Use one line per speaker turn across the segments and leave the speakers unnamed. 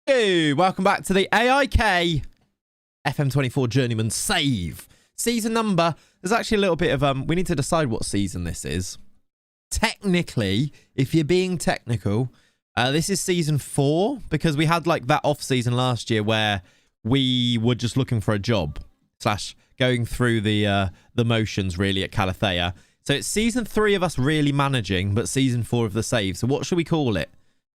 Hey, welcome back to the AIK FM24 Journeyman save. Season number, there's actually a little bit of, we need to decide what season this is. Technically, if you're being technical, this is season 4 because we had like that off season last year where we were just looking for a job / going through the motions really at Calathea. So it's season 3 of us really managing, but season 4 of the save. So what should we call it?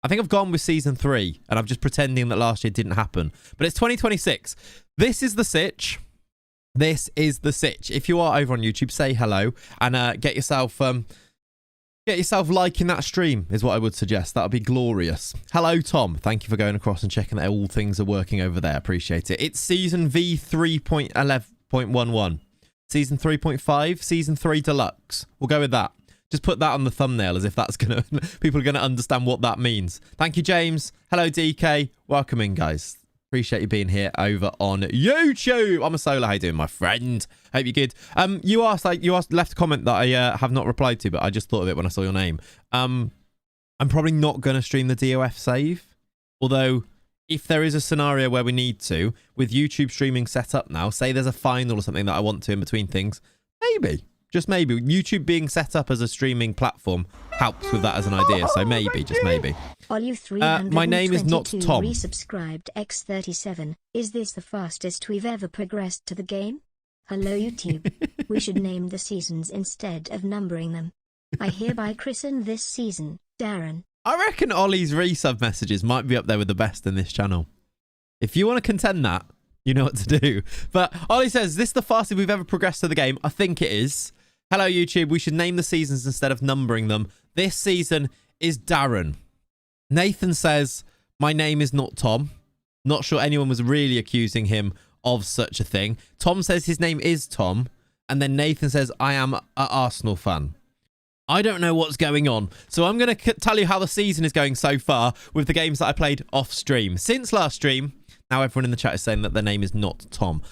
I think I've gone with season 3 and I'm just pretending that last year didn't happen. But it's 2026. This is the sitch. This is the sitch. If you are over on YouTube, say hello and get yourself liking that stream is what I would suggest. That would be glorious. Hello, Tom. Thank you for going across and checking that all things are working over there. Appreciate it. It's season V3.11.11. Season 3.5, season 3 deluxe. We'll go with that. Just put that on the thumbnail as if that's gonna people are gonna understand what that means. Thank you, James. Hello, DK. Welcome in, guys. Appreciate you being here over on YouTube. I'm a solo. How you doing, my friend? Hope you're good. You left a comment that I have not replied to, but I just thought of it when I saw your name. I'm probably not gonna stream the DOF save, although if there is a scenario where we need to, with YouTube streaming set up now, say there's a final or something that I want to in between things, maybe. Just maybe. YouTube being set up as a streaming platform helps with that as an idea. So maybe, just maybe. My name is not Tom.
Resubscribed X37. Is this the fastest we've ever progressed to the game? Hello, YouTube. We should name the seasons instead of numbering them. I hereby christen this season, Darren.
I reckon Ollie's resub messages might be up there with the best in this channel. If you want to contend that, you know what to do. But Ollie says, this is the fastest we've ever progressed to the game. I think it is. Hello, YouTube. We should name the seasons instead of numbering them. This season is Darren. Nathan says, my name is not Tom. Not sure anyone was really accusing him of such a thing. Tom says his name is Tom. And then Nathan says, I am an Arsenal fan. I don't know what's going on. So I'm going to tell you how the season is going so far with the games that I played off stream. Since last stream, now everyone in the chat is saying that their name is not Tom.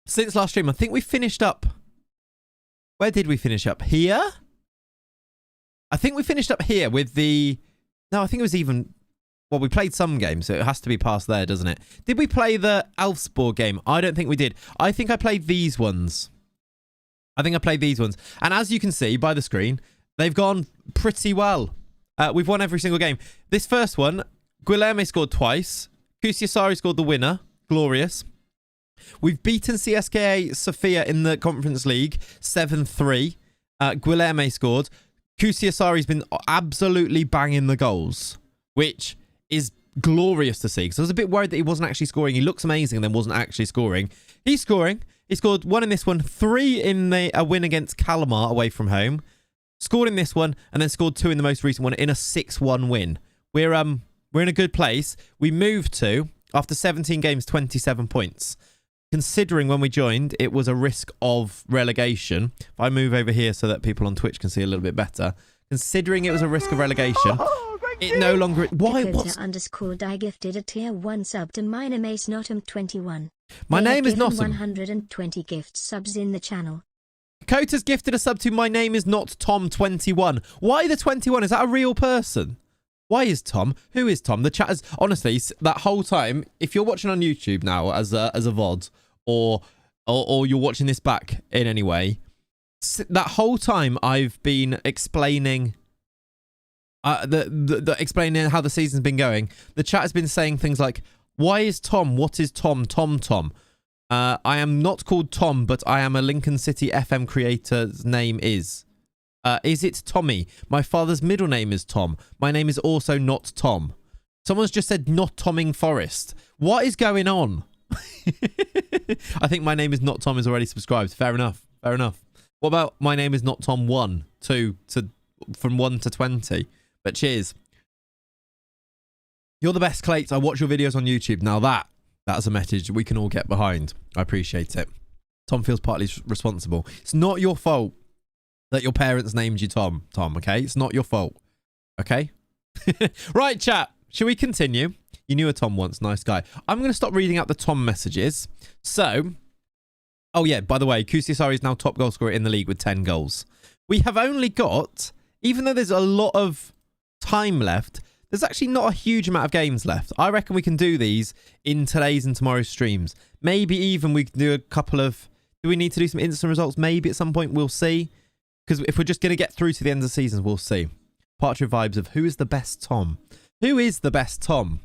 Since last stream, I think we finished up. Where did we finish up? Here? I think we finished up here with the... No, I think it was even... Well, we played some games, so it has to be past there, doesn't it? Did we play the Elfspor game? I don't think we did. I think I played these ones. And as you can see by the screen, they've gone pretty well. We've won every single game. This first one, Guilherme scored twice. Kusiasari scored the winner. Glorious. We've beaten CSKA Sofia in the Conference League 7-3. Guilherme scored. Kusiasari's been absolutely banging the goals, which is glorious to see. Because I was a bit worried that he wasn't actually scoring. He looks amazing and then wasn't actually scoring. He's scoring. He scored 1 in this one, 3 in a win against Kalmar away from home. Scored in this one and then scored 2 in the most recent one in a 6-1 win. We're in a good place. We moved to, after 17 games, 27 points. Considering when we joined, it was a risk of relegation. If I move over here so that people on Twitch can see a little bit better. Considering it was a risk of relegation, it no longer... Why? What's...
_die gifted a tier 1 sub to my name is Notum21.
My name is Notum.
120 gift subs in the channel.
Kota's gifted a sub to my name is not Tom21. Why the 21? Is that a real person? Why is Tom? Who is Tom? The chat is... Honestly, that whole time, if you're watching on YouTube now as a VOD or you're watching this back in any way, that whole time I've been explaining explaining how the season's been going. The chat has been saying things like, why is Tom? What is Tom? Tom. I am not called Tom, but I am a Lincoln City FM creator's name is... is it Tommy? My father's middle name is Tom. My name is also not Tom. Someone's just said not Tomming Forest. What is going on? I think my name is not Tom is already subscribed. Fair enough. What about my name is not Tom 1, 2, from 1 to 20? But cheers. You're the best, Clayts. I watch your videos on YouTube. Now that's a message we can all get behind. I appreciate it. Tom feels partly responsible. It's not your fault that your parents named you Tom, okay? It's not your fault, okay? Right, chat. Shall we continue? You knew a Tom once. Nice guy. I'm going to stop reading out the Tom messages. So, oh yeah, by the way, Kusiasari is now top goal scorer in the league with 10 goals. We have only got, even though there's a lot of time left, there's actually not a huge amount of games left. I reckon we can do these in today's and tomorrow's streams. Maybe even we can do a couple of... Do we need to do some instant results? Maybe at some point, we'll see. Because if we're just going to get through to the end of the season, we'll see. Partridge vibes of who is the best Tom? Who is the best Tom?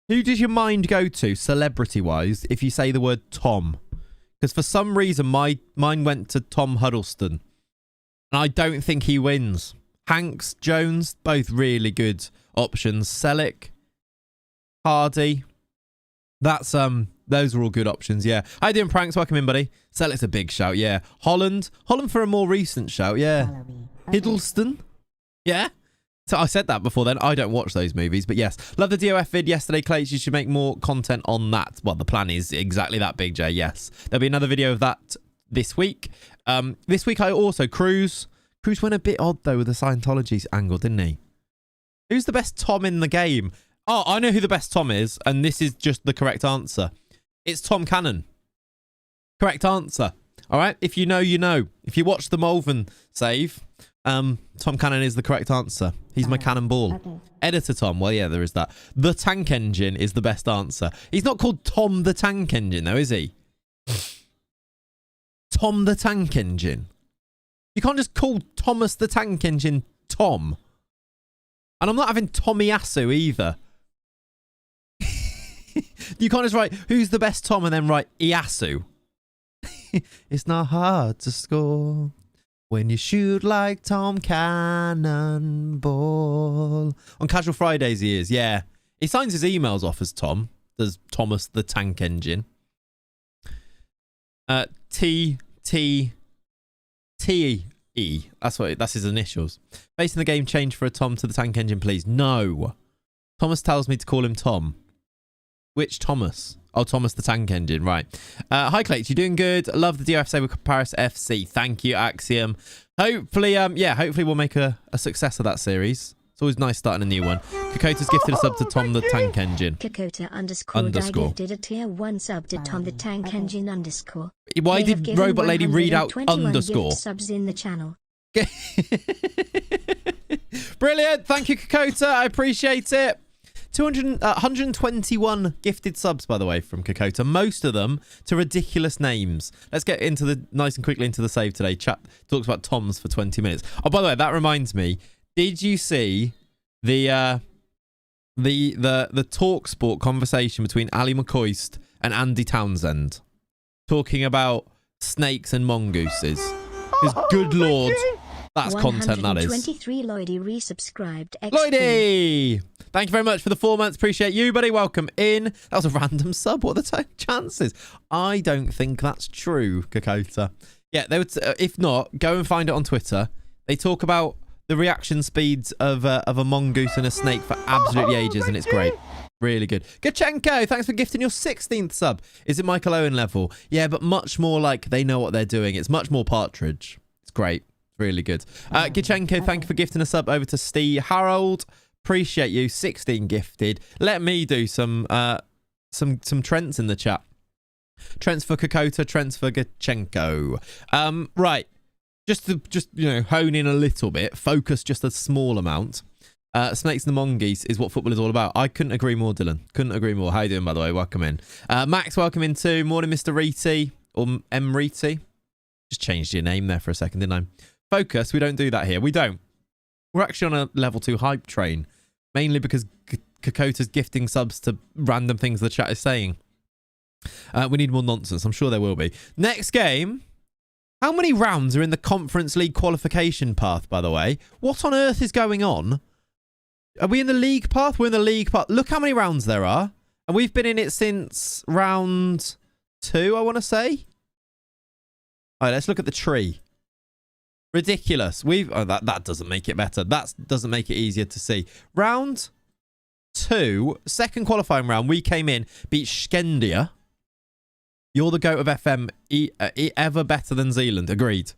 Who does your mind go to, celebrity-wise, if you say the word Tom? Because for some reason, mine went to Tom Huddleston. And I don't think he wins. Hanks, Jones, both really good options. Selleck, Hardy. That's those are all good options, yeah. How you doing, Pranks? Welcome in, buddy. Selleck's a big shout, yeah. Holland for a more recent shout, yeah. Hiddleston, yeah. So I said that before then. I don't watch those movies, but yes. Love the DOF vid yesterday, Clayts. You should make more content on that. Well, the plan is exactly that, Big J, yes. There'll be another video of that this week. This week I also... Cruz went a bit odd, though, with the Scientology angle, didn't he? Who's the best Tom in the game? Oh, I know who the best Tom is, and this is just the correct answer. It's Tom Cannon. Correct answer. All right? If you know, you know. If you watch the Malvern save... Tom Cannon is the correct answer. He's my cannonball. Okay. Editor Tom. Well, yeah, there is that. The Tank Engine is the best answer. He's not called Tom the Tank Engine, though, is he? Tom the Tank Engine. You can't just call Thomas the Tank Engine Tom. And I'm not having Tomiyasu either. You can't just write, who's the best Tom, and then write Iyasu. It's not hard to score. When you shoot like Tom Cannonball. On Casual Fridays he is, yeah. He signs his emails off as Tom. Does Thomas the Tank Engine. T-E. That's his initials. Basing the game change for a Tom to the Tank Engine, please. No. Thomas tells me to call him Tom. Which Thomas? Oh, Thomas the Tank Engine, right. Hi, Clayts. You doing good? Love the DOF Saber Paris FC. Thank you, Axiom. Hopefully, hopefully we'll make a success of that series. It's always nice starting a new one. Kokota's gifted a sub to Tom the Tank Engine.
Kokota _ gifted a tier 1 sub to Tom the Tank Engine _
Why did Robot Lady read out underscore?
Subs in the channel.
Brilliant. Thank you, Kokota. I appreciate it. 121 gifted subs, by the way, from Kokota. Most of them to ridiculous names. Let's get into the nice and quickly into the save today. Chat talks about Toms for 20 minutes. Oh, by the way, that reminds me. Did you see the Talk Sport conversation between Ali McCoist and Andy Townsend, talking about snakes and mongooses? Because good lord, that's content, that is.
123 Lloydie resubscribed.
Lloydie! Thank you very much for the 4 months. Appreciate you, buddy. Welcome in. That was a random sub. What are the chances? I don't think that's true, Kokota. Yeah, they would. If not, go and find it on Twitter. They talk about the reaction speeds of a mongoose and a snake for absolutely ages, and it's great. Really good. Gachenko, thanks for gifting your 16th sub. Is it Michael Owen level? Yeah, but much more like they know what they're doing. It's much more Partridge. It's great. Really good. Gachenko, thank you for gifting a sub over to Steve Harold. Appreciate you. 16 gifted. Let me do some Trents in the chat. Trents for Kokota, Trents for Gachenko. Right. Just to hone in a little bit, focus just a small amount. Snakes and the mongoose is what football is all about. I couldn't agree more, Dylan. Couldn't agree more. How you doing, by the way? Welcome in. Max, welcome in too. Morning, Mr. Reety. Or M. Reety. Just changed your name there for a second, didn't I? Focus, we don't do that here. We don't. We're actually on a level 2 hype train. Mainly because Kokota's gifting subs to random things the chat is saying. We need more nonsense. I'm sure there will be. Next game. How many rounds are in the Conference League qualification path, by the way? What on earth is going on? Are we in the league path? We're in the league path. Look how many rounds there are. And we've been in it since round 2, I want to say. All right, let's look at the tree. Ridiculous. That doesn't make it better. That doesn't make it easier to see. Round 2, second qualifying round, we came in, beat Skendia. You're the GOAT of FM, ever better than Zealand. Agreed.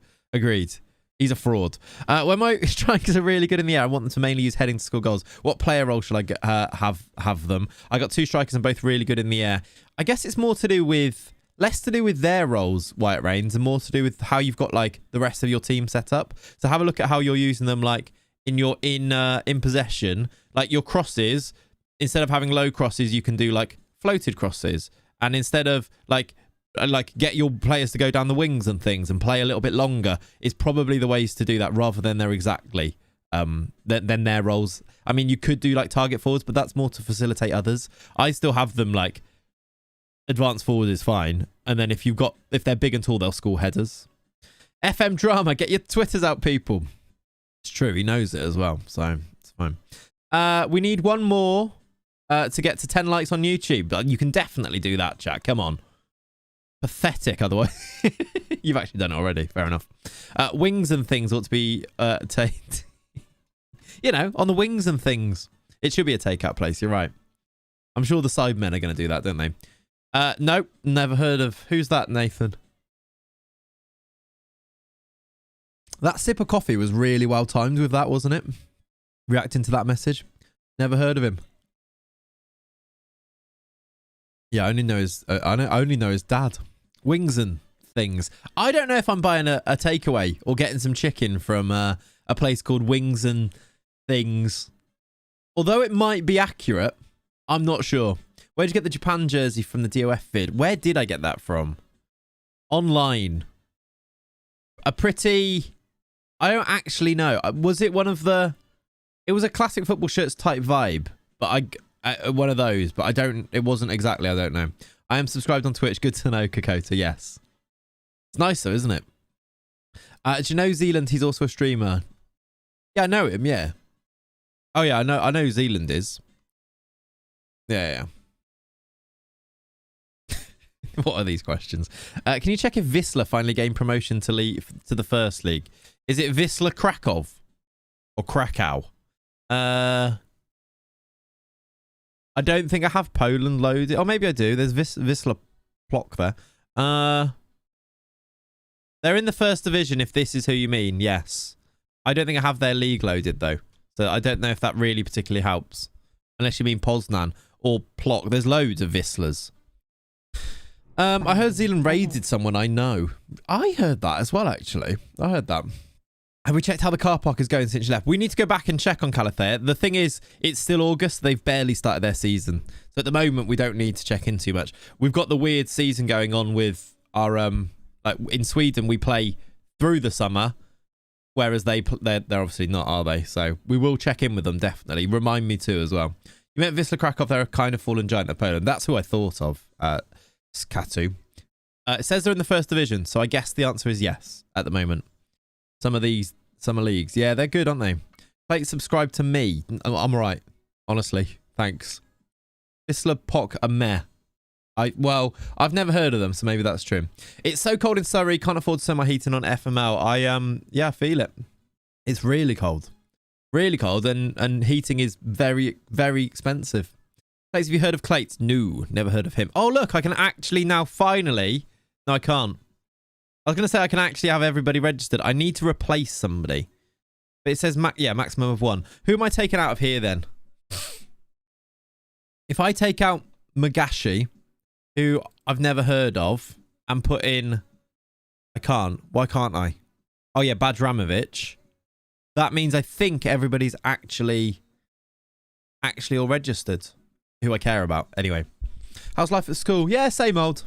He's a fraud. When my strikers are really good in the air, I want them to mainly use heading to score goals. What player role should I have them? I got 2 strikers and both really good in the air. I guess it's more to do with... Less to do with their roles, White Rains, and more to do with how you've got, like, the rest of your team set up. So have a look at how you're using them, like, in possession, like your crosses, instead of having low crosses, you can do like floated crosses, and instead of like get your players to go down the wings and things and play a little bit longer is probably the ways to do that, rather than their exactly than their roles. I mean, you could do like target forwards, but that's more to facilitate others. I still have them like advanced forward is fine, and then if they're big and tall, they'll score headers. FM drama, get your Twitters out, people. It's true, he knows it as well, so it's fine. We need one more to get to 10 likes on YouTube. You can definitely do that, chat. Come on. Pathetic, otherwise. You've actually done it already. Fair enough. Wings and things ought to be you know, on the wings and things. It should be a takeout place. You're right. I'm sure the Sidemen are going to do that, don't they? Nope. Never heard of. Who's that, Nathan? That sip of coffee was really well timed with that, wasn't it? Reacting to that message. Never heard of him. Yeah, I only know his dad. Wings and things. I don't know if I'm buying a takeaway or getting some chicken from a place called Wings and Things. Although it might be accurate, I'm not sure. Where'd you get the Japan jersey from the DOF vid? Where did I get that from? Online. I don't actually know. Was it one of the... It was a classic football shirts type vibe, but one of those, but it wasn't exactly, I don't know. I am subscribed on Twitch. Good to know, Kokota. Yes. It's nice though, isn't it? Do you know Zealand? He's also a streamer. Yeah, I know him. Yeah. Oh yeah, I know who Zealand is. Yeah. What are these questions? Can you check if Wisla finally gained promotion to the first league? Is it Wisla Krakow or Krakow? I don't think I have Poland loaded. Or maybe I do. There's Wisla Plock there. They're in the first division, if this is who you mean. Yes. I don't think I have their league loaded, though. So I don't know if that really particularly helps. Unless you mean Poznan or Plock. There's loads of Wislas. I heard Zealand raided someone I know. I heard that as well, actually. I heard that. Have we checked how the car park is going since you left? We need to go back and check on Calathea. The thing is, it's still August. They've barely started their season. So at the moment, we don't need to check in too much. We've got the weird season going on with our... like in Sweden, we play through the summer, whereas they're obviously not, are they? So we will check in with them, definitely. Remind me too as well. You meant Wisla Krakow. They're a kind of fallen giant of Poland. That's who I thought of. Skatu. It says they're in the first division, so I guess the answer is yes at the moment. Some of these summer leagues. Yeah, they're good, aren't they? Like, subscribe to me. I'm all right. Honestly. Thanks. Wisla Pok are meh. I've never heard of them, so maybe that's true. It's so cold in Surrey, can't afford to send my heating on FML. I feel it. It's really cold. Really cold, and heating is very, very expensive. Clayts, have you heard of Clayts? No, never heard of him. Oh, look, I can actually now finally... No, I can't. I was going to say I can actually have everybody registered. I need to replace somebody. But it says, maximum of 1. Who am I taking out of here, then? If I take out Magashi, who I've never heard of, and put in... I can't. Why can't I? Oh, yeah, Bajramovic. That means I think everybody's actually all registered, who I care about. Anyway. How's life at school? Yeah, same old.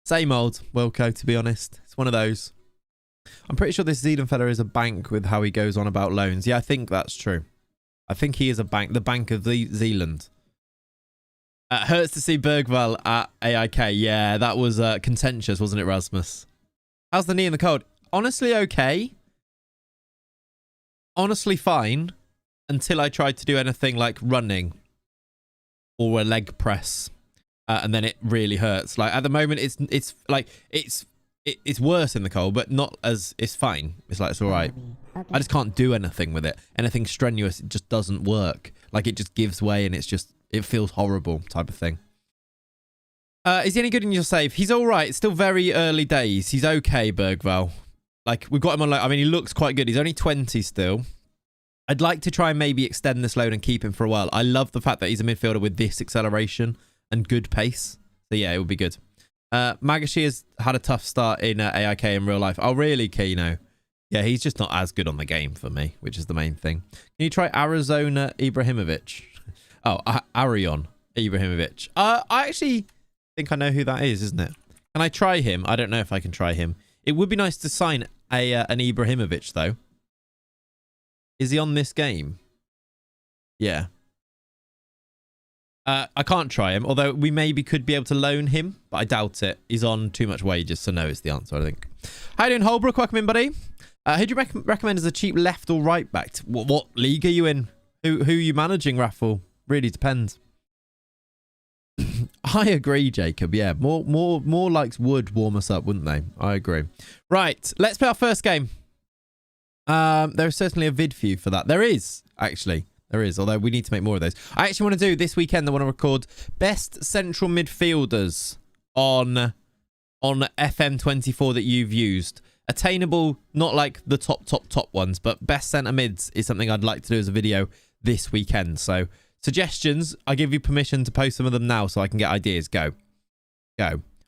Same old, Wilco, to be honest. It's one of those. I'm pretty sure this Zealand fella is a bank with how he goes on about loans. Yeah, I think that's true. I think he is a bank. The Bank of Zealand. Hurts to see Bergvall at AIK. Yeah, that was contentious, wasn't it, Rasmus? How's the knee in the cold? Honestly, okay. Honestly, fine. Until I tried to do anything like running or a leg press. And then it really hurts. Like at the moment, it's worse in the cold, but not as it's fine. It's like it's all right.
Okay.
I just can't do anything with it. Anything strenuous, it just doesn't work. Like it just gives way, and it feels horrible type of thing. Is he any good in your save? He's all right. It's still very early days. He's okay, Bergvall. Like we've got him on. I mean, he looks quite good. He's only 20 still. I'd like to try and maybe extend this loan and keep him for a while. I love the fact that he's a midfielder with this acceleration and good pace. So yeah, it would be good. Magashi has had a tough start in AIK in real life. Oh really, Kino? Yeah, he's just not as good on the game for me, which is the main thing. Can you try Arizona Ibrahimovic? Oh, Arion Ibrahimovic. I actually think I know who that is, isn't it? Can I try him? I don't know if I can try him. It would be nice to sign an Ibrahimovic, though. Is he on this game? Yeah. I can't try him, although we maybe could be able to loan him, but I doubt it. He's on too much wages, so no is the answer, I think. How you doing, Holbrook? Welcome in, buddy. Who do you recommend as a cheap left or right back? What league are you in? Who are you managing, Raffle? Really depends. I agree, Jacob. Yeah, more likes would warm us up, wouldn't they? I agree. Right, let's play our first game. There is certainly a vid view for that. There is, actually. There is, although we need to make more of those. I actually want to do, this weekend, I want to record best central midfielders on FM24 that you've used. Attainable, not like the top ones, but best centre mids is something I'd like to do as a video this weekend. So, suggestions, I give you permission to post some of them now so I can get ideas. Go.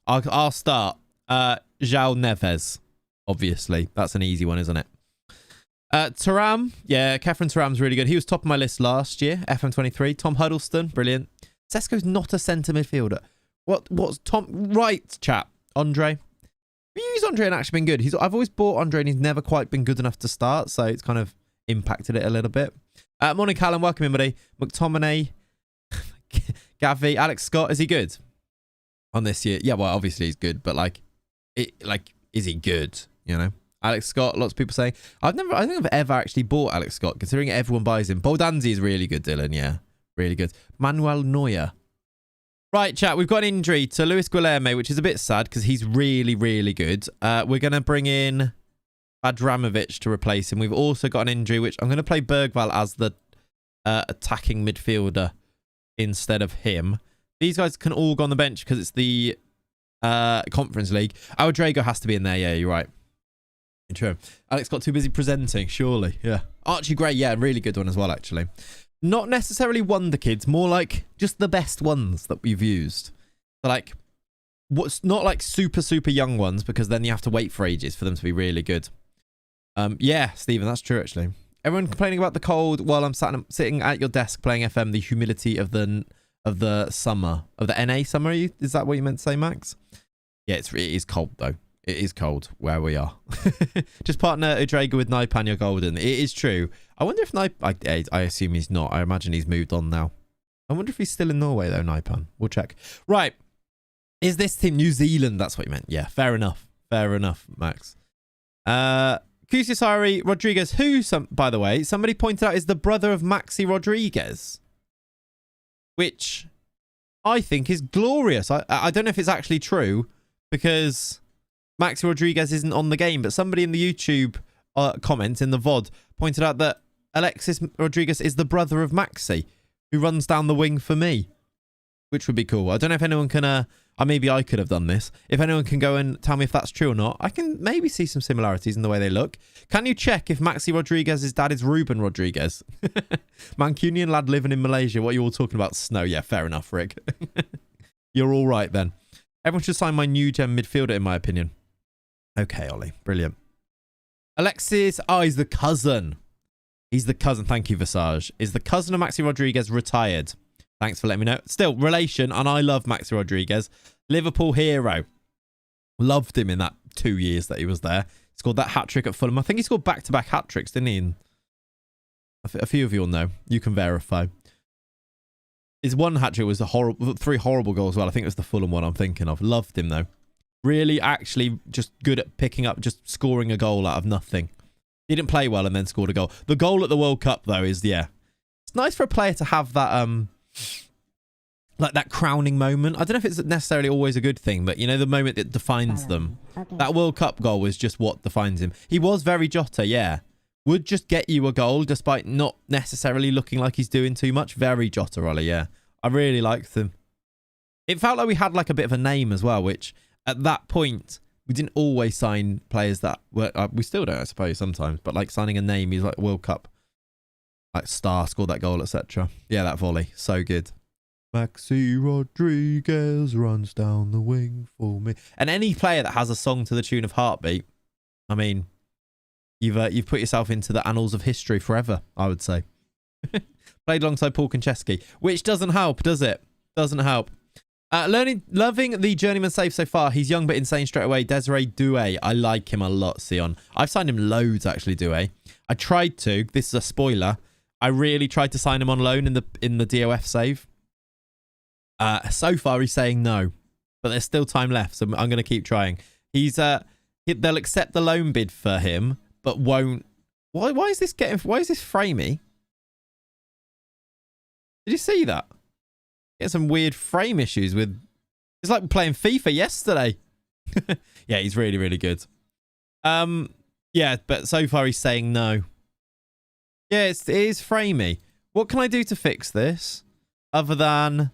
I'll start. João Neves, obviously. That's an easy one, isn't it? Thuram, yeah, Kefren Thuram's really good. He was top of my list last year, FM23. Tom Huddleston, brilliant. Sesko's not a centre midfielder. What's Tom? Right, chap. Andre. We use Andre and actually been good. I've always bought Andre and he's never quite been good enough to start, so it's kind of impacted it a little bit. Morning, Callum. Welcome in, buddy. McTominay, Gavi, Alex Scott. Is he good on this year? Yeah, well, obviously he's good, but is he good? You know? Alex Scott, lots of people saying. I don't think I've ever actually bought Alex Scott, considering everyone buys him. Boldanzi is really good, Dylan. Yeah, really good. Manuel Neuer. Right, chat, we've got an injury to Luis Guilherme, which is a bit sad because he's really, really good. We're going to bring in Adramovic to replace him. We've also got an injury, which I'm going to play Bergvall as the attacking midfielder instead of him. These guys can all go on the bench because it's the Conference League. Our Drago has to be in there. Yeah, you're right. True. Alex got too busy presenting, surely. Yeah. Archie Gray, yeah, really good one as well, actually. Not necessarily wonder kids, more like just the best ones that we've used. So like, what's not like super young ones, because then you have to wait for ages for them to be really good. Yeah, Stephen, that's true, actually. Everyone complaining about the cold while I'm sitting at your desk playing FM, the humidity of the summer, of the NA summer. Is that what you meant to say, Max? Yeah, it is cold, though. It is cold where we are. Just partner Udraga with Naipan, you're golden. It is true. I wonder if Naipan... I assume he's not. I imagine he's moved on now. I wonder if he's still in Norway, though, Naipan. We'll check. Right. Is this team New Zealand? That's what you meant. Yeah, fair enough. Fair enough, Max. Kusisari Rodriguez, who, by the way, somebody pointed out is the brother of Maxi Rodriguez. Which I think is glorious. I don't know if it's actually true, because Maxi Rodriguez isn't on the game, but somebody in the YouTube comment in the VOD pointed out that Alexis Rodriguez is the brother of Maxi, who runs down the wing for me, which would be cool. I don't know if anyone can, maybe I could have done this. If anyone can go and tell me if that's true or not, I can maybe see some similarities in the way they look. Can you check if Maxi Rodriguez's dad is Ruben Rodriguez? Mancunian lad living in Malaysia. What are you all talking about? Snow. Yeah, fair enough, Rick. You're all right then. Everyone should sign my new gen midfielder, in my opinion. Okay, Ollie. Brilliant. Alexis. Oh, he's the cousin. He's the cousin. Thank you, Visage. Is the cousin of Maxi Rodriguez retired? Thanks for letting me know. Still, relation, and I love Maxi Rodriguez. Liverpool hero. Loved him in that 2 years that he was there. Scored that hat-trick at Fulham. I think he scored back-to-back hat-tricks, didn't he? And a few of you will know. You can verify. His one hat-trick was 3 horrible goals as well. I think it was the Fulham one I'm thinking of. Loved him, though. Really, actually, just good at picking up, just scoring a goal out of nothing. He didn't play well and then scored a goal. The goal at the World Cup, though, is, yeah. It's nice for a player to have that, like that crowning moment. I don't know if it's necessarily always a good thing, but, you know, the moment that defines them. Okay. That World Cup goal was just what defines him. He was very Jota, yeah. Would just get you a goal despite not necessarily looking like he's doing too much. Very Jota, Ollie, yeah. I really liked him. It felt like we had like a bit of a name as well, which at that point, we didn't always sign players that were... we still don't, I suppose, sometimes. But like signing a name, he's like World Cup. Like star, scored that goal, etc. Yeah, that volley. So good. Maxi Rodriguez runs down the wing for me. And any player that has a song to the tune of Heartbeat, I mean, you've put yourself into the annals of history forever, I would say. Played alongside Paul Konchesky, which doesn't help, does it? Doesn't help. Loving the Journeyman save so far. He's young but insane straight away. Desiree Doué. I like him a lot, Sion. I've signed him loads, actually, Doué. I tried to. This is a spoiler. I really tried to sign him on loan in the DOF save. So far, he's saying no. But there's still time left, so I'm going to keep trying. They'll accept the loan bid for him, but won't... Why is this framey? Did you see that? Get some weird frame issues with... It's like playing FIFA yesterday. Yeah, he's really, really good. Yeah, but so far he's saying no. Yeah, it is framey. What can I do to fix this? Other than...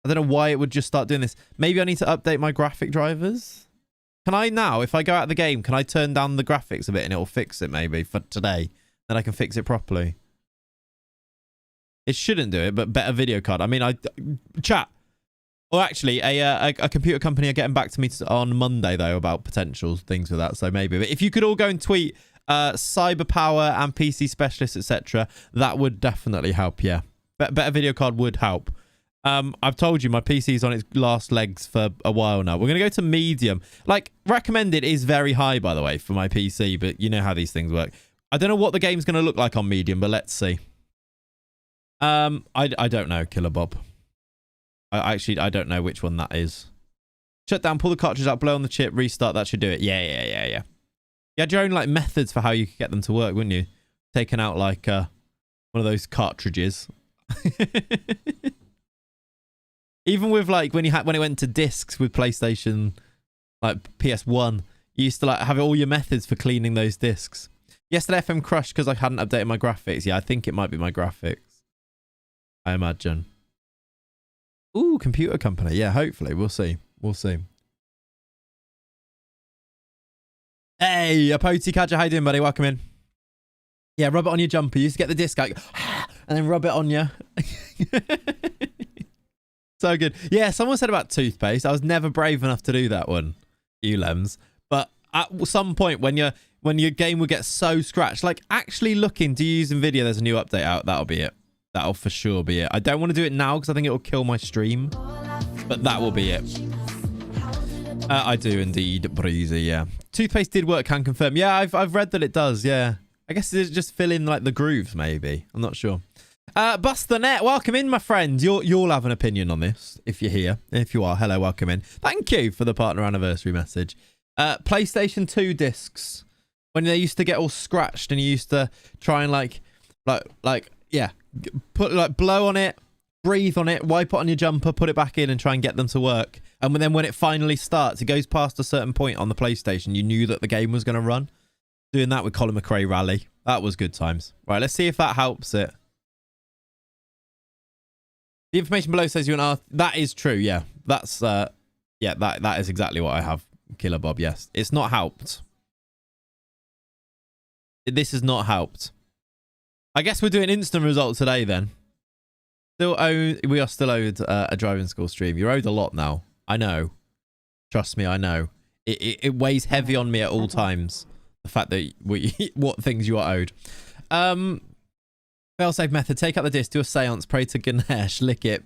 I don't know why it would just start doing this. Maybe I need to update my graphic drivers. Can I now, if I go out of the game, can I turn down the graphics a bit and it'll fix it maybe for today? Then I can fix it properly. It shouldn't do it, but better video card. I mean, chat. Or actually, a computer company are getting back to me on Monday, though, about potential things with that. So maybe. But if you could all go and tweet Cyberpower and PC Specialists, etc., that would definitely help, yeah. Better video card would help. I've told you, my PC's on its last legs for a while now. We're going to go to medium. Like, recommended is very high, by the way, for my PC, but you know how these things work. I don't know what the game's going to look like on medium, but let's see. I don't know, Killer Bob. I don't know which one that is. Shut down, pull the cartridge out, blow on the chip, restart. That should do it. Yeah. You had your own like methods for how you could get them to work, wouldn't you? Taking out like one of those cartridges. Even with like when it went to discs with PlayStation, like PS1, you used to like have all your methods for cleaning those discs. Yesterday FM crushed because I hadn't updated my graphics. Yeah, I think it might be my graphics. I imagine. Ooh, computer company. Yeah, hopefully. We'll see. We'll see. Hey, Apoti Kaja, how you doing, buddy? Welcome in. Yeah, rub it on your jumper. You used to get the disc out and then rub it on you. So good. Yeah, someone said about toothpaste. I was never brave enough to do that one, Lems. But at some point when your game will get so scratched, like actually looking, do you use NVIDIA? There's a new update out. That'll be it. That'll for sure be it. I don't want to do it now because I think it will kill my stream. But that will be it. I do indeed, Breezy, yeah. Toothpaste did work, can confirm. Yeah, I've read that it does, yeah. I guess it's just fill in like the grooves, maybe. I'm not sure. Bust the Net, welcome in, my friend. You'll have an opinion on this if you're here. If you are, hello, welcome in. Thank you for the partner anniversary message. PlayStation 2 discs. When they used to get all scratched and you used to try and like, yeah. Put like blow on it, breathe on it, wipe it on your jumper, put it back in and try and get them to work. And then when it finally starts, it goes past a certain point on the PlayStation. You knew that the game was going to run. Doing that with Colin McRae Rally. That was good times. Right, let's see if that helps it. The information below says you're an artist. That is true, yeah. That's, yeah, that is exactly what I have. Killer Bob, yes. It's not helped. This has not helped. I guess we're doing instant results today then. We are still owed a driving school stream. You're owed a lot now. I know. Trust me, I know. It weighs heavy on me at all times. The fact that what things you are owed. Failsafe method. Take out the disc, do a seance, pray to Ganesh, lick it,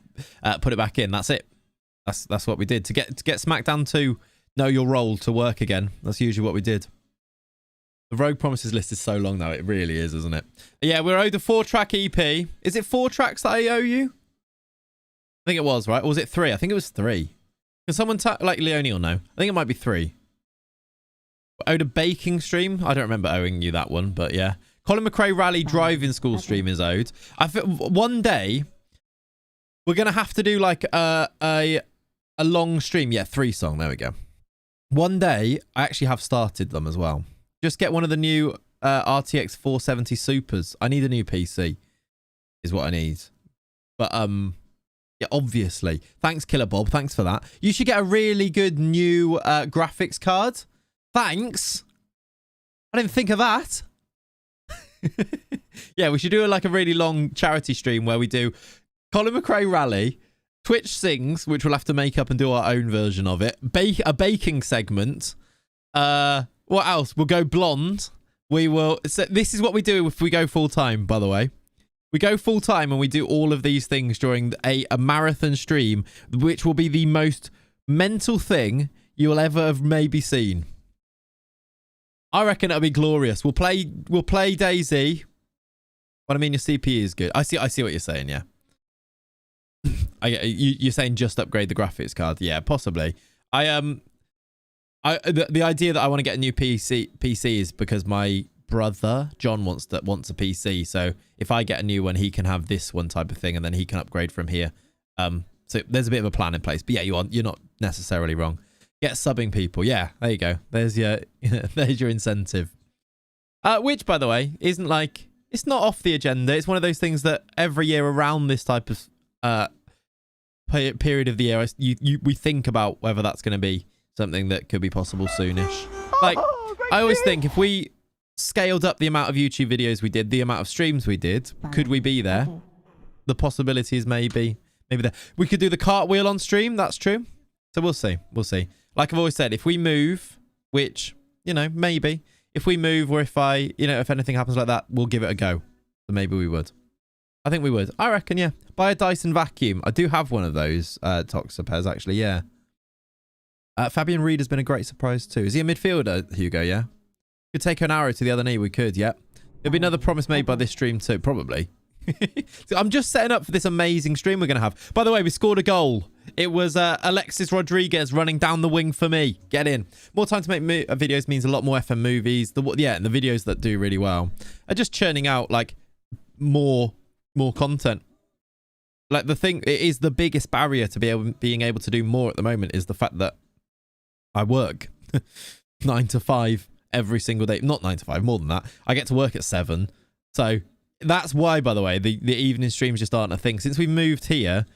put it back in. That's it. That's what we did. To get SmackDown 2 know your role to work again. That's usually what we did. The Rogue Promises list is so long now. It really is, isn't it? Yeah, we're owed a 4-track EP. Is it 4 tracks that I owe you? I think it was, right? Or was it 3? I think it was 3. Can someone like Leonie will know? I think it might be 3. We're owed a baking stream. I don't remember owing you that one, but yeah. Colin McRae Rally driving school stream is owed. I feel one day we're gonna have to do like a long stream. Yeah, 3 song. There we go. One day I actually have started them as well. Just get one of the new RTX 470 Supers. I need a new PC is what I need. But yeah, obviously. Thanks, Killer Bob. Thanks for that. You should get a really good new graphics card. Thanks. I didn't think of that. Yeah, we should do like a really long charity stream where we do Colin McRae Rally, Twitch Sings, which we'll have to make up and do our own version of it. A baking segment. What else? We'll go blonde. We will. So this is what we do if we go full time, by the way. We go full time and we do all of these things during a marathon stream, which will be the most mental thing you will ever have maybe seen. I reckon it'll be glorious. We'll play DayZ. But I mean, your CPU is good. I see what you're saying. Yeah. You're saying just upgrade the graphics card. Yeah, possibly. The idea that I want to get a new PC is because my brother John wants a PC. So if I get a new one, he can have this one type of thing, and then he can upgrade from here. So there's a bit of a plan in place. But yeah, you're not necessarily wrong. Get subbing people. Yeah, there you go. There's your incentive. Which, by the way, isn't like, it's not off the agenda. It's one of those things that every year around this type of period of the year, we think about whether that's going to be something that could be possible soonish. Like, I always think if we scaled up the amount of YouTube videos we did, the amount of streams we did, could we be there? The possibility is maybe there. We could do the cartwheel on stream. That's true. So we'll see. Like I've always said, if we move, which, maybe if we move, or if if anything happens like that, we'll give it a go. So maybe we would. I think we would. I reckon, yeah. Buy a Dyson vacuum. I do have one of those, Toxapez, actually, yeah. Fabian Reed has been a great surprise too. Is he a midfielder, Hugo, yeah? Could take an arrow to the other knee, we could, yeah. There'll be another promise made by this stream too, probably. So I'm just setting up for this amazing stream we're going to have. By the way, we scored a goal. It was Alexis Rodriguez running down the wing for me. Get in. More time to make videos means a lot more FM movies. And the videos that do really well are just churning out, like, more content. Like, the thing, it is the biggest barrier to being able to do more at the moment is the fact that I work 9 to 5 every single day. Not 9 to 5, more than that. I get to work at 7. So that's why, by the way, the evening streams just aren't a thing. Since we moved here,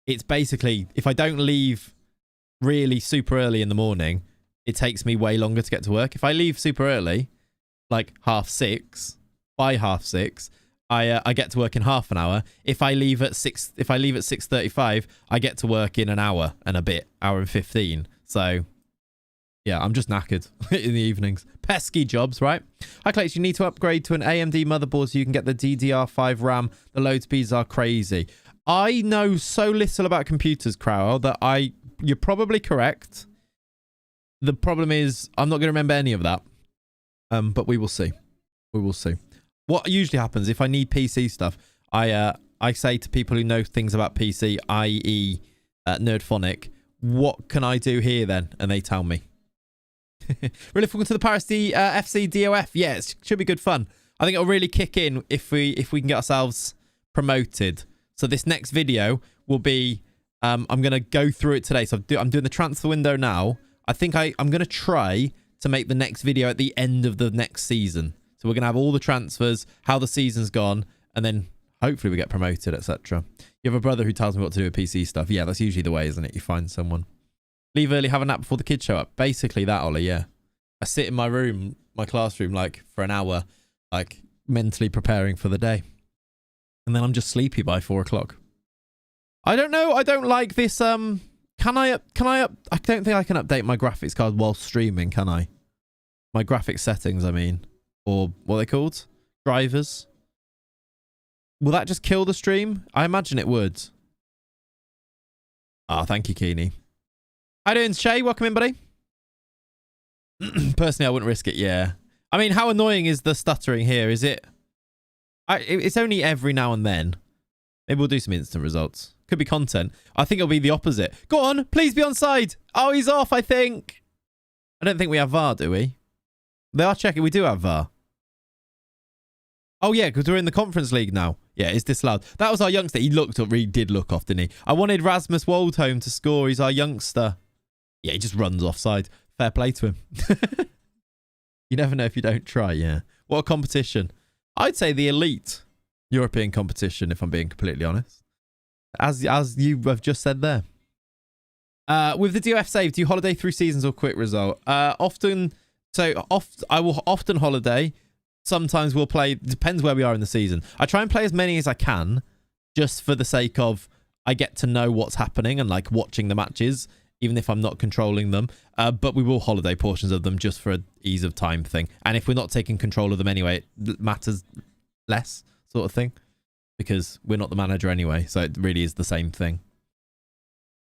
it's basically, if I don't leave really super early in the morning, it takes me way longer to get to work. If I leave super early, like 6:30, by 6:30, I get to work in half an hour. If I leave at 6:35, I get to work in an hour and a bit, hour and 15. So yeah, I'm just knackered in the evenings. Pesky jobs, right? Hi, Clayts. You need to upgrade to an AMD motherboard so you can get the DDR5 RAM. The load speeds are crazy. I know so little about computers, Crowell, that you're probably correct. The problem is I'm not going to remember any of that. But we will see. We will see. What usually happens if I need PC stuff, I say to people who know things about PC, i.e. Nerdphonic, what can I do here then? And they tell me. Really looking to the Paris FC DOF. Yeah, it should be good fun. I think it'll really kick in if we can get ourselves promoted. So this next video will be, I'm going to go through it today. So I'm doing the transfer window now. I think I'm going to try to make the next video at the end of the next season. So we're going to have all the transfers, how the season's gone, and then hopefully we get promoted, etc. You have a brother who tells me what to do with PC stuff. Yeah, that's usually the way, isn't it? You find someone. Leave early, have a nap before the kids show up. Basically that, Ollie, yeah. I sit in my room, my classroom, like, for an hour, like, mentally preparing for the day. And then I'm just sleepy by 4 o'clock. I don't know. I don't like this, I don't think I can update my graphics card while streaming, can I? My graphics settings, I mean. Or what are they called? Drivers. Will that just kill the stream? I imagine it would. Ah, thank you, Keeney. How you doing, Shay? Welcome in, buddy. Personally, I wouldn't risk it, yeah. I mean, how annoying is the stuttering here? Is it... it's only every now and then. Maybe we'll do some instant results. Could be content. I think it'll be the opposite. Go on, please be on side. Oh, he's off, I think. I don't think we have VAR, do we? They are checking. We do have VAR. Oh, yeah, because we're in the Conference League now. Yeah, it's disallowed. That was our youngster. He really did look off, didn't he? I wanted Rasmus Woldholm to score. He's our youngster. Yeah, he just runs offside. Fair play to him. You never know if you don't try, yeah. What a competition. I'd say the elite European competition, if I'm being completely honest. As you have just said there. With the DOF save, do you holiday through seasons or quick result? I will often holiday. Sometimes we'll play, depends where we are in the season. I try and play as many as I can, just for the sake of I get to know what's happening and like watching the matches. even if I'm not controlling them. But we will holiday portions of them just for an ease of time thing. And if we're not taking control of them anyway, it matters less sort of thing, because we're not the manager anyway. So it really is the same thing.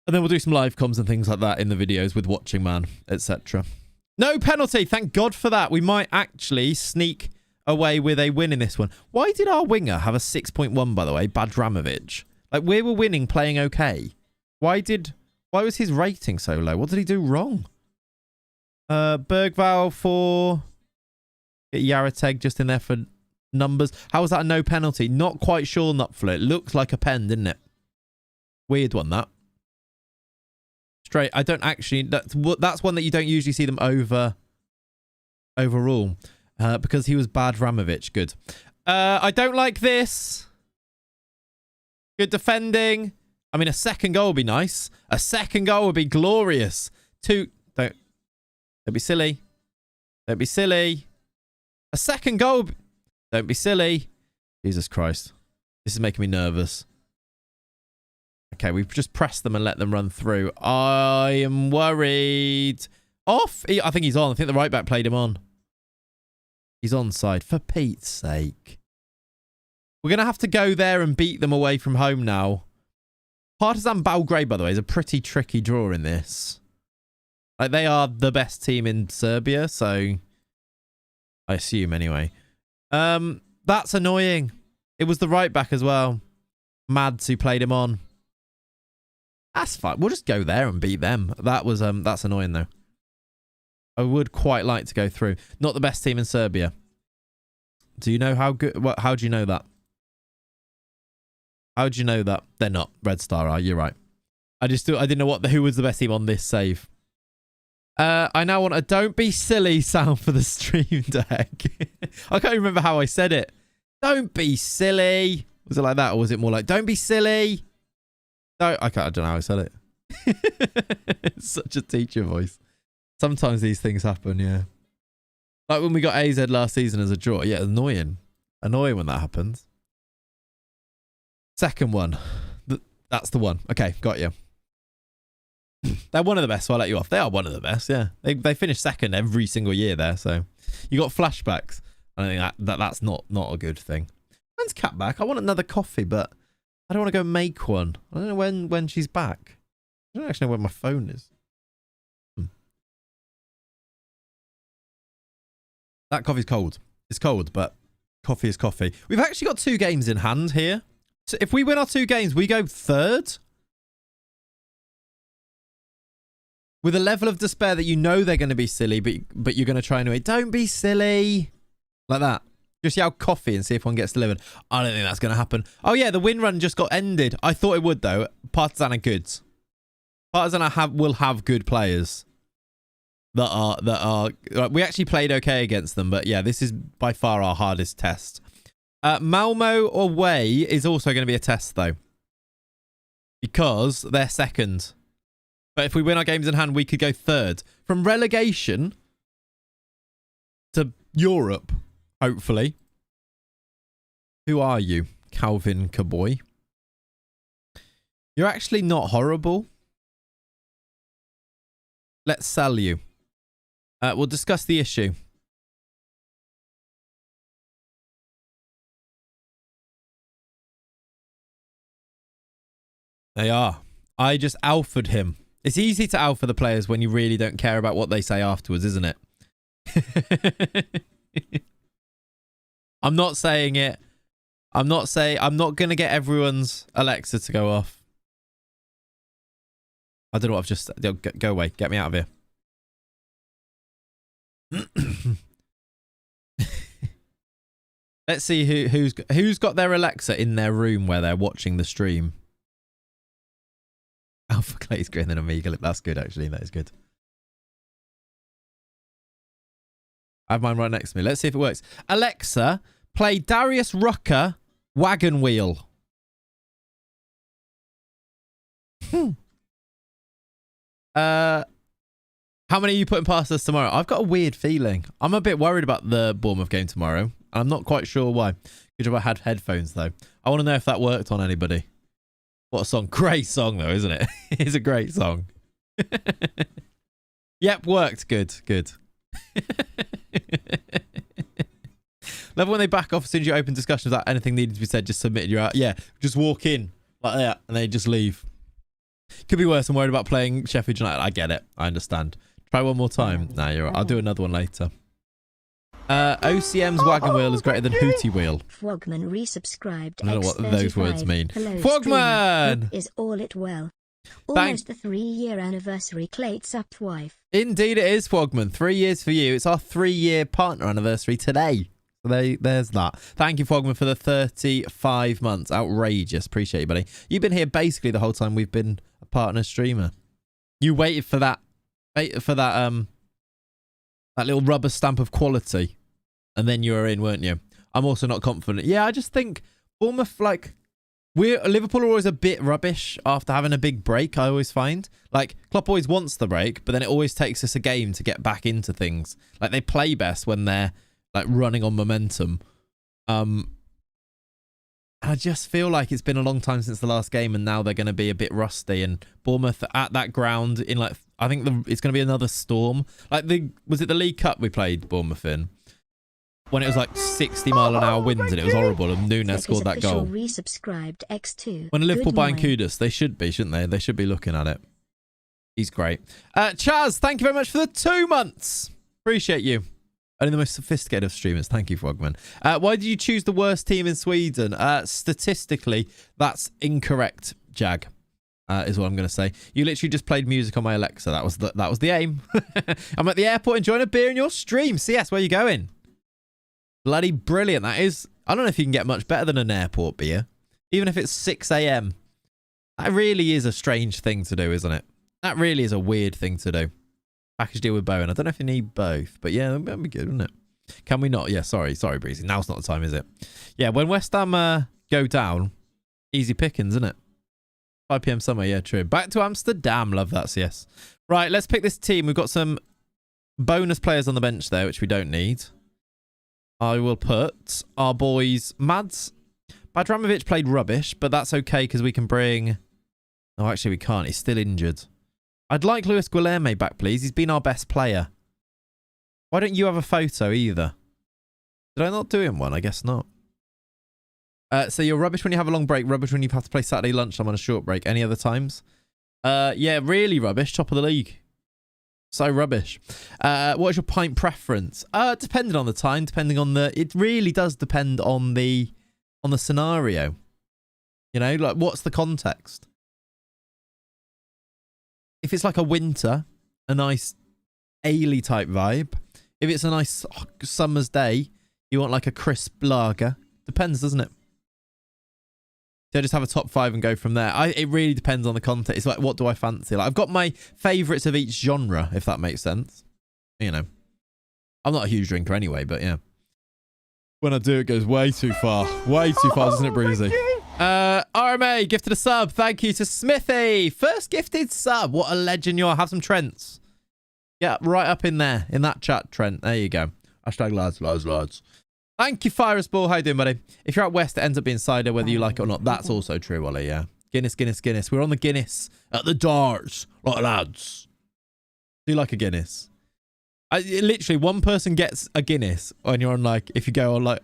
And then we'll do some live comms and things like that in the videos with Watching Man, etc. No penalty. Thank God for that. We might actually sneak away with a win in this one. Why did our winger have a 6.1, by the way, Badramovic? Like, we were winning, playing okay. Why was his rating so low? What did he do wrong? Bergval for... Get Yarateg just in there for numbers. How was that a no penalty? Not quite sure, Nupfler. It looks like a pen, didn't it? Weird one, that. Straight. I don't actually... That's one that you don't usually see them overrule. Because he was Badramovic. Good. I don't like this. Good defending. I mean, a second goal would be nice. A second goal would be glorious. Don't be silly. Don't be silly. A second goal. Don't be silly. Jesus Christ. This is making me nervous. Okay, we've just pressed them and let them run through. I am worried. Off. I think he's on. I think the right back played him on. He's onside. For Pete's sake. We're going to have to go there and beat them away from home now. Partizan Belgrade, by the way, is a pretty tricky draw in this. Like, they are the best team in Serbia, so... I assume, anyway. That's annoying. It was the right back as well. Mads, who played him on. That's fine. We'll just go there and beat them. That's annoying, though. I would quite like to go through. Not the best team in Serbia. Do you know how good... How do you know that? How do you know that? They're not. Red Star are. You're right. I didn't know who was the best team on this save. I now want a don't be silly sound for the stream deck. I can't remember how I said it. Don't be silly. Was it like that, or was it more like don't be silly? No, I don't know how I said it. It's such a teacher voice. Sometimes these things happen, yeah. Like when we got AZ last season as a draw. Yeah, annoying. Annoying when that happens. Second one. That's the one. Okay, got you. They're one of the best, so I'll let you off. They are one of the best, yeah. They finish second every single year there, so you got flashbacks. I think that's not a good thing. When's Kat back? I want another coffee, but I don't want to go make one. I don't know when she's back. I don't actually know where my phone is. That coffee's cold. It's cold, but coffee is coffee. We've actually got 2 games in hand here. So if we win our 2 games, we go third. With a level of despair that you know they're going to be silly, but you're going to try anyway. Don't be silly. Like that. Just yell coffee and see if one gets delivered. I don't think that's going to happen. Oh yeah, the win run just got ended. I thought it would though. Partizan are good. Partizan will have good players. That are we actually played okay against them, but yeah, this is by far our hardest test. Malmo away is also going to be a test though, because they're second. But if we win our games in hand, we could go third from relegation to Europe, hopefully. Who are you, Calvin Caboy? You're actually not horrible. Let's sell you. We'll discuss the issue. They are. I just alphaed him. It's easy to alpha the players when you really don't care about what they say afterwards, isn't it? I'm not saying it. I'm not going to get everyone's Alexa to go off. I don't know what I've just... Go away. Get me out of here. Let's see who's got their Alexa in their room where they're watching the stream. Alpha Clay's greater than Amiga. That's good, actually. That is good. I have mine right next to me. Let's see if it works. Alexa, play Darius Rucker, Wagon Wheel. How many are you putting past us tomorrow? I've got a weird feeling. I'm a bit worried about the Bournemouth game tomorrow. I'm not quite sure why. Good job I had headphones, though. I want to know if that worked on anybody. What a song. Great song, though, isn't it? It's a great song. Yep, worked. Good, good. Love when they back off as soon as you open discussions without anything needed to be said, just submitted, you're out. Yeah, just walk in like that and they just leave. Could be worse. I'm worried about playing Sheffield United. I get it. I understand. Try one more time. Nah, you're right. I'll do another one later. OCM's wagon wheel is greater than Hootie wheel.
Frogman resubscribed.
I don't know what those words mean.
Hello,
Frogman!
Is all it well? Almost the 3-year anniversary. Clayts up wife.
Indeed it is, Frogman. 3 years for you. It's our 3-year partner anniversary today. So there's that. Thank you, Frogman, for the 35 months. Outrageous. Appreciate you, buddy. You've been here basically the whole time we've been a partner streamer. You waited for that. That little rubber stamp of quality. And then you were in, weren't you? I'm also not confident. Yeah, I just think Bournemouth, like, Liverpool are always a bit rubbish after having a big break, I always find. Like, Klopp always wants the break, but then it always takes us a game to get back into things. Like, they play best when they're, like, running on momentum. I just feel like it's been a long time since the last game, and now they're going to be a bit rusty. And Bournemouth at that ground in, like, I think it's going to be another storm. Like, was it the League Cup we played Bournemouth in? When it was like 60-mile-an-hour winds and it was horrible, and Nunes scored that goal.
Resubscribed X2.
When Liverpool buying Kudus, they should be, shouldn't they? They should be looking at it. He's great. Chaz, thank you very much for the 2 months. Appreciate you. Only the most sophisticated of streamers. Thank you, Frogman. Why did you choose the worst team in Sweden? Statistically, that's incorrect, Jag. Is what I'm going to say. You literally just played music on my Alexa. That was the aim. I'm at the airport enjoying a beer in your stream. CS, where are you going? Bloody brilliant. That is. I don't know if you can get much better than an airport beer. Even if it's 6 a.m. That really is a strange thing to do, isn't it? That really is a weird thing to do. Package deal with Bowen. I don't know if you need both, but yeah, that'd be good, wouldn't it? Can we not? Yeah, sorry, Breezy. Now's not the time, is it? Yeah, when West Ham go down, easy pickings, isn't it? 5 p.m. somewhere, yeah, true. Back to Amsterdam. Love that, CS. Right, let's pick this team. We've got some bonus players on the bench there, which we don't need. I will put our boys Mads. Badramovic played rubbish, but that's okay because we can bring... Oh, actually, we can't. He's still injured. I'd like Luis Guilherme back, please. He's been our best player. Why don't you have a photo either? Did I not do him one? I guess not. So you're rubbish when you have a long break, rubbish when you have to play Saturday lunchtime on a short break. Any other times? Yeah, really rubbish. Top of the league. So rubbish. What is your pint preference? Depending on the time, depending on the... It really does depend on the scenario. You know, like, what's the context? If it's like a winter, a nice ale type vibe. If it's a nice summer's day, you want like a crisp lager. Depends, doesn't it? So just have a top 5 and go from there. It really depends on the context. It's like, what do I fancy? Like, I've got my favourites of each genre, if that makes sense. You know. I'm not a huge drinker anyway, but yeah. When I do, it goes way too far. Way too far, doesn't it, Breezy? RMA, gifted a sub. Thank you to Smithy. First gifted sub. What a legend you are. Have some Trents. Yeah, right up in there. In that chat, Trent. There you go. Hashtag lads. Thank you, Fyrus Ball. How you doing, buddy? If you're out west, it ends up being cider, whether you like it or not. That's also true, Ollie, yeah. Guinness. We're on the Guinness at the Darts. Right, lads. Do you like a Guinness? Literally, one person gets a Guinness when you're on, like, if you go on, like,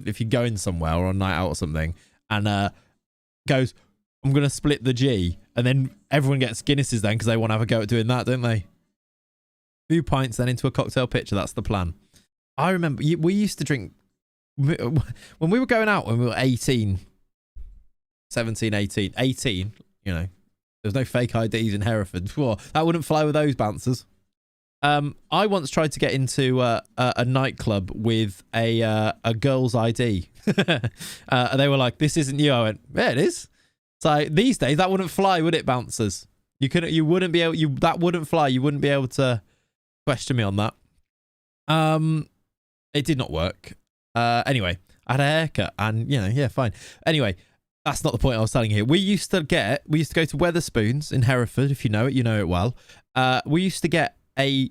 if you go in somewhere or on night out or something, and goes, I'm going to split the G, and then everyone gets Guinnesses then because they want to have a go at doing that, don't they? A few pints then into a cocktail pitcher. That's the plan. I remember we used to drink when we were going out when we were 18, 17, 18, you know, there's no fake IDs in Hereford. Whoa, that wouldn't fly with those bouncers. I once tried to get into a nightclub with a girl's ID. They were like, "This isn't you." I went, "Yeah, it is." So these days that wouldn't fly, would it, bouncers? You wouldn't be able. That wouldn't fly. You wouldn't be able to question me on that. It did not work. Anyway, I had a haircut and, you know, yeah, fine. Anyway, that's not the point I was telling you here. We used to go to Wetherspoons in Hereford, if you know it well. We used to get a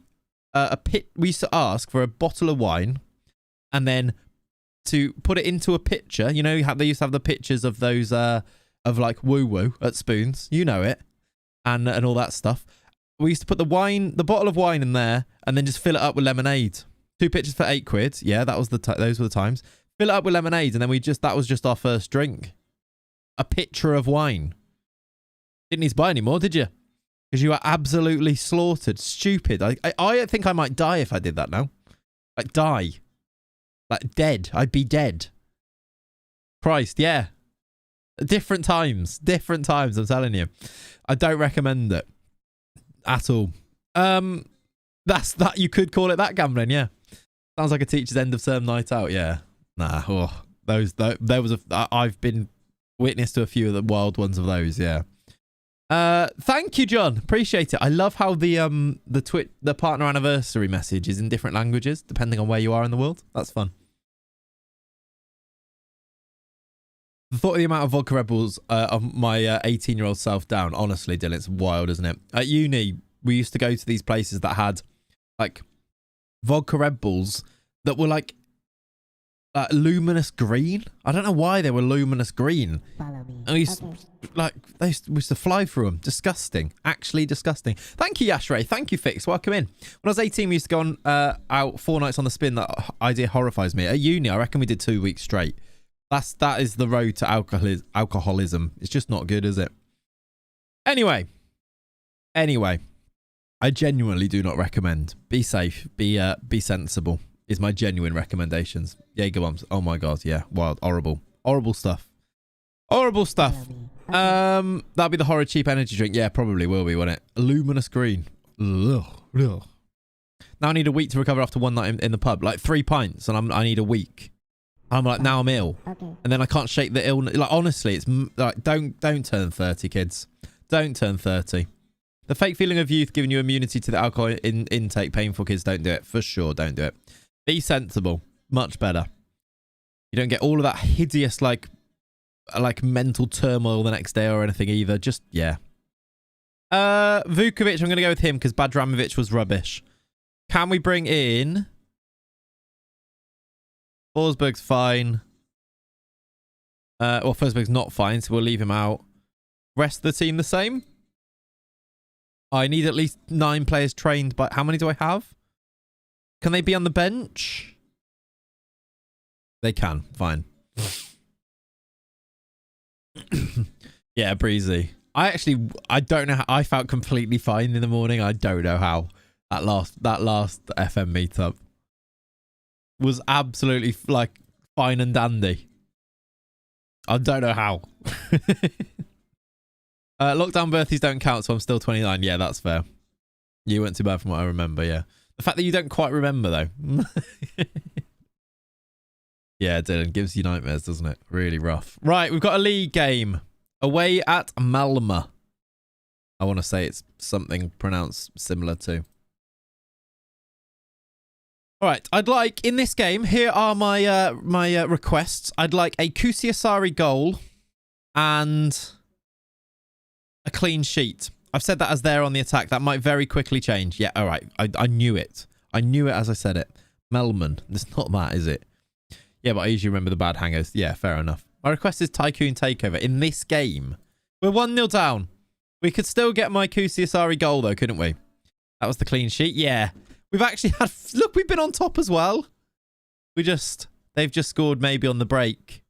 pit. We used to ask for a bottle of wine and then to put it into a pitcher. You know, they used to have the pictures of those, of like woo-woo at Spoons. You know it. And all that stuff. we used to put the bottle of wine in there and then just fill it up with lemonade. 2 pitchers for £8. Yeah, that was those were the times. Fill it up with lemonade, and then that was just our first drink. A pitcher of wine. Didn't need to buy any more, did you? Because you are absolutely slaughtered. Stupid. I think I might die if I did that now. Like, die. Like, dead. I'd be dead. Christ, yeah. Different times. Different times, I'm telling you. I don't recommend it. At all. That's that. You could call it that, gambling, yeah. Sounds like a teacher's end of term night out, yeah. Nah, I've been witness to a few of the wild ones of those, yeah. Thank you, John. Appreciate it. I love how the partner anniversary message is in different languages depending on where you are in the world. That's fun. The thought of the amount of vodka Red Bulls of my 18-year-old self down. Honestly, Dylan, it's wild, isn't it? At uni, we used to go to these places that had like vodka Red Bulls that were like luminous green. I don't know why they were luminous green.
Follow me.
And we used to fly through them. Disgusting. Actually disgusting. Thank you, Yashray. Thank you, Fix. Welcome in. When I was 18, we used to go on out 4 nights on the spin. That idea horrifies me. At uni, I reckon we did 2 weeks straight. That is the road to alcoholism. It's just not good, is it? Anyway, I genuinely do not recommend. Be safe. Be sensible. Is my genuine recommendations. Jaeger bombs. Oh my god, yeah. Wild. Horrible stuff. Horrible stuff. That'll be the horror cheap energy drink. Yeah, probably will be, won't it? Luminous green. Ugh. Ugh. Now I need a week to recover after one night in the pub. Like 3 pints and I need a week. I'm like, now I'm ill.
Okay.
And then I can't shake the illness. Like, honestly, it's like, don't turn 30, kids. Don't turn 30. The fake feeling of youth giving you immunity to the alcohol intake. Painful kids, don't do it. For sure, don't do it. Be sensible. Much better. You don't get all of that hideous, like mental turmoil the next day or anything either. Just, yeah. Vukovic, I'm going to go with him because Badramovic was rubbish. Can we bring in... Forsberg's fine. Well, Forsberg's not fine, so we'll leave him out. Rest of the team the same? I need at least 9 players trained, but how many do I have? Can they be on the bench? They can. Fine. Yeah, breezy. I don't know how. I felt completely fine in the morning. I don't know how. That last FM meetup was absolutely like fine and dandy. I don't know how. Lockdown birthdays don't count, so I'm still 29. Yeah, that's fair. You weren't too bad from what I remember, yeah. The fact that you don't quite remember, though. Yeah, Dylan, gives you nightmares, doesn't it? Really rough. Right, we've got a league game. Away at Malmö. I want to say it's something pronounced similar to. All right, I'd like, in this game, here are my my requests. I'd like a Kusiasari goal and a clean sheet. I've said that as there on the attack. That might very quickly change. Yeah, all right. I knew it. I knew it as I said it. Melman. It's not that, is it? Yeah, but I usually remember the bad hangers. Yeah, fair enough. My request is Tycoon Takeover. In this game, we're 1-0 down. We could still get my Kusiasari goal, though, couldn't we? That was the clean sheet. Yeah. We've actually had... Look, we've been on top as well. They've just scored maybe on the break.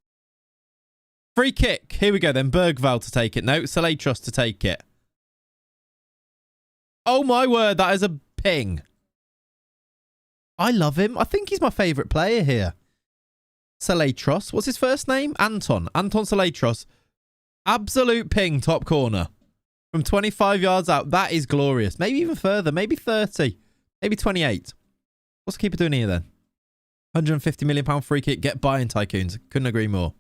Free kick. Here we go then. Bergvall to take it. No, Salatros to take it. Oh my word, that is a ping. I love him. I think he's my favourite player here. Salatros. What's his first name? Anton. Anton Salatros. Absolute ping, top corner. From 25 yards out. That is glorious. Maybe even further. Maybe 30. Maybe 28. What's the keeper doing here then? £150 million free kick. Get buying, Tycoons. Couldn't agree more.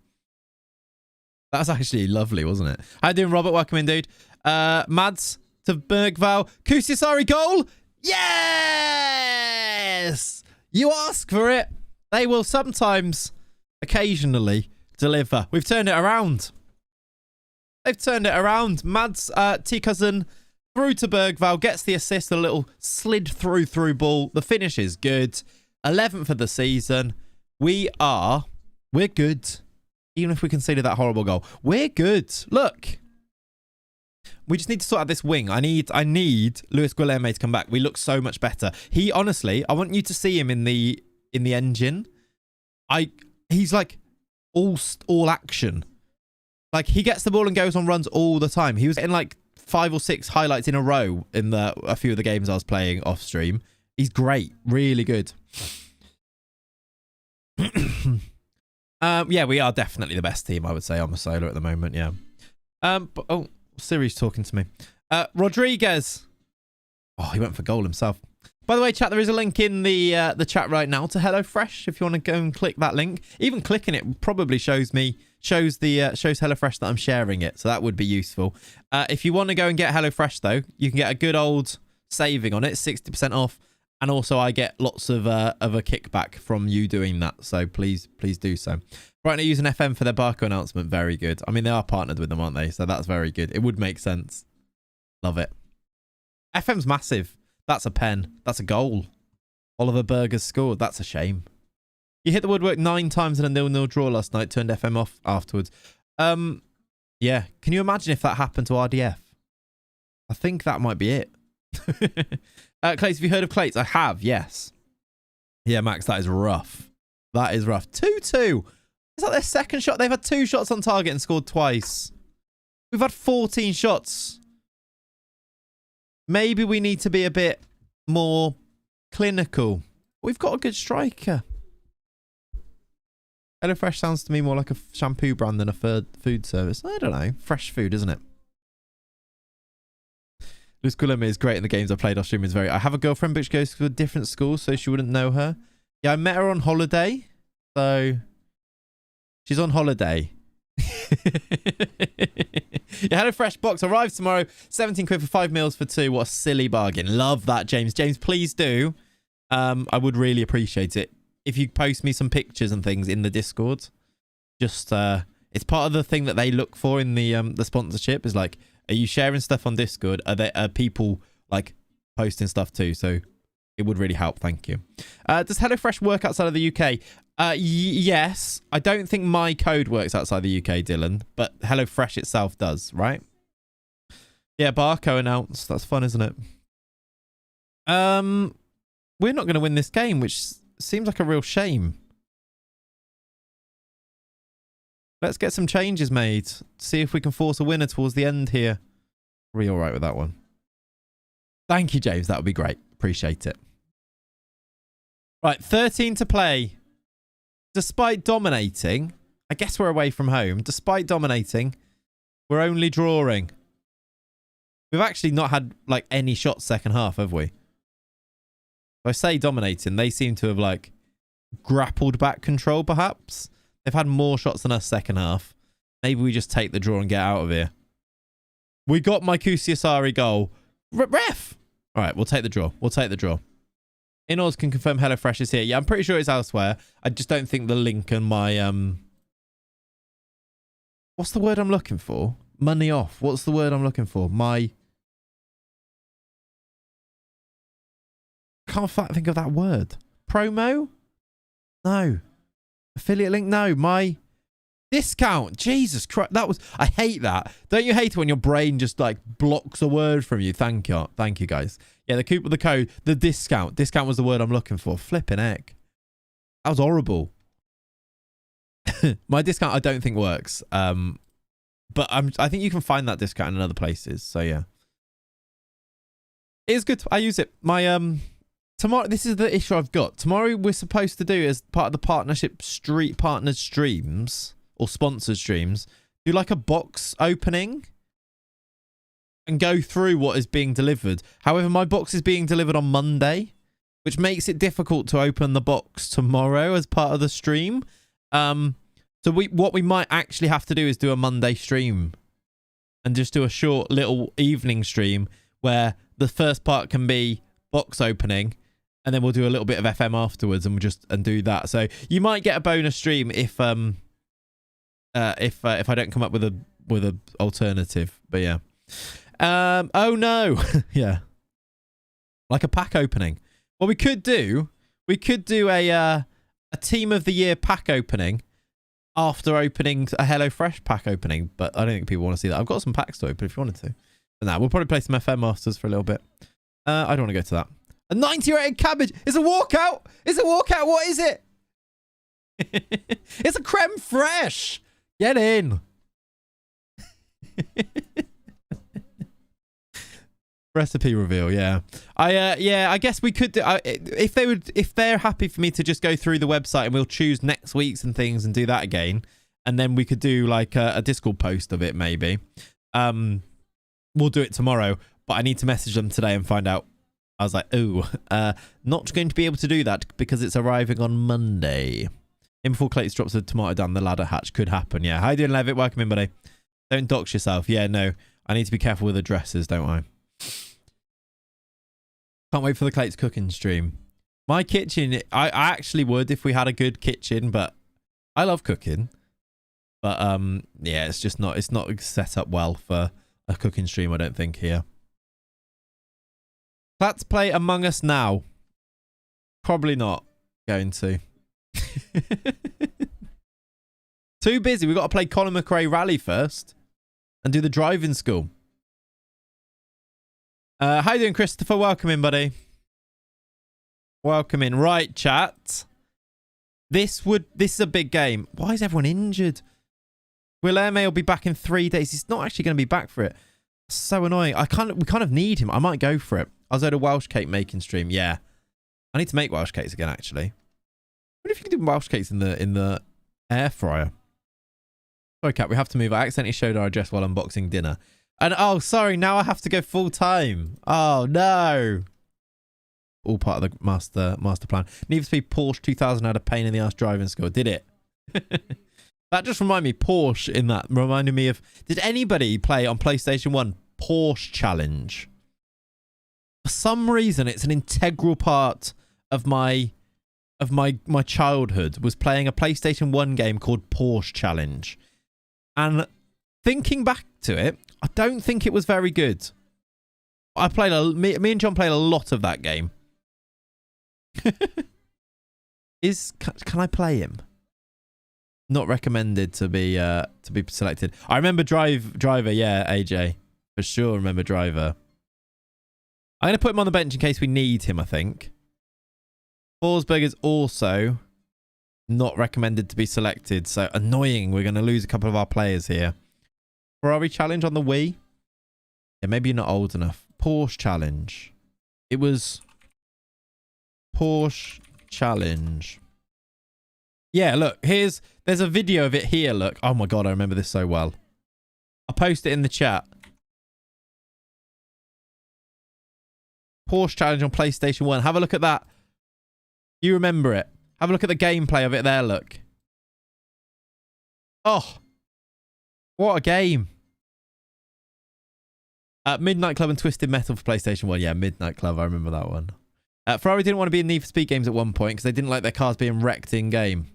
That's actually lovely, wasn't it? How you doing, Robert? Welcome in, dude. Mads to Bergvall. Kusiasari goal. Yes! You ask for it. They will sometimes, occasionally, deliver. We've turned it around. They've turned it around. Mads T-Cousin through to Bergvall. Gets the assist. A little slid through ball. The finish is good. 11th of the season. We're good. Even if we conceded that horrible goal. We're good. Look. We just need to sort out this wing. I need Luis Guilherme to come back. We look so much better. He honestly, I want you to see him in the engine. He's like all action. Like he gets the ball and goes on runs all the time. He was getting like 5 or 6 highlights in a row in a few of the games I was playing off stream. He's great, really good. Yeah, we are definitely the best team, I would say, on the solar at the moment. Yeah. But, oh, Siri's talking to me. Rodriguez. Oh, he went for goal himself. By the way, chat, there is a link in the chat right now to HelloFresh. If you want to go and click that link, even clicking it probably shows HelloFresh that I'm sharing it. So that would be useful. If you want to go and get HelloFresh though, you can get a good old saving on it, 60% off. And also I get lots of a kickback from you doing that. So please do so. Right now using FM for their Barco announcement. Very good. I mean, they are partnered with them, aren't they? So that's very good. It would make sense. Love it. FM's massive. That's a pen. That's a goal. Oliver Berger's scored. That's a shame. You hit the woodwork 9 times in a 0-0 draw last night. Turned FM off afterwards. Yeah. Can you imagine if that happened to RDF? I think that might be it. Clayts, have you heard of Clayts? I have, yes. Yeah, Max, that is rough. That is rough. 2-2. Is that their second shot? They've had 2 shots on target and scored twice. We've had 14 shots. Maybe we need to be a bit more clinical. We've got a good striker. HelloFresh sounds to me more like a shampoo brand than a food service. I don't know. Fresh food, isn't it? Luis Guilherme is great in the games I played off stream. I have a girlfriend but she goes to a different school, so she wouldn't know her. Yeah, I met her on holiday. So she's on holiday. Yeah, HelloFresh box arrives tomorrow. 17 quid for 5 meals for 2. What a silly bargain. Love that, James. James, please do. I would really appreciate it if you post me some pictures and things in the Discord. Just it's part of the thing that they look for in the sponsorship is like, are you sharing stuff on Discord? Are people like posting stuff too? So it would really help. Thank you. Does HelloFresh work outside of the UK? Yes. I don't think my code works outside the UK, Dylan, but HelloFresh itself does, right? Yeah, Barco announced. That's fun, isn't it? We're not going to win this game, which seems like a real shame. Let's get some changes made. See if we can force a winner towards the end here. Are we all right with that one? Thank you, James. That would be great. Appreciate it. Right, 13 to play. Despite dominating, I guess we're away from home. Despite dominating, we're only drawing. We've actually not had like any shots second half, have we? If I say dominating, they seem to have like grappled back control, perhaps. They've had more shots than us second half. Maybe we just take the draw and get out of here. We got my Kusiasari goal. Ref! All right, we'll take the draw. We'll take the draw. Inors can confirm HelloFresh is here. Yeah, I'm pretty sure it's elsewhere. I just don't think the link and my... What's the word I'm looking for? Money off. What's the word I'm looking for? My... Can't think of that word. Promo? No. Affiliate link? No. My discount. Jesus Christ. That was... I hate that. Don't you hate it when your brain just like blocks a word from you? Thank you. Thank you, guys. Yeah, the code. The discount. Discount was the word I'm looking for. Flipping heck. That was horrible. My discount I don't think works. But I think you can find that discount in other places. So yeah. It is good. I use it. My tomorrow, this is the issue I've got. Tomorrow we're supposed to do, as part of the partnership partnered streams or sponsored streams, do like a box opening and go through what is being delivered. However, my box is being delivered on Monday, which makes it difficult to open the box tomorrow as part of the stream. So what we might actually have to do is do a Monday stream and just do a short little evening stream where the first part can be box opening, and then we'll do a little bit of FM afterwards, and we'll just do that. So you might get a bonus stream if I don't come up with a alternative. But yeah. Oh no. Yeah. Like a pack opening. Well, we could do a team of the year pack opening after opening a HelloFresh pack opening, but I don't think people want to see that. I've got some packs to open if you wanted to. But nah, we'll probably play some FM Masters for a little bit. I don't want to go to that. A 90-rated cabbage. It's a walkout. It's a walkout. What is it? It's a creme fraiche. Get in. Recipe reveal, yeah. I guess we could do, if they're happy for me to just go through the website and we'll choose next week's and things and do that again, and then we could do like a Discord post of it maybe. We'll do it tomorrow, but I need to message them today and find out. I was like, oh, not going to be able to do that because it's arriving on Monday. In before Clayts drops a tomato down the ladder hatch. Could happen, yeah. How you doing, Levitt? Welcome in, buddy. Don't dox yourself. Yeah, no. I need to be careful with addresses, don't I? Can't wait for the Clayts cooking stream. My kitchen, I actually would if we had a good kitchen, but I love cooking. But yeah, it's not set up well for a cooking stream, I don't think, here. Let's play Among Us now. Probably not going to. Too busy. We've got to play Colin McRae Rally first and do the driving school. How you doing, Christopher? Welcome in, buddy. Welcome in. Right, chat. This is a big game. Why is everyone injured? Willerme will be back in 3 days. He's not actually going to be back for it. So annoying. We kind of need him. I might go for it. I was at a Welsh cake making stream. Yeah. I need to make Welsh cakes again, actually. What if you could do Welsh cakes in the air fryer? Sorry, Cat, we have to move. I accidentally showed our address while unboxing dinner. And oh, sorry, now I have to go full time. Oh no. All part of the master plan. Need to be Porsche 2000 had a pain in the ass driving school. Did it? That just reminded me, Porsche in that reminded me of, did anybody play on PlayStation 1 Porsche Challenge? For some reason, it's an integral part of my childhood, was playing a PlayStation 1 game called Porsche Challenge. And thinking back to it, I don't think it was very good. Me and John played a lot of that game. Can I play him? Not recommended to be selected. I remember Driver, yeah, AJ. For sure remember Driver. I'm going to put him on the bench in case we need him, I think. Forsberg is also not recommended to be selected. So annoying. We're going to lose a couple of our players here. Ferrari Challenge on the Wii. Yeah, maybe you're not old enough. Porsche Challenge. It was Porsche Challenge. Yeah, look. There's a video of it here, look. Oh my God, I remember this so well. I'll post it in the chat. Porsche Challenge on PlayStation 1. Have a look at that. You remember it. Have a look at the gameplay of it there, look. Oh. What a game. Midnight Club and Twisted Metal for PlayStation 1. Yeah, Midnight Club. I remember that one. Ferrari didn't want to be in Need for Speed games at one point because they didn't like their cars being wrecked in-game.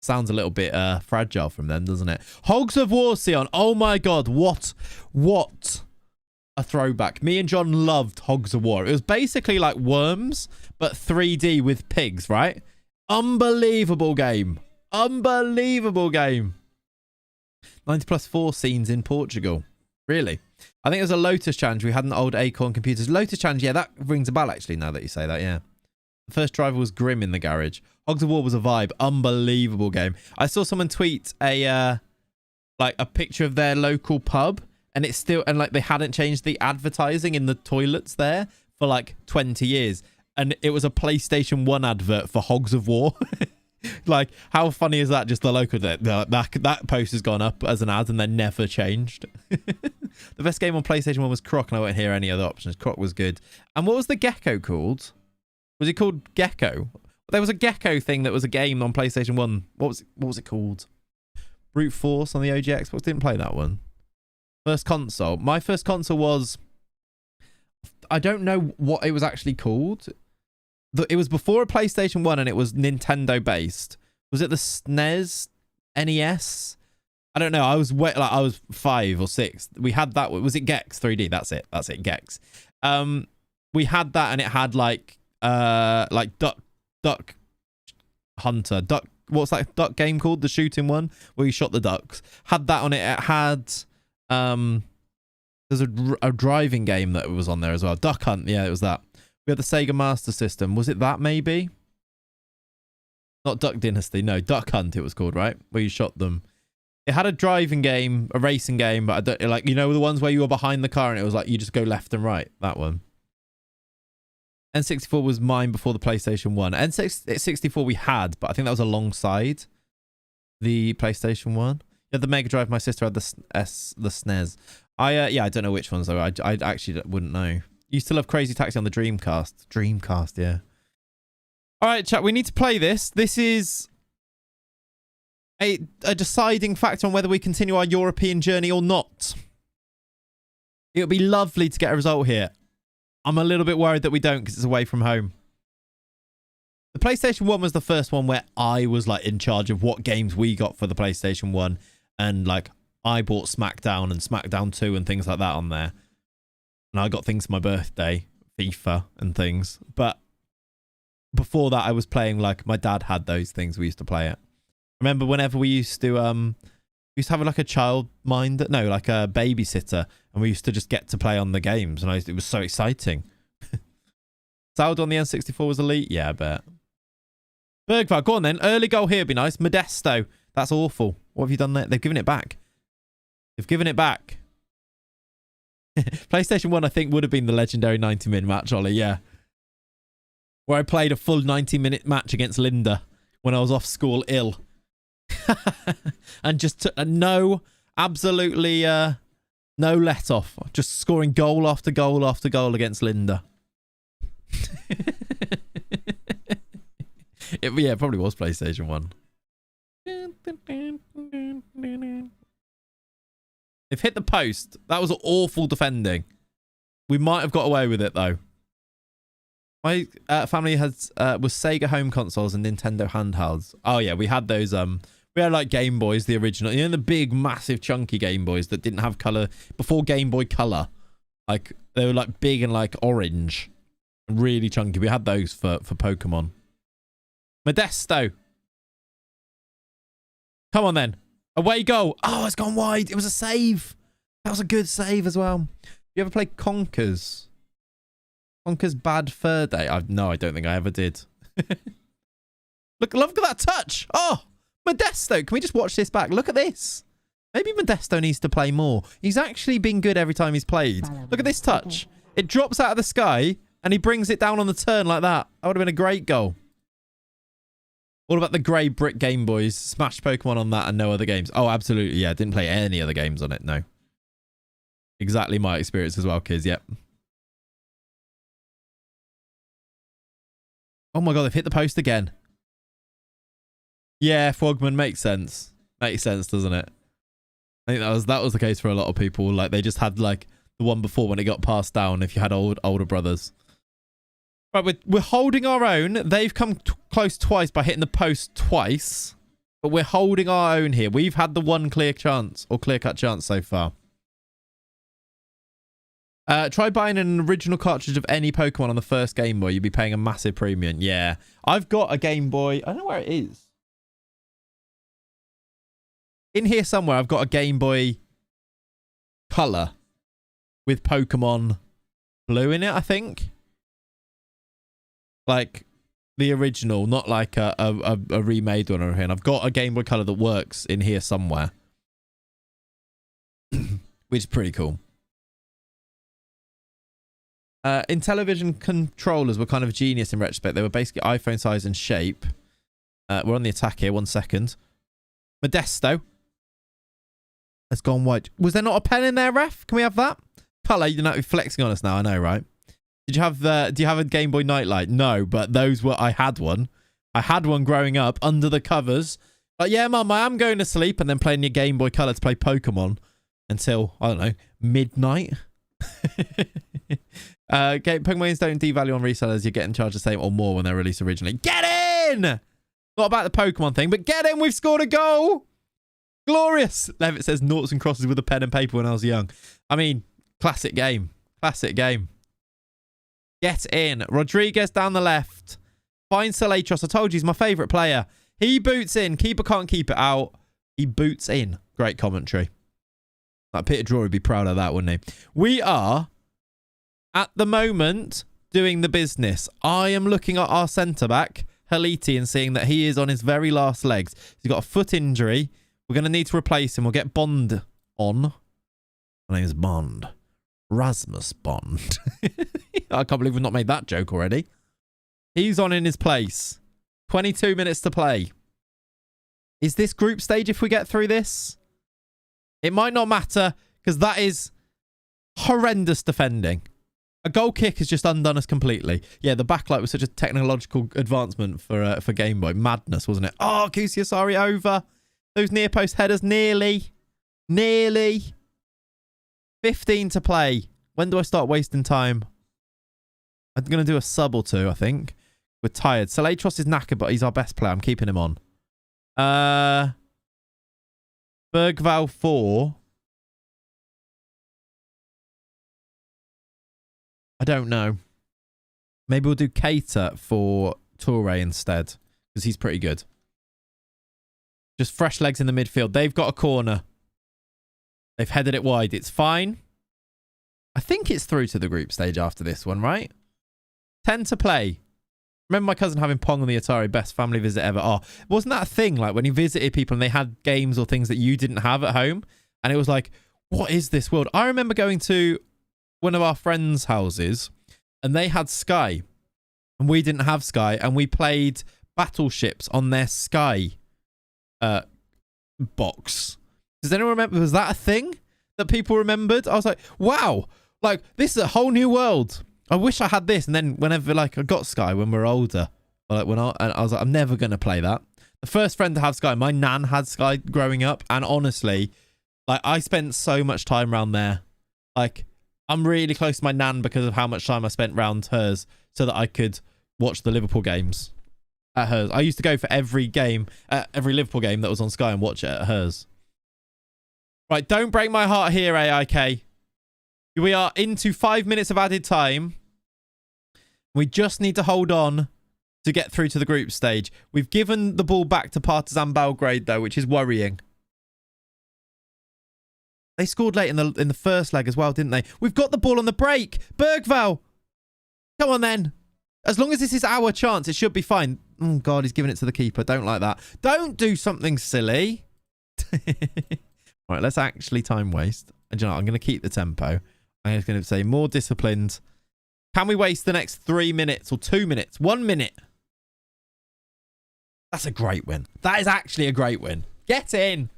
Sounds a little bit fragile from them, doesn't it? Hogs of War, Sion. Oh my God. What a throwback. Me and John loved Hogs of War. It was basically like Worms, but 3D with pigs, right? Unbelievable game. Unbelievable game. 90+4 scenes in Portugal. Really? I think it was a Lotus Challenge. We had an old Acorn computers. Lotus Challenge, yeah, that rings a bell actually now that you say that, yeah. The first driver was grim in the garage. Hogs of War was a vibe. Unbelievable game. I saw someone tweet a picture of their local pub, and it's still, and like they hadn't changed the advertising in the toilets there for like 20 years. And it was a PlayStation 1 advert for Hogs of War. Like, how funny is that? Just the local, that post has gone up as an ad and then never changed. The best game on PlayStation 1 was Croc, and I won't hear any other options. Croc was good. And what was the gecko called? Was it called Gecko? There was a gecko thing that was a game on PlayStation 1. What was it called? Brute Force on the OG Xbox. Didn't play that one. First console. My first console was, I don't know what it was actually called. It was before a PlayStation 1 and it was Nintendo based. Was it the SNES? NES? I don't know. I was 5 or 6. We had that. Was it Gex 3D? That's it. Gex. We had that, and it had like Duck Hunter. What's that duck game called? The shooting one where you shot the ducks. Had that on it. It had There's a driving game that was on there as well. Duck Hunt. Yeah, it was that. We had the Sega Master System. Was it that maybe? Not Duck Dynasty. No, Duck Hunt it was called, right? Where you shot them. It had a driving game, a racing game, but I don't, like, you know, the ones where you were behind the car and it was like you just go left and right. That one. N64 was mine before the PlayStation 1. N64 we had, but I think that was alongside the PlayStation 1. Yeah, the Mega Drive. My sister had the SNES. Yeah, I don't know which ones though. I actually wouldn't know. Used to love Crazy Taxi on the Dreamcast. Dreamcast, yeah. All right, chat. We need to play this. This is a deciding factor on whether we continue our European journey or not. It would be lovely to get a result here. I'm a little bit worried that we don't because it's away from home. The PlayStation 1 was the first one where I was like in charge of what games we got for the PlayStation 1. And like I bought SmackDown and SmackDown 2 and things like that on there. And I got things for my birthday, FIFA and things. But before that, I was playing like my dad had those things. We used to play it. Remember whenever we used to have like a child minder, no, like a babysitter, and we used to just get to play on the games, and it was so exciting. Sourdough on the N64 was elite, yeah, I bet. Bergvar, go on then. Early goal here would be nice. Modesto, that's awful. What have you done there? They've given it back. They've given it back. PlayStation 1, I think, would have been the legendary 90-minute match, Ollie, yeah. Where I played a full 90-minute match against Linda when I was off school ill. And just absolutely no let off. Just scoring goal after goal after goal against Linda. It probably was PlayStation 1. They've hit the post. That was awful defending. We might have got away with it though. My family was Sega home consoles and Nintendo handhelds. Oh yeah, we had those. We had like Game Boys, the original. You know, the big, massive, chunky Game Boys that didn't have color before Game Boy Color. Like they were like big and like orange, and really chunky. We had those for Pokemon. Modesto. Come on then. Away goal. Oh, it's gone wide. It was a save. That was a good save as well. You ever play Conkers? Conker's Bad Fur Day. No, I don't think I ever did. Look at that touch. Oh, Modesto. Can we just watch this back? Look at this. Maybe Modesto needs to play more. He's actually been good every time he's played. Look at this touch. It drops out of the sky and he brings it down on the turn like that. That would have been a great goal. All about the grey brick Game Boys. Smashed Pokemon on that and no other games. Oh, absolutely. Yeah, didn't play any other games on it. No. Exactly my experience as well, kids. Yep. Oh my god, they've hit the post again. Yeah, Frogman makes sense. Makes sense, doesn't it? I think that was the case for a lot of people. Like they just had like the one before when it got passed down. If you had older brothers, right? We're holding our own. They've come close twice by hitting the post twice, but we're holding our own here. We've had the one clear chance or clear-cut chance so far. Try buying an original cartridge of any Pokemon on the first Game Boy. You'd be paying a massive premium. Yeah, I've got a Game Boy. I don't know where it is. In here somewhere, I've got a Game Boy Color with Pokemon Blue in it, I think. Like the original, not like a remade one or anything. I've got a Game Boy Color that works in here somewhere. Which is pretty cool. Intellivision controllers were kind of genius in retrospect. They were basically iPhone size and shape. We're on the attack here. 1 second. Modesto has gone wide. Was there not a pen in there, ref? Can we have that? Colour, you're not flexing on us now. I know, right? Do you have a Game Boy Nightlight? No, but I had one. I had one growing up under the covers. But yeah, Mum, I am going to sleep and then playing your Game Boy Color to play Pokemon until, I don't know, midnight. Pokemon games don't devalue on resellers. You're getting charged the same or more when they're released originally. Get in! Not about the Pokemon thing, but get in! We've scored a goal! Glorious! Levitt says noughts and crosses with a pen and paper when I was young. I mean, classic game. Classic game. Get in. Rodriguez down the left. Find Salatros. I told you he's my favourite player. He boots in. Keeper can't keep it out. He boots in. Great commentary. Like Peter Drury would be proud of that, wouldn't he? We are, at the moment, doing the business. I am looking at our centre-back, Haliti, and seeing that he is on his very last legs. He's got a foot injury. We're going to need to replace him. We'll get Bond on. My name's Bond. Rasmus Bond. I can't believe we've not made that joke already. He's on in his place. 22 minutes to play. Is this group stage if we get through this? It might not matter because that is horrendous defending. A goal kick has just undone us completely. Yeah, the backlight was such a technological advancement for Game Boy. Madness, wasn't it? Oh, Kusiasari over. Those near post headers nearly. 15 to play. When do I start wasting time? I'm going to do a sub or two, I think. We're tired. Salatros is knackered, but he's our best player. I'm keeping him on. Bergval 4. I don't know. Maybe we'll do Keita for Toure instead, because he's pretty good. Just fresh legs in the midfield. They've got a corner. They've headed it wide. It's fine. I think it's through to the group stage after this one, right? 10 to play. Remember my cousin having Pong on the Atari, best family visit ever. Oh, wasn't that a thing? Like when he visited people and they had games or things that you didn't have at home. And it was like, what is this world? I remember going to one of our friends' houses and they had Sky and we didn't have Sky, and we played Battleships on their Sky box. Does anyone remember? Was that a thing that people remembered? I was like, wow, like this is a whole new world. I wish I had this. And then whenever like I got Sky when we were older, like when I was like, I'm never going to play that. The first friend to have Sky, my nan had Sky growing up. And honestly, like I spent so much time around there. Like I'm really close to my nan because of how much time I spent around hers so that I could watch the Liverpool games at hers. I used to go for every game, every Liverpool game that was on Sky and watch it at hers. Right, don't break my heart here, AIK. We are into 5 minutes of added time. We just need to hold on to get through to the group stage. We've given the ball back to Partizan Belgrade, though, which is worrying. They scored late in the first leg as well, didn't they? We've got the ball on the break. Bergval. Come on, then. As long as this is our chance, it should be fine. Oh, God, he's giving it to the keeper. Don't like that. Don't do something silly. Right, let's actually time waste. And you know, I'm going to keep the tempo. I'm just going to say more disciplined. Can we waste the next 3 minutes or 2 minutes? 1 minute. That's a great win. That is actually a great win. Get in.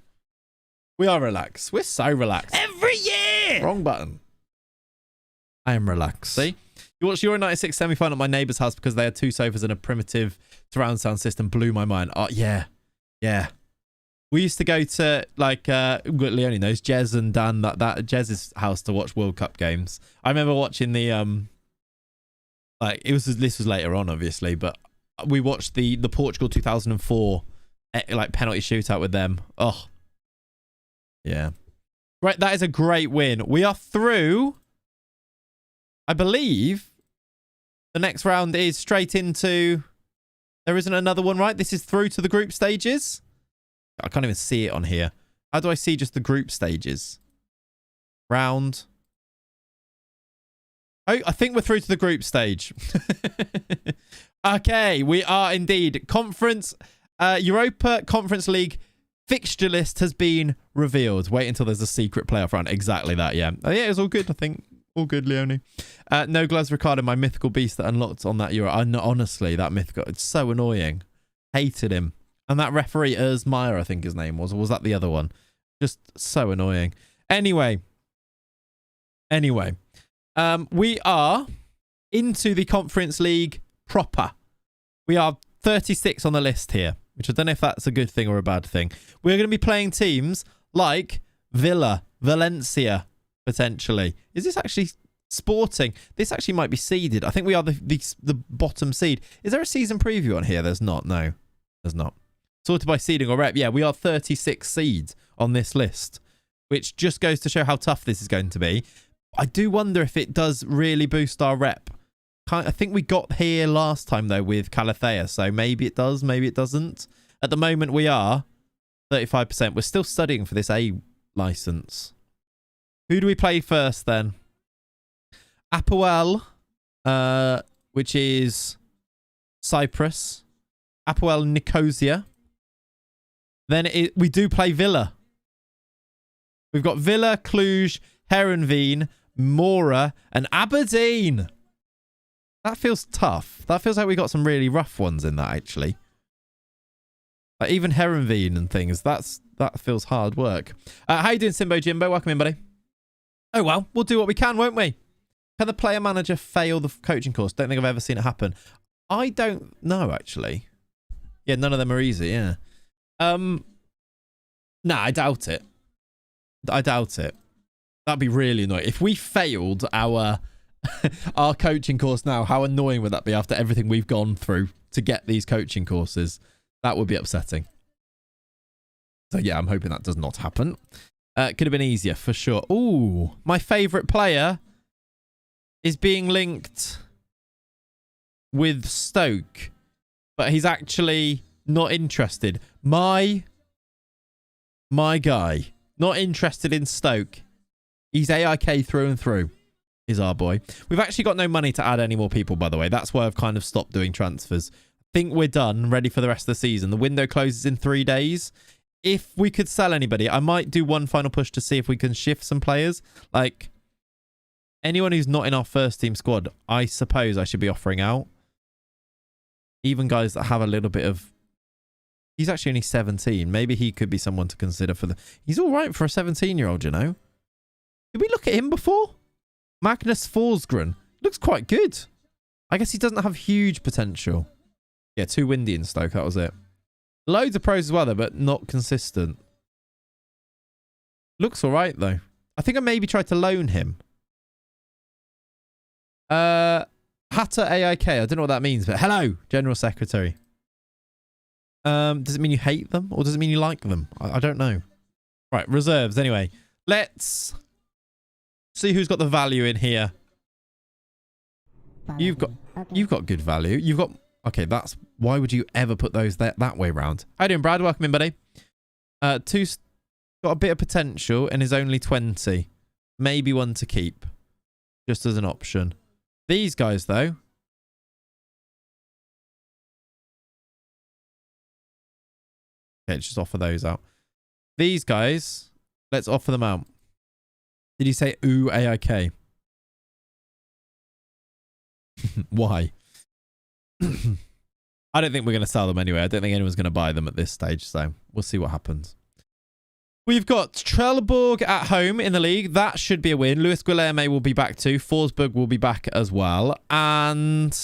We are relaxed. We're so relaxed. Every year. Wrong button. I am relaxed. See? You watched Euro 96 semi-final at my neighbour's house because they had 2 sofas and a primitive surround sound system. Blew my mind. Oh, yeah. Yeah. We used to go to, like, Leonie knows, Jez and Dan, that Jez's house to watch World Cup games. I remember watching the, this was later on, obviously, but we watched the Portugal 2004, like, penalty shootout with them. Oh, yeah. Right, that is a great win. We are through. I believe the next round is straight into, there isn't another one, right? This is through to the group stages. I can't even see it on here. How do I see just the group stages? Round. Oh, I think we're through to the group stage. Okay, we are indeed. Europa Conference League fixture list has been revealed. Wait until there's a secret playoff round. Exactly that, yeah. Oh, yeah, it's all good, I think. All good, Leonie. No gloves, Ricardo, my mythical beast that unlocked on that Euro. Honestly, that mythical, it's so annoying. Hated him. And that referee, Meyer, I think his name was. Or was that the other one? Just so annoying. Anyway. We are into the Conference League proper. We are 36 on the list here, which I don't know if that's a good thing or a bad thing. We're going to be playing teams like Villa, Valencia, potentially. Is this actually Sporting? This actually might be seeded. I think we are the bottom seed. Is there a season preview on here? There's not. No, there's not. Sorted by seeding or rep. Yeah, we are 36 seeds on this list, which just goes to show how tough this is going to be. I do wonder if it does really boost our rep. I think we got here last time, though, with Calathea, so maybe it does, maybe it doesn't. At the moment, we are 35%. We're still studying for this A license. Who do we play first then? Apoel, which is Cyprus. Apoel Nicosia. Then we do play Villa. We've got Villa, Cluj, Heerenveen, Mora, and Aberdeen. That feels tough. That feels like we got some really rough ones in that, actually. Like even Heerenveen and things. That feels hard work. How you doing, Simbo Jimbo? Welcome in, buddy. Oh, well, we'll do what we can, won't we? Can the player manager fail the coaching course? Don't think I've ever seen it happen. I don't know, actually. Yeah, none of them are easy, yeah. Nah, I doubt it. I doubt it. That'd be really annoying. If we failed our our coaching course now, how annoying would that be after everything we've gone through to get these coaching courses? That would be upsetting. So yeah, I'm hoping that does not happen. Could have been easier for sure. Ooh, my favourite player is being linked with Stoke, but he's actually not interested. My guy, not interested in Stoke. He's AIK through and through, is our boy. We've actually got no money to add any more people, by the way. That's why I've kind of stopped doing transfers. I think we're done, ready for the rest of the season. The window closes in 3 days. If we could sell anybody, I might do one final push to see if we can shift some players. Like, anyone who's not in our first team squad, I suppose I should be offering out. Even guys that have a little bit of... He's actually only 17. Maybe he could be someone to consider for the... He's all right for a 17-year-old, you know. Did we look at him before? Magnus Forsgren. Looks quite good. I guess he doesn't have huge potential. Yeah, too windy in Stoke. That was it. Loads of pros as well, though, but not consistent. Looks all right, though. I think I maybe tried to loan him. Hatter AIK. I don't know what that means, but hello, General Secretary. Does it mean you hate them or does it mean you like them? I don't know. Right, reserves. Anyway, let's see who's got the value in here. You've got good value. You've got... Okay, that's... Why would you ever put those that way round? How you doing, Brad? Welcome in, buddy. Two's got a bit of potential and is only 20. Maybe one to keep. Just as an option. These guys, though. Okay, let's just offer those out. These guys, let's offer them out. Did you say ooh AIK? Why? I don't think we're going to sell them anyway. I don't think anyone's going to buy them at this stage, so we'll see what happens. We've got Trelleborg at home in the league. That should be a win. Luis Guilherme will be back too. Forsberg will be back as well. And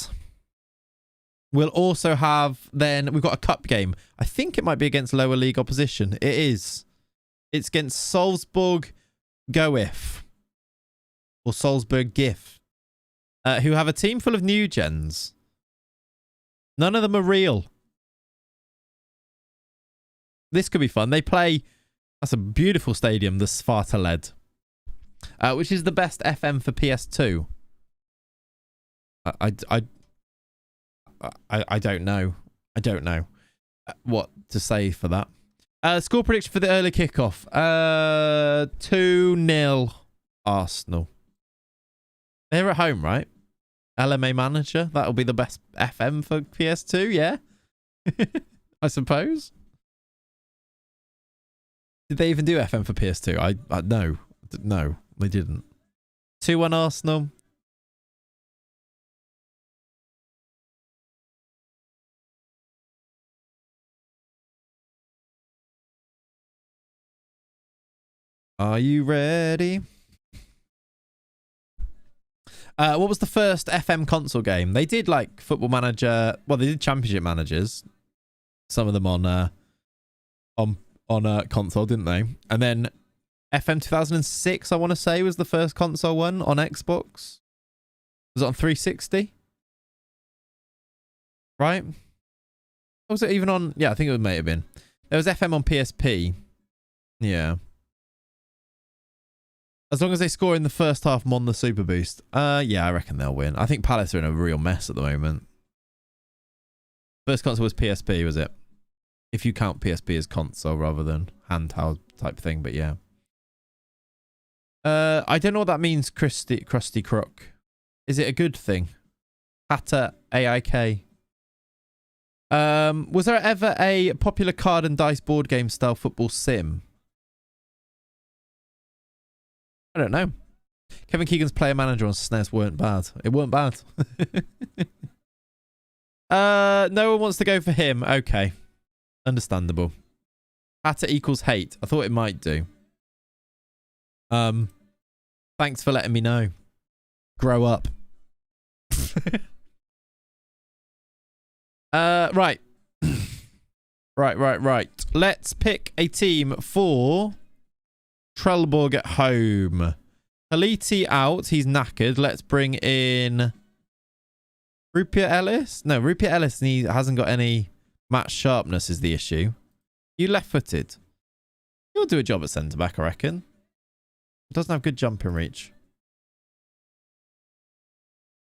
we'll also have then... We've got a cup game. I think it might be against lower league opposition. It is. It's against Salzburg Goif. Or Salzburg GIF. Who have a team full of new gens. None of them are real. This could be fun. They play... That's a beautiful stadium, the Svartaled, which is the best FM for PS2. I don't know. I don't know what to say for that. Score prediction for the early kickoff. 2-0 Arsenal. They're at home, right? LMA manager. That'll be the best FM for PS2, yeah? I suppose. Did they even do FM for PS2? No, they didn't. 2-1 Arsenal. Are you ready? What was the first FM console game? They did like Football Manager. Well, they did Championship Managers. Some of them on console, didn't they? And then FM 2006, I want to say, was the first console one on Xbox. Was it on 360? Right? Or was it even on... Yeah, I think it may have been. There was FM on PSP. Yeah. As long as they score in the first half, I'm on the Super Boost. Yeah, I reckon they'll win. I think Palace are in a real mess at the moment. First console was PSP, was it? If you count PSP as console rather than handheld type thing, but yeah. I don't know what that means, Krusty Crook. Is it a good thing? Hatter AIK. Was there ever a popular card and dice board game style football sim? I don't know. Kevin Keegan's player manager on SNES weren't bad. It weren't bad. No one wants to go for him. Okay. Understandable. Hatter equals hate. I thought it might do. Thanks for letting me know. Grow up. Right. Right. Let's pick a team for Trelleborg at home. Haliti out. He's knackered. Let's bring in Rupiah Ellis. No, Rupiah Ellis, he hasn't got any match sharpness is the issue. You left-footed. He'll do a job at centre-back, I reckon. He doesn't have good jumping reach.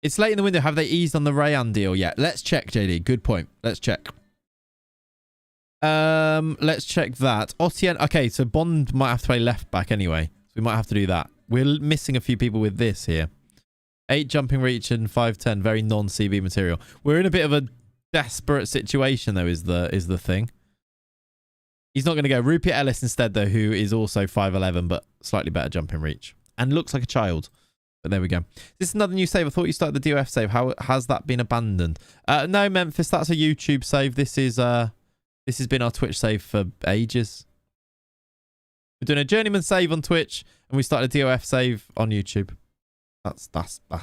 It's late in the window. Have they eased on the Rayan deal yet? Let's check, JD. Good point. Let's check. Let's check that. Otienne. Okay, so Bond might have to play left back anyway. So we might have to do that. We're missing a few people with this here. 8 jumping reach and 5'10". Very non-CB material. We're in a bit of a desperate situation, though, is the thing. He's not going to go. Rupiah Ellis instead, though, who is also 5'11", but slightly better jumping reach. And looks like a child. But there we go. This is another new save. I thought you started the DOF save. How has that been abandoned? No, Memphis, that's a YouTube save. This has been our Twitch save for ages. We're doing a Journeyman save on Twitch, and we started a DOF save on YouTube. That's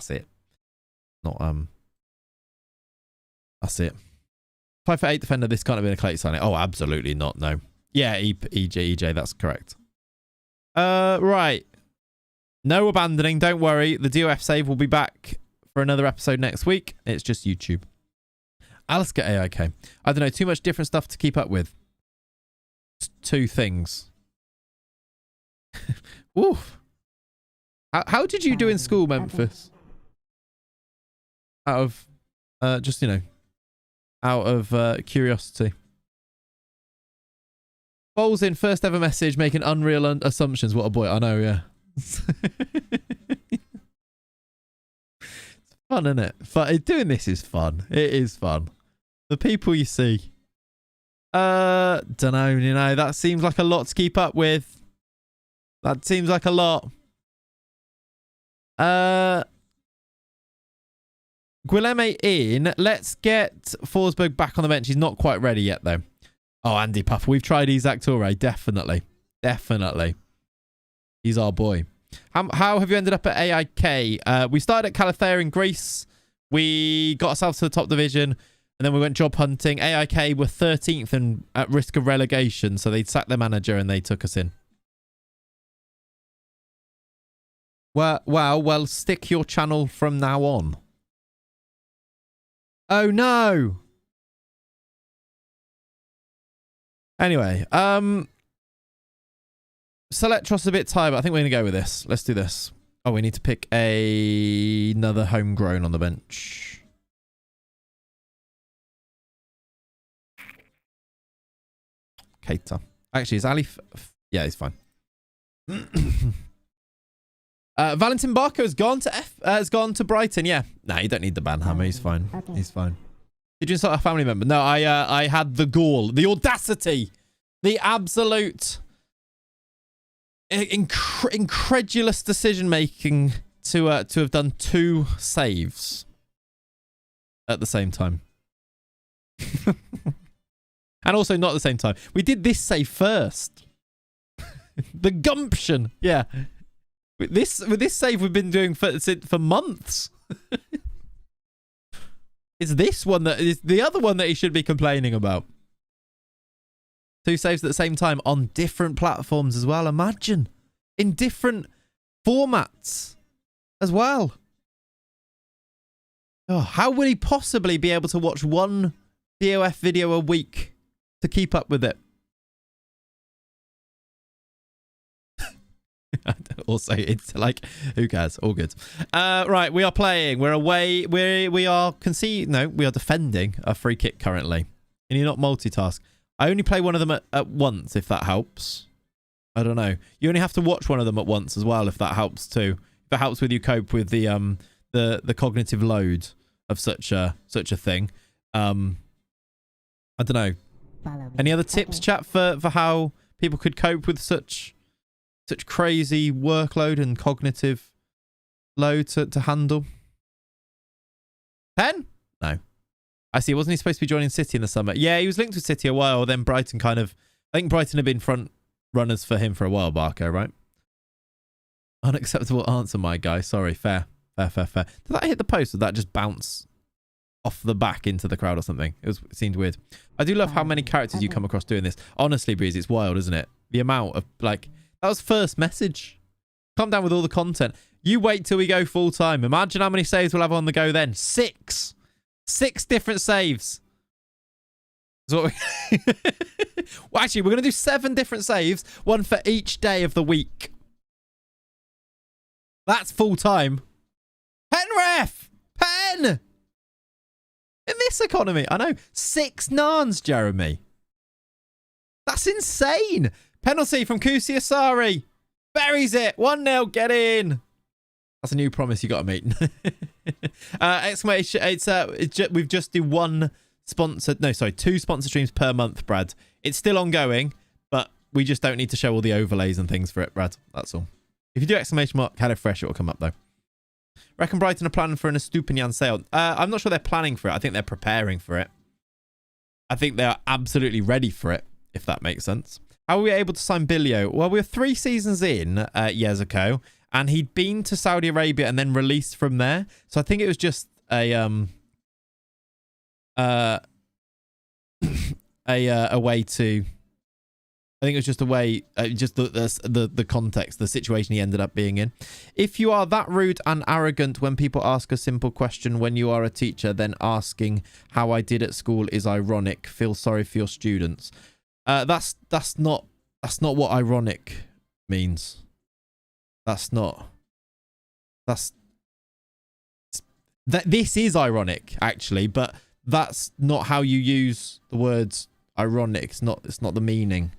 it. Not that's it. 5'8" defender. This can't have been a Clayts signing. Oh, absolutely not. No. Yeah, EJ. That's correct. Right. No abandoning. Don't worry. The DOF save will be back for another episode next week. It's just YouTube. Alaska AIK. I don't know. Too much different stuff to keep up with. 2 things. Oof. How did you do in school, Memphis? Out of, just, out of curiosity. Bowles in first ever message making unreal assumptions. What a boy. I know, yeah. It's fun, isn't it? Doing this is fun. It is fun. The people you see. Don't know, that seems like a lot to keep up with. That seems like a lot. Guilherme in. Let's get Forsberg back on the bench. He's not quite ready yet, though. Oh, Andy Puffer. We've tried Isaac Toure. Definitely. He's our boy. How have you ended up at AIK? We started at Calathea in Greece. We got ourselves to the top division. And then we went job hunting. AIK were 13th and at risk of relegation. So they'd sacked their manager and they took us in. Well, stick your channel from now on. Oh, no. Anyway, Selectros a bit tired, but I think we're going to go with this. Let's do this. Oh, we need to pick another homegrown on the bench. Keita. Actually, is Ali... Yeah, he's fine. Valentin Barco has gone to Brighton. Yeah. Nah, you don't need the ban hammer. He's fine.
Okay.
He's fine. Did you insult a family member? No, I had the gall, the audacity, the absolute incredulous decision making to have done 2 saves at the same time. And also not at the same time. We did this save first. The gumption. Yeah. With this save we've been doing for months. It's this one that is the other one that he should be complaining about. 2 saves at the same time on different platforms as well. Imagine. In different formats as well. Oh, how would he possibly be able to watch one DOF video a week to keep up with it? Also, it's like, who cares? All good. Right, we are playing. We're away. We are defending a free kick currently. Can you not multitask? I only play one of them at once, if that helps. I don't know. You only have to watch one of them at once as well, if that helps too. If it helps with you cope with the cognitive load of such a thing. I don't know. Any other tips, chat, for how people could cope with such crazy workload and cognitive load to handle? Pen? No. I see. Wasn't he supposed to be joining City in the summer? Yeah, he was linked with City a while. Then Brighton I think Brighton had been front runners for him for a while, Barco, right? Unacceptable answer, my guy. Sorry. Fair. Did that hit the post or did that just bounce off the back into the crowd or something? It seemed weird. I do love how many characters you come across doing this. Honestly, Breeze, it's wild, isn't it? The amount of, like, that was first message. Calm down with all the content. You wait till we go full time. Imagine how many saves we'll have on the go then. 6 different saves. Well, actually, we're going to do 7 different saves, one for each day of the week. That's full time. Pen ref! Pen! In this economy, I know. 6 nans, Jeremy. That's insane. Penalty from Kusi Asari. Buries it. 1-0. Get in. That's a new promise you got to meet. Exclamation. We've just do 2 sponsor streams per month, Brad. It's still ongoing, but we just don't need to show all the overlays and things for it, Brad. That's all. If you do exclamation mark HelloFresh, it will come up though. Reckon Brighton are planning for an Estupinian sale. I'm not sure they're planning for it. I think they're preparing for it. I think they are absolutely ready for it, if that makes sense. How were we able to sign Billio? Well, we were 3 seasons in years ago, and he'd been to Saudi Arabia and then released from there. So I think it was just a way to. I think it was just a way, just the context, the situation he ended up being in. If you are that rude and arrogant when people ask a simple question when you are a teacher, then asking how I did at school is ironic. Feel sorry for your students. That's not what ironic means. This is ironic actually, but that's not how you use the words ironic. It's not the meaning.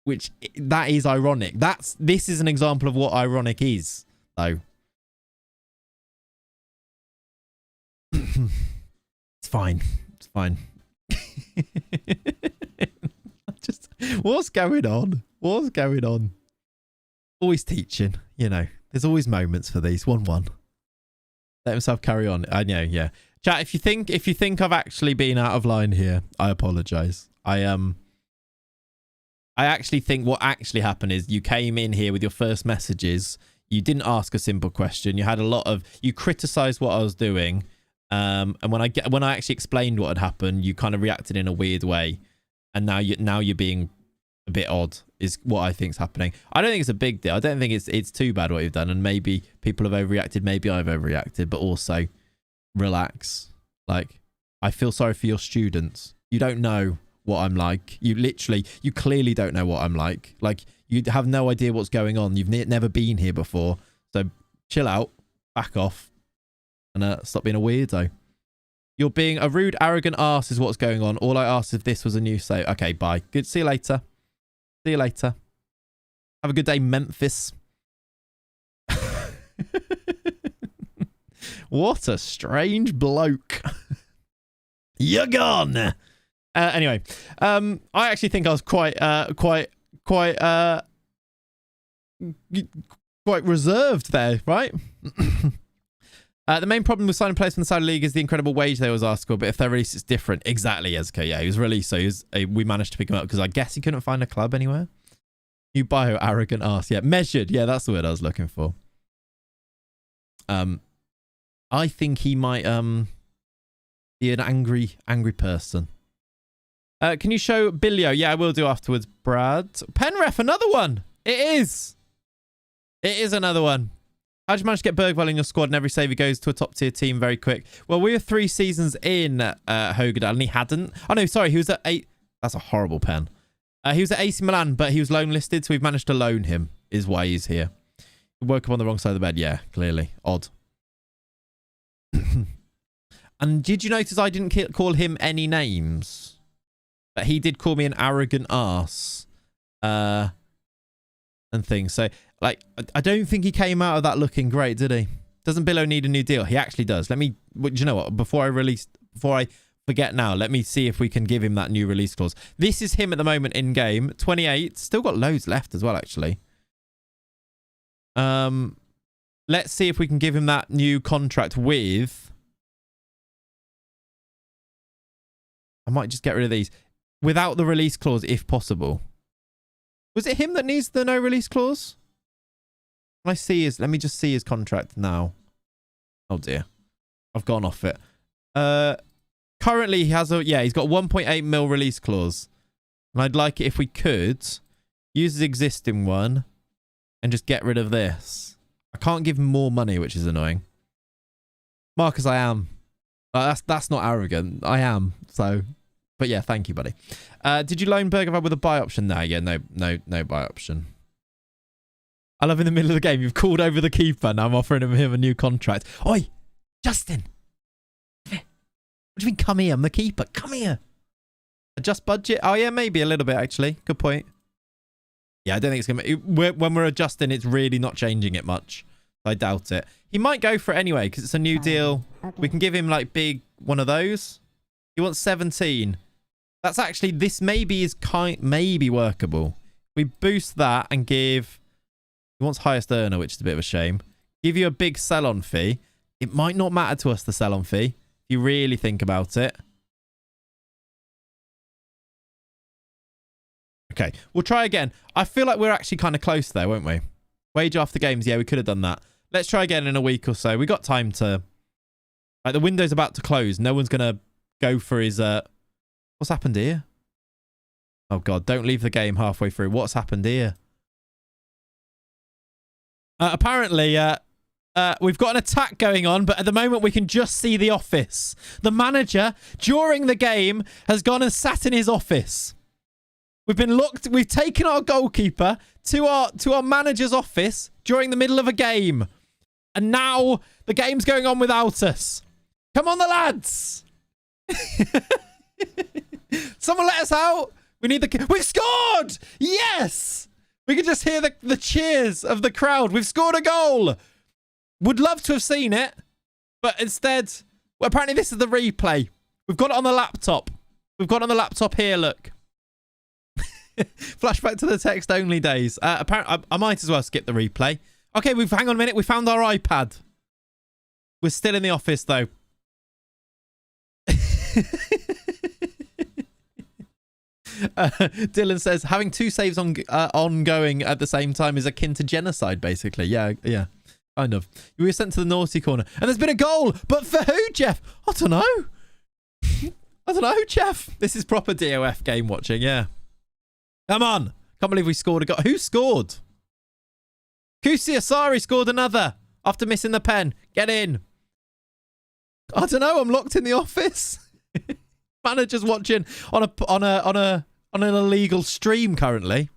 Which that is ironic. This is an example of what ironic is, though. It's fine. What's going on? Always teaching, you know. There's always moments for these. 1-1. Let himself carry on. I know, yeah. Chat, if you think I've actually been out of line here, I apologize. I actually think what actually happened is you came in here with your first messages. You didn't ask a simple question. You had you criticized what I was doing. And when I actually explained what had happened, you kind of reacted in a weird way. And now you're being a bit odd is what I think's happening. I don't think it's a big deal. I don't think it's too bad what you've done. And maybe people have overreacted. Maybe I've overreacted, but also relax. Like, I feel sorry for your students. You don't know what I'm like. You clearly don't know what I'm like. Like, you have no idea what's going on. You've never been here before. So chill out, back off, and stop being a weirdo. You're being a rude, arrogant arse is what's going on. All I asked if this was a new save. Okay, bye. Good. See you later. Have a good day, Memphis. What a strange bloke. You're gone. Anyway, I actually think I was quite reserved there, right? The main problem with signing players from the Saudi League is the incredible wage they always ask for, but if they're released, it's different. Exactly, Ezko. Yeah, he was released, so we managed to pick him up because I guess he couldn't find a club anywhere. You bio arrogant ass. Yeah, measured. Yeah, that's the word I was looking for. I think he might be an angry person. Can you show Billio? Yeah, I will do afterwards, Brad. Penref, another one. It is another one. How'd you manage to get Bergwall in your squad and every save he goes to a top tier team very quick? Well, we were 3 seasons in Hogadal and he hadn't. Oh, no, sorry. He was at 8. That's a horrible pen. He was at AC Milan, but he was loan listed, so we've managed to loan him, is why he's here. He woke up on the wrong side of the bed. Yeah, clearly. Odd. And did you notice I didn't call him any names? But he did call me an arrogant arse. and things. So, like, I don't think he came out of that looking great, did he? Doesn't Billow need a new deal? He actually does. Let me, do you know what? Before I forget now, let me see if we can give him that new release clause. This is him at the moment in game. 28. Still got loads left as well, actually. Let's see if we can give him that new contract with... I might just get rid of these. Without the release clause, if possible. Was it him that needs the no release clause? Can I see his... Let me just see his contract now. Oh, dear. I've gone off it. Currently, he has a... Yeah, he's got 1.8 mil release clause. And I'd like it if we could use his existing one and just get rid of this. I can't give him more money, which is annoying. Marcus, I am. That's not arrogant. I am. So... But yeah, thank you, buddy. Did you loan Bergevall with a buy option? No, yeah, no buy option. I love in the middle of the game, you've called over the keeper. Now I'm offering him a new contract. Oi, Justin. What do you mean, come here? I'm the keeper. Come here. Adjust budget? Oh, yeah, maybe a little bit, actually. Good point. Yeah, I don't think it's going to... When we're adjusting, it's really not changing it much. I doubt it. He might go for it anyway, because it's a new deal. We can give him, like, big one of those. He wants 17. That's actually... This maybe is maybe workable. We boost that and give... He wants highest earner, which is a bit of a shame. Give you a big sell-on fee. It might not matter to us, the sell-on fee, if you really think about it. Okay, we'll try again. I feel like we're actually kind of close there, won't we? Wage after games. Yeah, we could have done that. Let's try again in a week or so. We got time to... Like, the window's about to close. No one's going to go for his... What's happened here? Oh, God. Don't leave the game halfway through. What's happened here? Apparently, we've got an attack going on, but at the moment we can just see the office. The manager, during the game, has gone and sat in his office. We've been locked. We've taken our goalkeeper to our manager's office during the middle of a game. And now the game's going on without us. Come on, the lads. Someone let us out. We need the... We've scored! Yes! We can just hear the cheers of the crowd. We've scored a goal. Would love to have seen it. But instead... Well, apparently this is the replay. We've got it on the laptop. We've got it on the laptop here, look. Flashback to the text-only days. Apparently, I might as well skip the replay. Okay, hang on a minute. We found our iPad. We're still in the office, though. Dylan says, having two saves ongoing at the same time is akin to genocide, basically. Yeah, kind of. We were sent to the naughty corner. And there's been a goal. But for who, Jeff? I don't know. I don't know, Jeff. This is proper DOF game watching, yeah. Come on. Can't believe we scored a goal. Who scored? Kusi Asari scored another after missing the pen. Get in. I don't know. I'm locked in the office. Manager's watching on an illegal stream currently.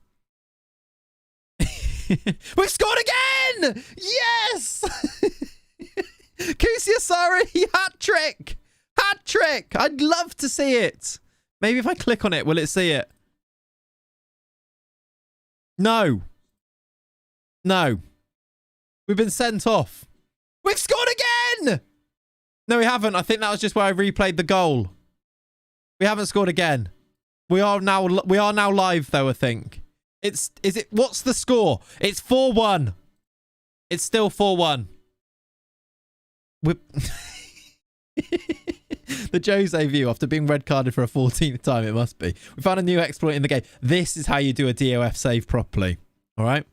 We've scored again! Yes! Kusi Asari, hat trick! Hat trick! I'd love to see it. Maybe if I click on it, will it see it? No. No. We've been sent off. We've scored again! No, we haven't. I think that was just where I replayed the goal. We haven't scored again. We are now live though, I think. What's the score? It's 4-1. It's still 4-1. The Jose view after being red carded for a 14th time, it must be. We found a new exploit in the game. This is how you do a DOF save properly. All right?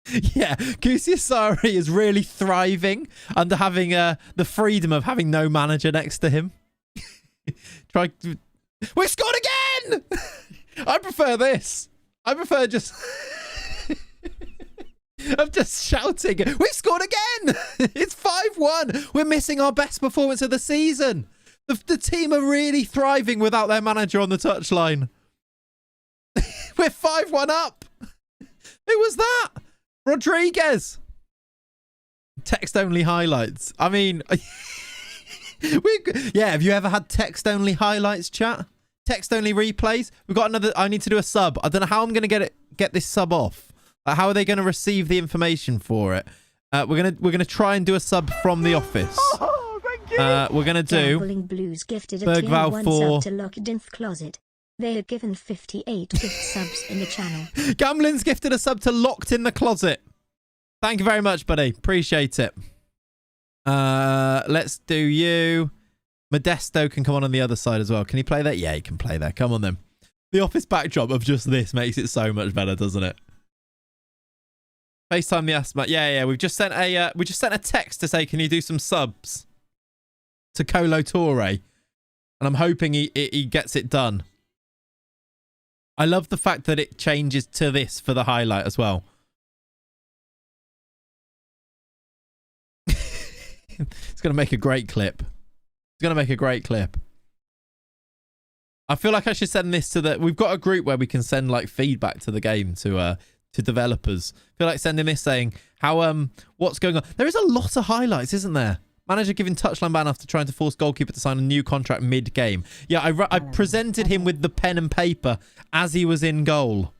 Yeah, Kusi Asari is really thriving under having the freedom of having no manager next to him. We scored again! I prefer this. I prefer just... I'm just shouting. We've scored again! It's 5-1. We're missing our best performance of the season. The team are really thriving without their manager on the touchline. We're 5-1 up. Who was that? Rodriguez. Text-only highlights. I mean... Yeah, have you ever had text-only highlights, chat? Text only replays. We've got another. I need to do a sub. I don't know how I'm going to get this sub off. How are they going to receive the information for it? We're gonna try and do a sub from the office.
Oh, thank you.
We're gonna do
Gambling Blues gifted a
Bergval
tier 1
4.
sub to Locked in Closet. They are given 58 gift subs in the channel.
Gambling's gifted a sub to Locked in the Closet. Thank you very much, buddy. Appreciate it. Let's do you. Modesto can come on the other side as well. Can he play that? Yeah, he can play there. Come on then. The office backdrop of just this makes it so much better, doesn't it? FaceTime the asthma. Yeah. We've just sent a text to say, can you do some subs to Colo Torre? And I'm hoping he gets it done. I love the fact that it changes to this for the highlight as well. It's going to make a great clip. It's going to make a great clip. I feel like I should send this to the... We've got a group where we can send like feedback to the game to developers. I feel like sending this saying how what's going on. There is a lot of highlights, isn't there? Manager giving touchline ban after trying to force goalkeeper to sign a new contract mid-game. Yeah, I presented him with the pen and paper as he was in goal.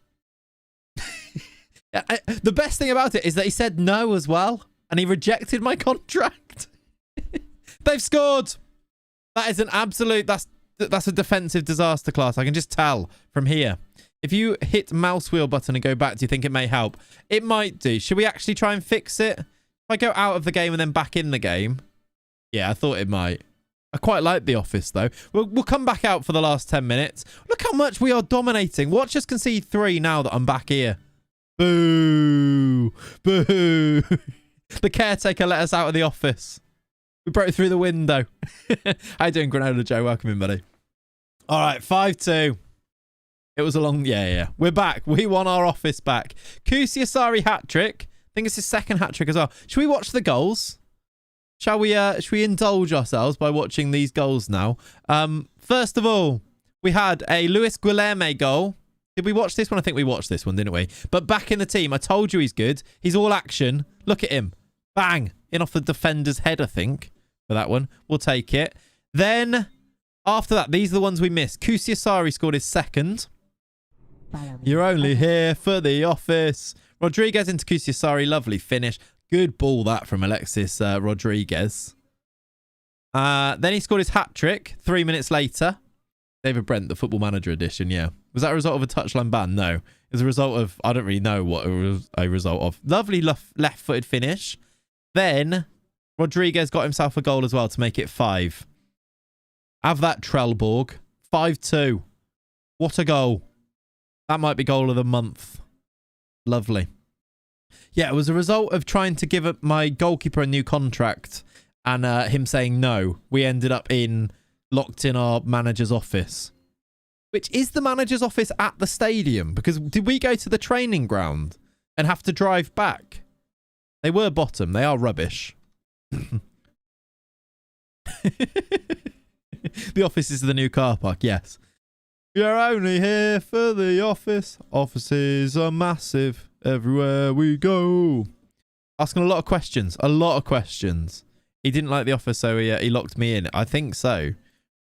The best thing about it is that he said no as well, and he rejected my contract. They've scored. That is an absolute... That's a defensive disaster class. I can just tell from here. If you hit mouse wheel button and go back, do you think it may help? It might do. Should we actually try and fix it? If I go out of the game and then back in the game... Yeah, I thought it might. I quite like The Office, though. We'll come back out for the last 10 minutes. Look how much we are dominating. Watch us concede 3 now that I'm back here. Boo. Boo. The caretaker let us out of the office. We broke through the window. How you doing, Granola Joe? Welcome in, buddy. All right, 5-2. It was a long... Yeah. We're back. We won our office back. Kusiasari hat-trick. I think it's his second hat-trick as well. Should we watch the goals? Should we indulge ourselves by watching these goals now? First of all, we had a Luis Guilherme goal. Did we watch this one? I think we watched this one, didn't we? But back in the team. I told you he's good. He's all action. Look at him. Bang. In off the defender's head, I think. For that one. We'll take it. Then, after that, these are the ones we missed. Kusiasari scored his second. You're only here for the office. Rodriguez into Kusiasari. Lovely finish. Good ball that from Alexis Rodriguez. Then he scored his hat-trick 3 minutes later. David Brent, the Football Manager edition, yeah. Was that a result of a touchline ban? No. It was a result of... I don't really know what it was a result of. Lovely left-footed finish. Then Rodriguez got himself a goal as well to make it 5. Have that, Trelleborg. 5-2. What a goal. That might be goal of the month. Lovely. Yeah, it was a result of trying to give my goalkeeper a new contract and him saying no. We ended up locked in our manager's office. Which is the manager's office at the stadium? Because did we go to the training ground and have to drive back? They were bottom. They are rubbish. The office is the new car park, yes. You're only here for the office. Offices are massive. Everywhere we go. Asking a lot of questions. A lot of questions. He didn't like the office, so he locked me in. I think so.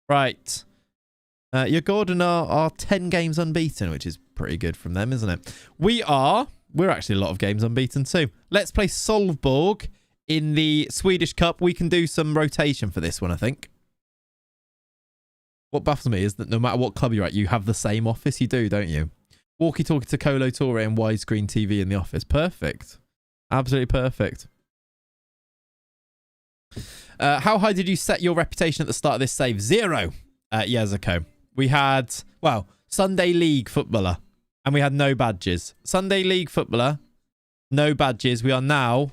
Right. Your Gordon are 10 games unbeaten, which is pretty good from them, isn't it? We're actually a lot of games unbeaten too. Let's play Solvborg in the Swedish Cup. We can do some rotation for this one, I think. What baffles me is that no matter what club you're at, you have the same office. You do, don't you? Walkie-talkie to Colo Torre and widescreen TV in the office. Perfect. Absolutely perfect. How high did you set your reputation at the start of this save? 0. Yazako. We had, well, Sunday League footballer. And we had no badges. Sunday League footballer. No badges. We are now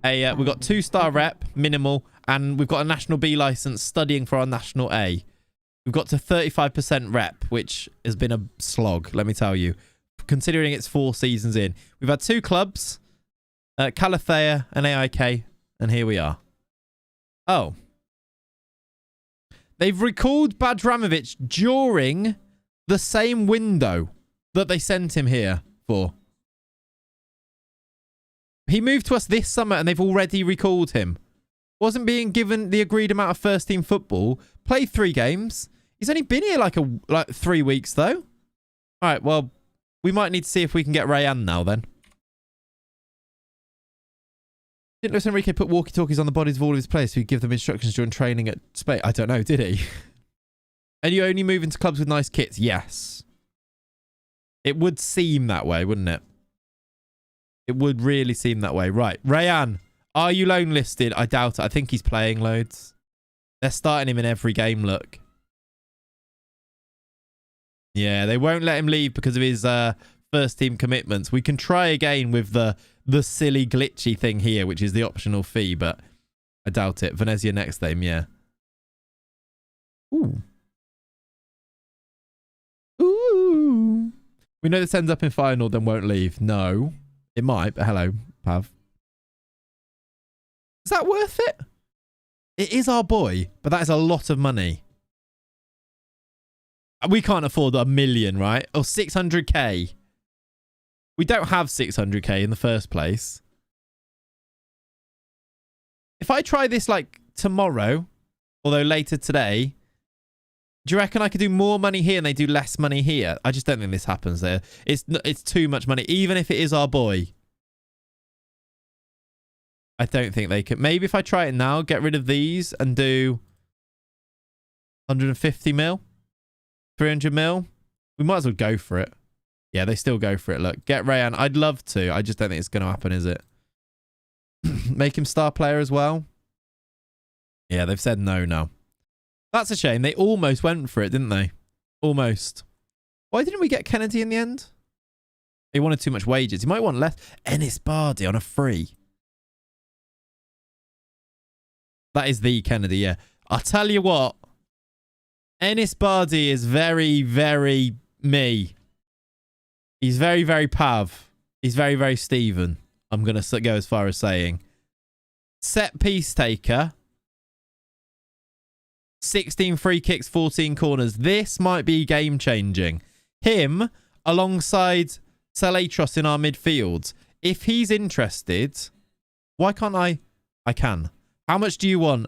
we've got 2-star rep, minimal. And we've got a National B license studying for our National A. We've got to 35% rep, which has been a slog, let me tell you. Considering it's 4 seasons in. We've had 2 clubs, Calathea and AIK, and here we are. Oh. They've recalled Badramovic during the same window that they sent him here for. He moved to us this summer and they've already recalled him. Wasn't being given the agreed amount of first-team football. Played 3 games. He's only been here like 3 weeks though. All right, well, we might need to see if we can get Rayan now then. Didn't Luis Enrique put walkie-talkies on the bodies of all of his players so he'd give them instructions during training at Spain? I don't know, did he? And you only move into clubs with nice kits? Yes. It would seem that way, wouldn't it? It would really seem that way. Right. Rayan, are you loan listed? I doubt it. I think he's playing loads. They're starting him in every game, look. Yeah, they won't let him leave because of his first team commitments. We can try again with the silly glitchy thing here, which is the optional fee, but I doubt it. Venezia next game, yeah. Ooh. Ooh. We know this ends up in final, then won't leave. No. It might, but hello, Pav. Is that worth it? It is our boy, but that is a lot of money. We can't afford 1 million, right? Or 600k. We don't have 600k in the first place. If I try this like tomorrow, although later today, do you reckon I could do more money here and they do less money here? I just don't think this happens there. It's too much money, even if it is our boy. I don't think they could. Maybe if I try it now, get rid of these and do 150 mil, 300 mil. We might as well go for it. Yeah, they still go for it. Look, get Rayan. I'd love to. I just don't think it's going to happen, is it? Make him star player as well. Yeah, they've said no now. That's a shame. They almost went for it, didn't they? Almost. Why didn't we get Kennedy in the end? He wanted too much wages. He might want less. Ennis Bardi on a free. That is the Kennedy, yeah. I'll tell you what. Ennis Bardi is very, very me. He's very, very Pav. He's very, very Stephen. I'm going to go as far as saying. Set piece taker. 16 free kicks, 14 corners. This might be game changing. Him alongside Salatros in our midfield. If he's interested, why can't I? I can. How much do you want?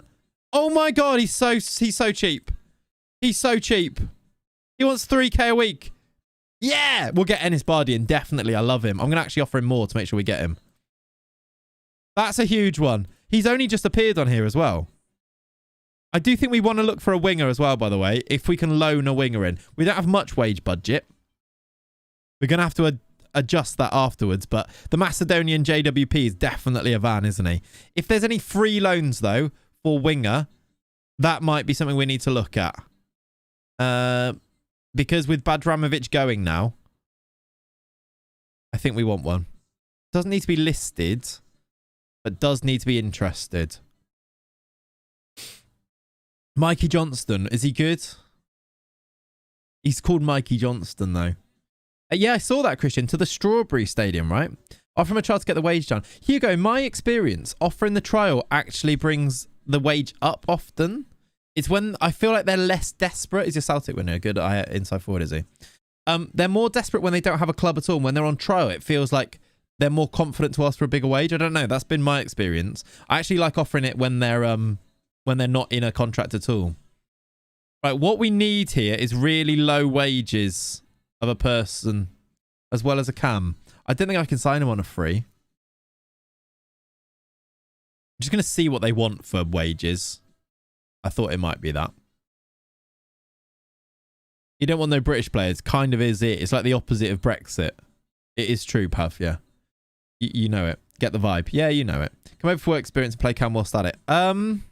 Oh my god, he's so cheap. He's so cheap. He wants 3k a week. Yeah, we'll get Ennis Bardi in. Definitely, I love him. I'm going to actually offer him more to make sure we get him. That's a huge one. He's only just appeared on here as well. I do think we want to look for a winger as well, by the way, if we can loan a winger in. We don't have much wage budget. We're going to have to adjust that afterwards, but the Macedonian JWP is definitely a van, isn't he? If there's any free loans, though, for winger, that might be something we need to look at. Because with Badramovic going now, I think we want one. Doesn't need to be listed, but does need to be interested. Mikey Johnston, is he good? He's called Mikey Johnston, though. Yeah, I saw that, Christian, to the Strawberry Stadium, right? Offer him a trial to get the wage down. Hugo, in my experience, offering the trial actually brings the wage up often. It's when I feel like they're less desperate. Is your Celtic winner good inside forward, is he? They're more desperate when they don't have a club at all. When they're on trial, it feels like they're more confident to ask for a bigger wage. I don't know. That's been my experience. I actually like offering it when they're not in a contract at all. Right, what we need here is really low wages of a person as well as a cam. I don't think I can sign him on a free. I'm just going to see what they want for wages. I thought it might be that. You don't want no British players. Kind of is it. It's like the opposite of Brexit. It is true, Puff, yeah. You know it. Get the vibe. Yeah, you know it. Come over for work experience and play cam whilst at it. I'm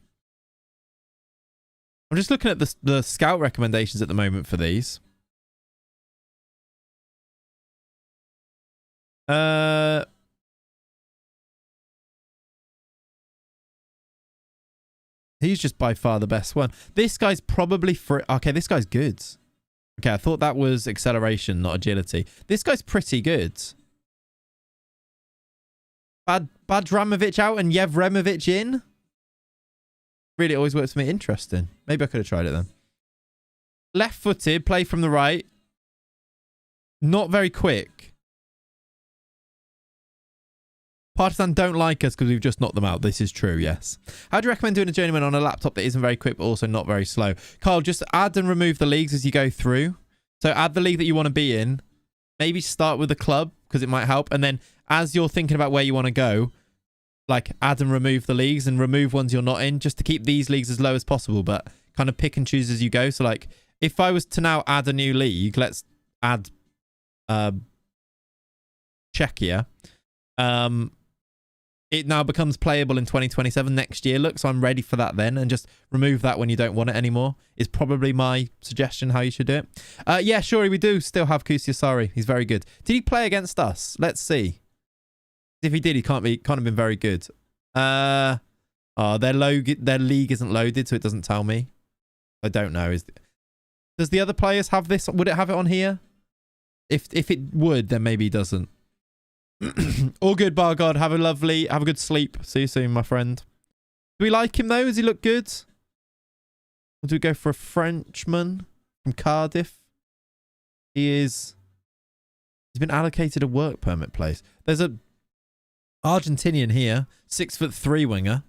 just looking at the scout recommendations at the moment for these. He's just by far the best one. This guy's probably okay, this guy's good. Okay, I thought that was acceleration, not agility. This guy's pretty good. Badramovic out and Yevremovic in. Really always works for me. Interesting. Maybe I could have tried it then. Left-footed, play from the right. Not very quick. Partisan don't like us because we've just knocked them out. This is true, yes. How do you recommend doing a Journeyman on a laptop that isn't very quick but also not very slow? Carl, just add and remove the leagues as you go through. So add the league that you want to be in. Maybe start with the club because it might help. And then as you're thinking about where you want to go, like add and remove the leagues and remove ones you're not in just to keep these leagues as low as possible, but kind of pick and choose as you go. So like if I was to now add a new league, let's add Czechia. It now becomes playable in 2027 next year. Look, so I'm ready for that then, and just remove that when you don't want it anymore is probably my suggestion how you should do it. Yeah, sure, we do still have Kusiasari. He's very good. Did he play against us? Let's see. If he did, he can't have been very good. Their league isn't loaded, so it doesn't tell me. I don't know. Does the other players have this? Would it have it on here? If it would, then maybe he doesn't. All good, bar god. Have a good sleep. See you soon, my friend. Do we like him though? Does he look good? Or do we go for a Frenchman from Cardiff? He's been allocated a work permit place. There's a Argentinian here, 6'3" winger.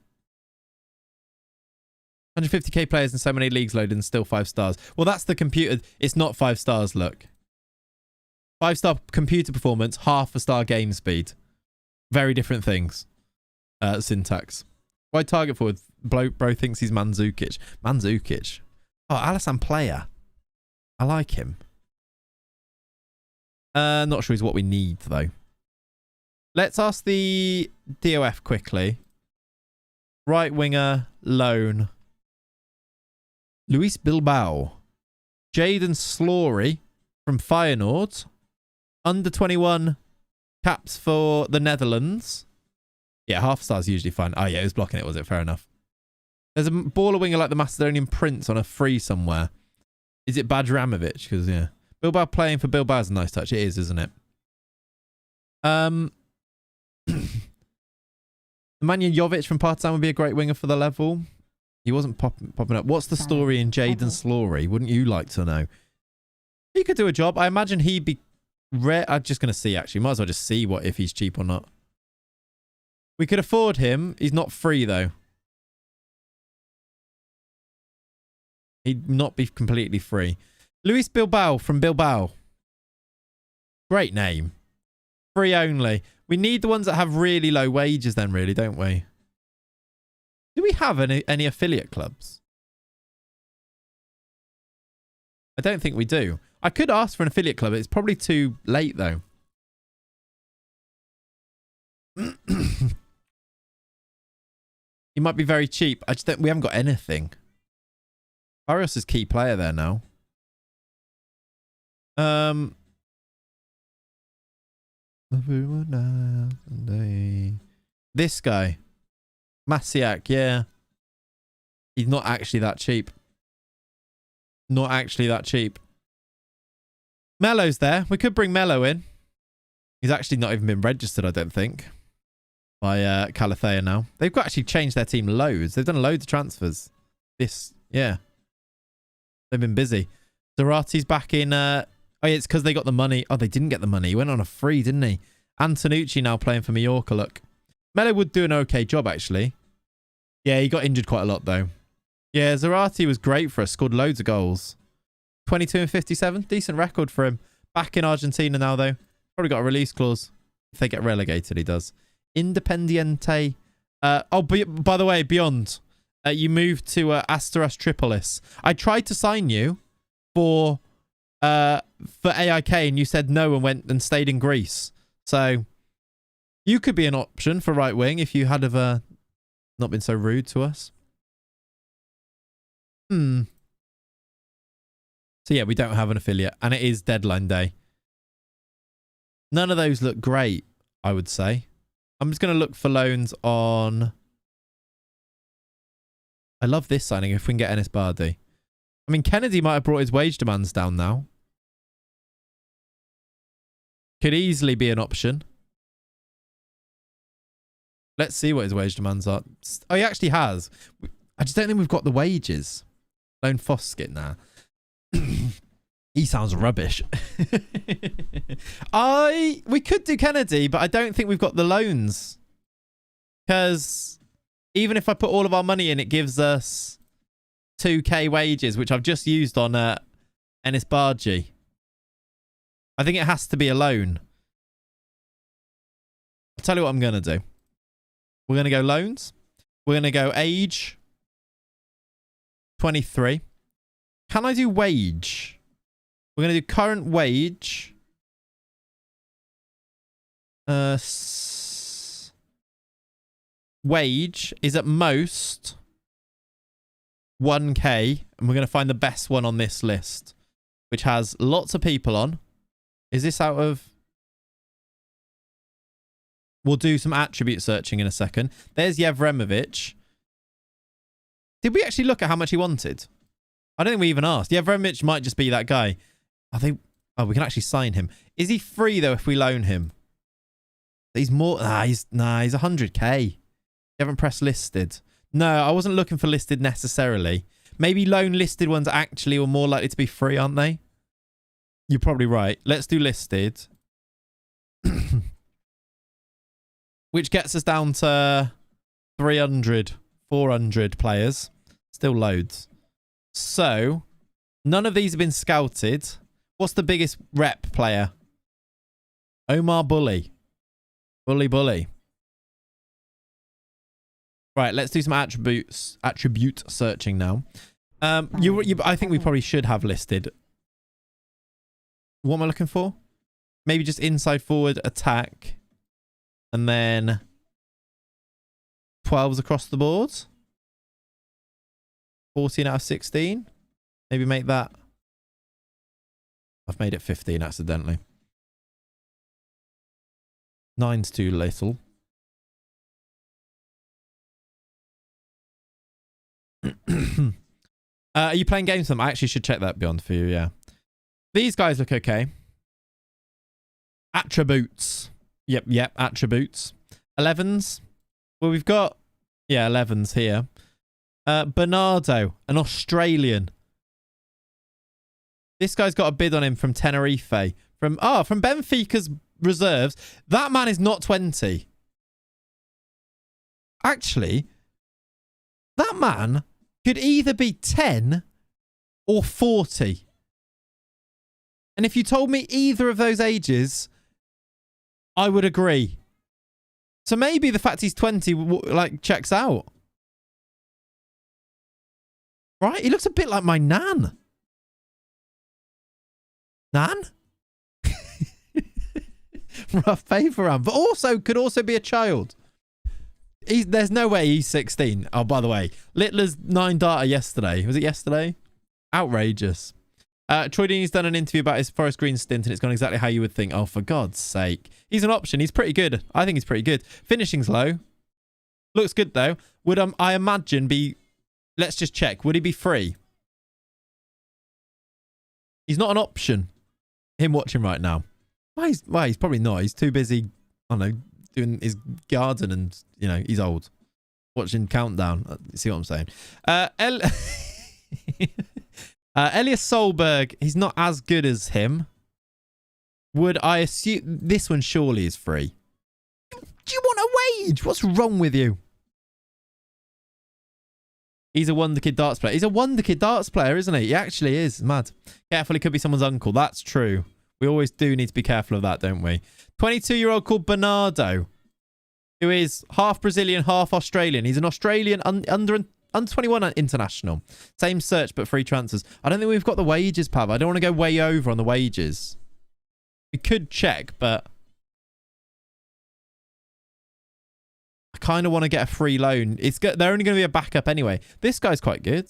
150k players and so many leagues loaded and still 5 stars. Well, that's the computer. It's not 5 stars, look. 5-star computer performance, half a star game speed. Very different things. Syntax. Why target forward? Bro thinks he's Mandzukic. Mandzukic. Oh, Alisson player. I like him. Not sure he's what we need, though. Let's ask the DOF quickly. Right winger, loan. Luis Bilbao. Jaden Slory from Feyenoord. Under 21 caps for the Netherlands. Yeah, half stars usually fine. Oh, yeah, it was blocking it, was it? Fair enough. There's a baller winger like the Macedonian Prince on a free somewhere. Is it Bajramovic? Because, yeah. Bilbao playing for Bilbao is a nice touch. It is, isn't it? Nemanja Jovic from Partizan would be a great winger for the level. He wasn't popping up. What's the story in Jaden Slory? Wouldn't you like to know? He could do a job. I imagine he'd be rare. I'm just going to see, actually. Might as well just see if he's cheap or not. We could afford him. He's not free, though. He'd not be completely free. Luis Bilbao from Bilbao. Great name. Free only. We need the ones that have really low wages then, really, don't we? Do we have any affiliate clubs? I don't think we do. I could ask for an affiliate club. It's probably too late, though. He might be very cheap. I just don't. We haven't got anything. Barrios is key player there now. This guy. Masiak, yeah. He's not actually that cheap. Not actually that cheap. Melo's there. We could bring Melo in. He's actually not even been registered, I don't think, by Calathea now. They've actually changed their team loads. They've done loads of transfers. Yeah. They've been busy. Zarati's back in... oh, yeah, it's because they got the money. Oh, they didn't get the money. He went on a free, didn't he? Antonucci now playing for Mallorca, look. Melo would do an okay job, actually. Yeah, he got injured quite a lot, though. Yeah, Zarati was great for us. Scored loads of goals. 22 and 57. Decent record for him. Back in Argentina now, though. Probably got a release clause. If they get relegated, he does. Independiente. By the way, Beyond. You moved to Asteras Tripolis. I tried to sign you for AIK, and you said no and went and stayed in Greece. So you could be an option for right wing if you had not been so rude to us. So yeah, we don't have an affiliate, and it is deadline day. None of those look great, I would say. I'm just going to look for loans on... I love this signing if we can get Enes Bardi. I mean, Kennedy might have brought his wage demands down now. Could easily be an option. Let's see what his wage demands are. Oh, he actually has. I just don't think we've got the wages. Loan Foskett now. He sounds rubbish. We could do Kennedy, but I don't think we've got the loans Because even if I put all of our money in, it gives us 2k wages, which I've just used on Ennis Bargy. I think it has to be a loan. I'll tell you what I'm going to do. We're going to go loans. We're going to go age 23. Can I do wage? We're going to do current wage. Wage is at most 1k, and we're going to find the best one on this list, which has lots of people on. Is this out of... We'll do some attribute searching in a second. There's Yevremovich. Did we actually look at how much he wanted? I don't think we even asked. Yevremovich might just be that guy. I think... Oh, we can actually sign him. Is he free, though, if we loan him? He's more... he's 100k. You haven't pressed listed. No, I wasn't looking for listed necessarily. Maybe loan listed ones actually are more likely to be free, aren't they? You're probably right. Let's do listed. Which gets us down to 300, 400 players. Still loads. So, none of these have been scouted. What's the biggest rep player? Omar Bully. Bully. Right, let's do some attribute searching now. I think we probably should have listed. What am I looking for? Maybe just inside forward attack. And then 12s across the board. 14 out of 16. Maybe make that. I've made it 15 accidentally. 9's too little. Are you playing games with them? I actually should check that beyond for you, yeah. These guys look okay. Attributes. Yep, attributes. 11s. Well, we've got... Yeah, 11s here. Bernardo, an Australian. This guy's got a bid on him from Tenerife. From Benfica's reserves. That man is not 20. Actually, that man could either be 10 or 40. And if you told me either of those ages, I would agree. So maybe the fact he's 20 like checks out. Right? He looks a bit like my nan. Nan? Rough paper round. But also could also be a child. There's no way he's 16. Oh, by the way, Littler's 9 data yesterday. Was it yesterday? Outrageous. Troy Deeney's done an interview about his Forest Green stint, and it's gone exactly how you would think. Oh, for God's sake. He's an option. He's pretty good. I think he's pretty good. Finishing's low. Looks good, though. Would I imagine be... Let's just check. Would he be free? He's not an option. Him watching right now. Why? He's probably not. He's too busy, I don't know, doing his garden and, you know, he's old. Watching Countdown. You see what I'm saying? Elias Solberg, he's not as good as him. Would I assume... This one surely is free. Do you want a wage? What's wrong with you? He's a Wonder Kid darts player. He's a Wonder Kid darts player, isn't he? He actually is. Mad. Careful, he could be someone's uncle. That's true. We always do need to be careful of that, don't we? 22-year-old called Bernardo, who is half Brazilian, half Australian. He's an Australian under 21 international. Same search, but free transfers. I don't think we've got the wages, Pav. I don't want to go way over on the wages. We could check, but I kind of want to get a free loan. They're only going to be a backup anyway. This guy's quite good.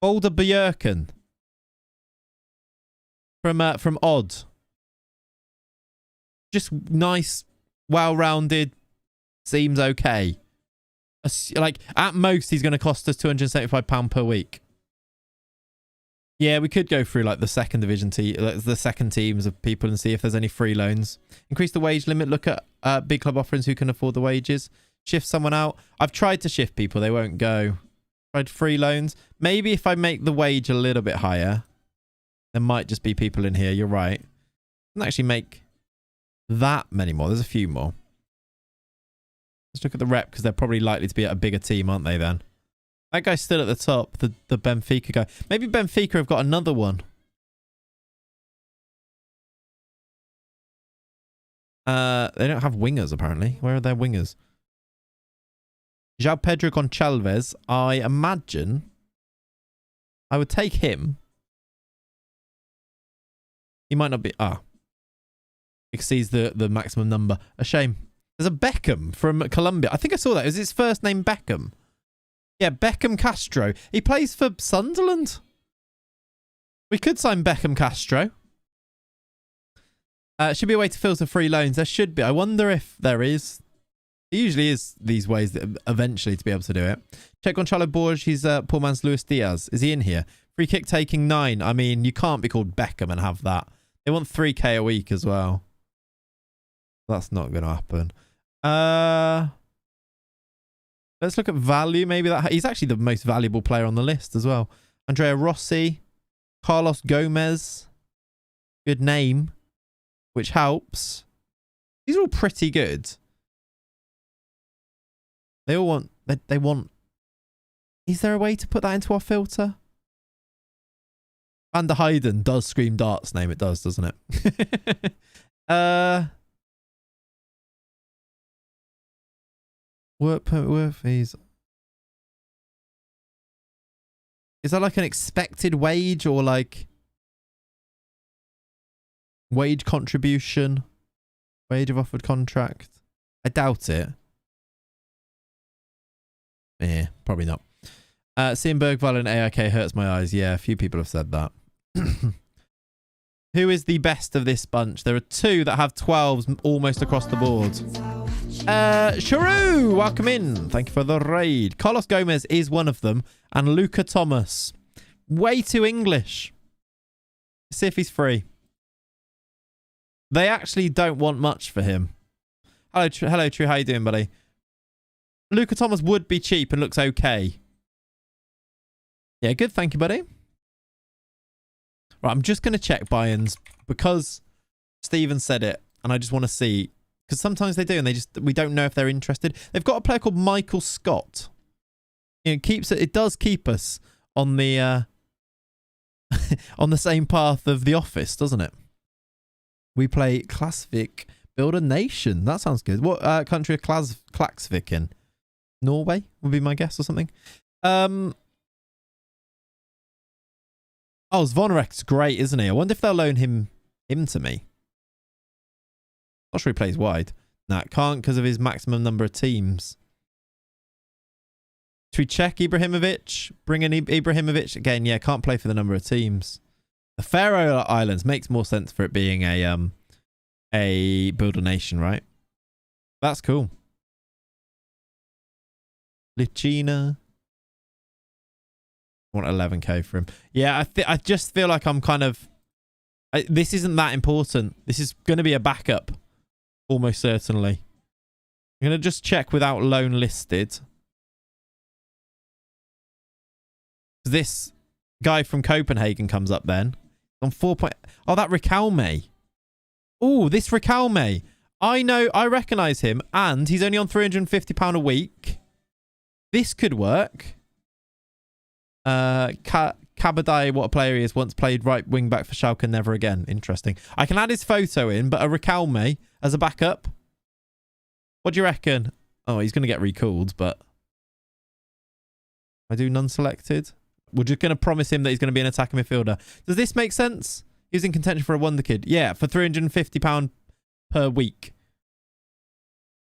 Boulder Bjerken. From Odd. Just nice, well-rounded. Seems okay. Like, at most, he's going to cost us £275 per week. Yeah, we could go through, like, the second division the second teams of people and see if there's any free loans. Increase the wage limit. Look at big club offerings who can afford the wages. Shift someone out. I've tried to shift people. They won't go. Tried free loans. Maybe if I make the wage a little bit higher, there might just be people in here. You're right. Doesn't actually make that many more. There's a few more. Let's look at the rep because they're probably likely to be at a bigger team, aren't they then? That guy's still at the top, the Benfica guy. Maybe Benfica have got another one. They don't have wingers, apparently. Where are their wingers? João Pedro Gonçalves, I imagine I would take him. He might not be... exceeds the maximum number. A shame. There's a Beckham from Colombia. I think I saw that. Is his first name Beckham? Yeah, Beckham Castro. He plays for Sunderland. We could sign Beckham Castro. Should be a way to filter free loans. There should be. I wonder if there is. There usually is these ways that eventually to be able to do it. Check Gonçalo Borges. He's poor man's Luis Diaz. Is he in here? Free kick taking 9. I mean, you can't be called Beckham and have that. They want 3k a week as well. That's not going to happen. Let's look at value. Maybe that he's actually the most valuable player on the list as well. Andrea Rossi, Carlos Gomez. Good name, which helps. These are all pretty good. They all want... They want... Is there a way to put that into our filter? Van der Heyden does scream darts name. It does, doesn't it? Work permit worth fees. Is that like an expected wage or like wage contribution? Wage of offered contract? I doubt it. Yeah, probably not. Seeing Bergvall and AIK hurts my eyes. Yeah, a few people have said that. Who is the best of this bunch? There are 2 that have 12s almost across the board. Sharu, welcome in. Thank you for the raid. Carlos Gomez is one of them. And Luca Thomas. Way too English. Let's see if he's free. They actually don't want much for him. Hello, True. How you doing, buddy? Luca Thomas would be cheap and looks okay. Yeah, good. Thank you, buddy. Right, I'm just going to check buy-ins because Steven said it and I just want to see. Because sometimes they do and we don't know if they're interested. They've got a player called Michael Scott. You know, it does keep us on the on the same path of The Office, doesn't it? We play Klaksvik, build a nation. That sounds good. What country are Klaksvik in? Norway would be my guess or something. Oh, Zvonarek's great, isn't he? I wonder if they'll loan him to me. Not sure he plays wide. Nah, can't because of his maximum number of teams. Should we check Ibrahimovic? Bring in Ibrahimovic again. Yeah, can't play for the number of teams. The Faroe Islands makes more sense for it being a builder nation, right? That's cool. Lichina. I want 11k for him. Yeah, I just feel like I'm kind of... this isn't that important. This is going to be a backup. Almost certainly. I'm going to just check without loan listed. This guy from Copenhagen comes up then. On 4 point... Oh, that Riquelme. Oh, this Riquelme. I recognise him. And he's only on £350 a week. This could work. Kabadai, what a player he is, once played right wing back for Schalke, never again. Interesting. I can add his photo in, but a Riquelme as a backup. What do you reckon? Oh, he's going to get recalled, but I do none selected. We're just going to promise him that he's going to be an attacking midfielder. Does this make sense? He's in contention for a wonder kid. Yeah, for £350 per week.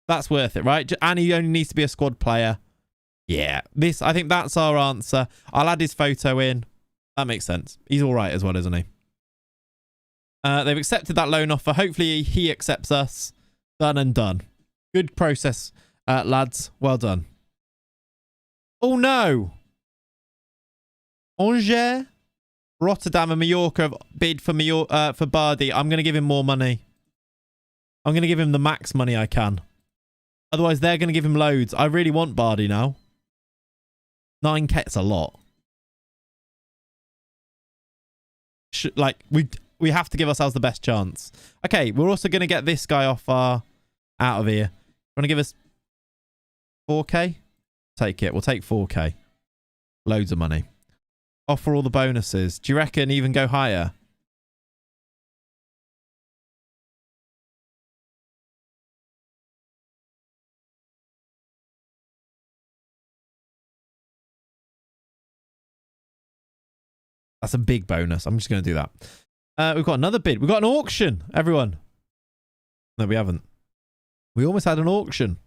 That's worth it, right? And he only needs to be a squad player. Yeah, I think that's our answer. I'll add his photo in. That makes sense. He's all right as well, isn't he? They've accepted that loan offer. Hopefully he accepts us. Done and done. Good process, lads. Well done. Oh, no. Angers, Rotterdam and Mallorca have bid for Bardi. I'm going to give him more money. I'm going to give him the max money I can. Otherwise, they're going to give him loads. I really want Bardi now. 9k, it's a lot. We have to give ourselves the best chance. Okay, we're also going to get this guy out of here. Want to give us 4K? Take it. We'll take 4K. Loads of money. Offer all the bonuses. Do you reckon even go higher? That's a big bonus. I'm just going to do that. We've got another bid. We've got an auction, everyone. No, we haven't. We almost had an auction.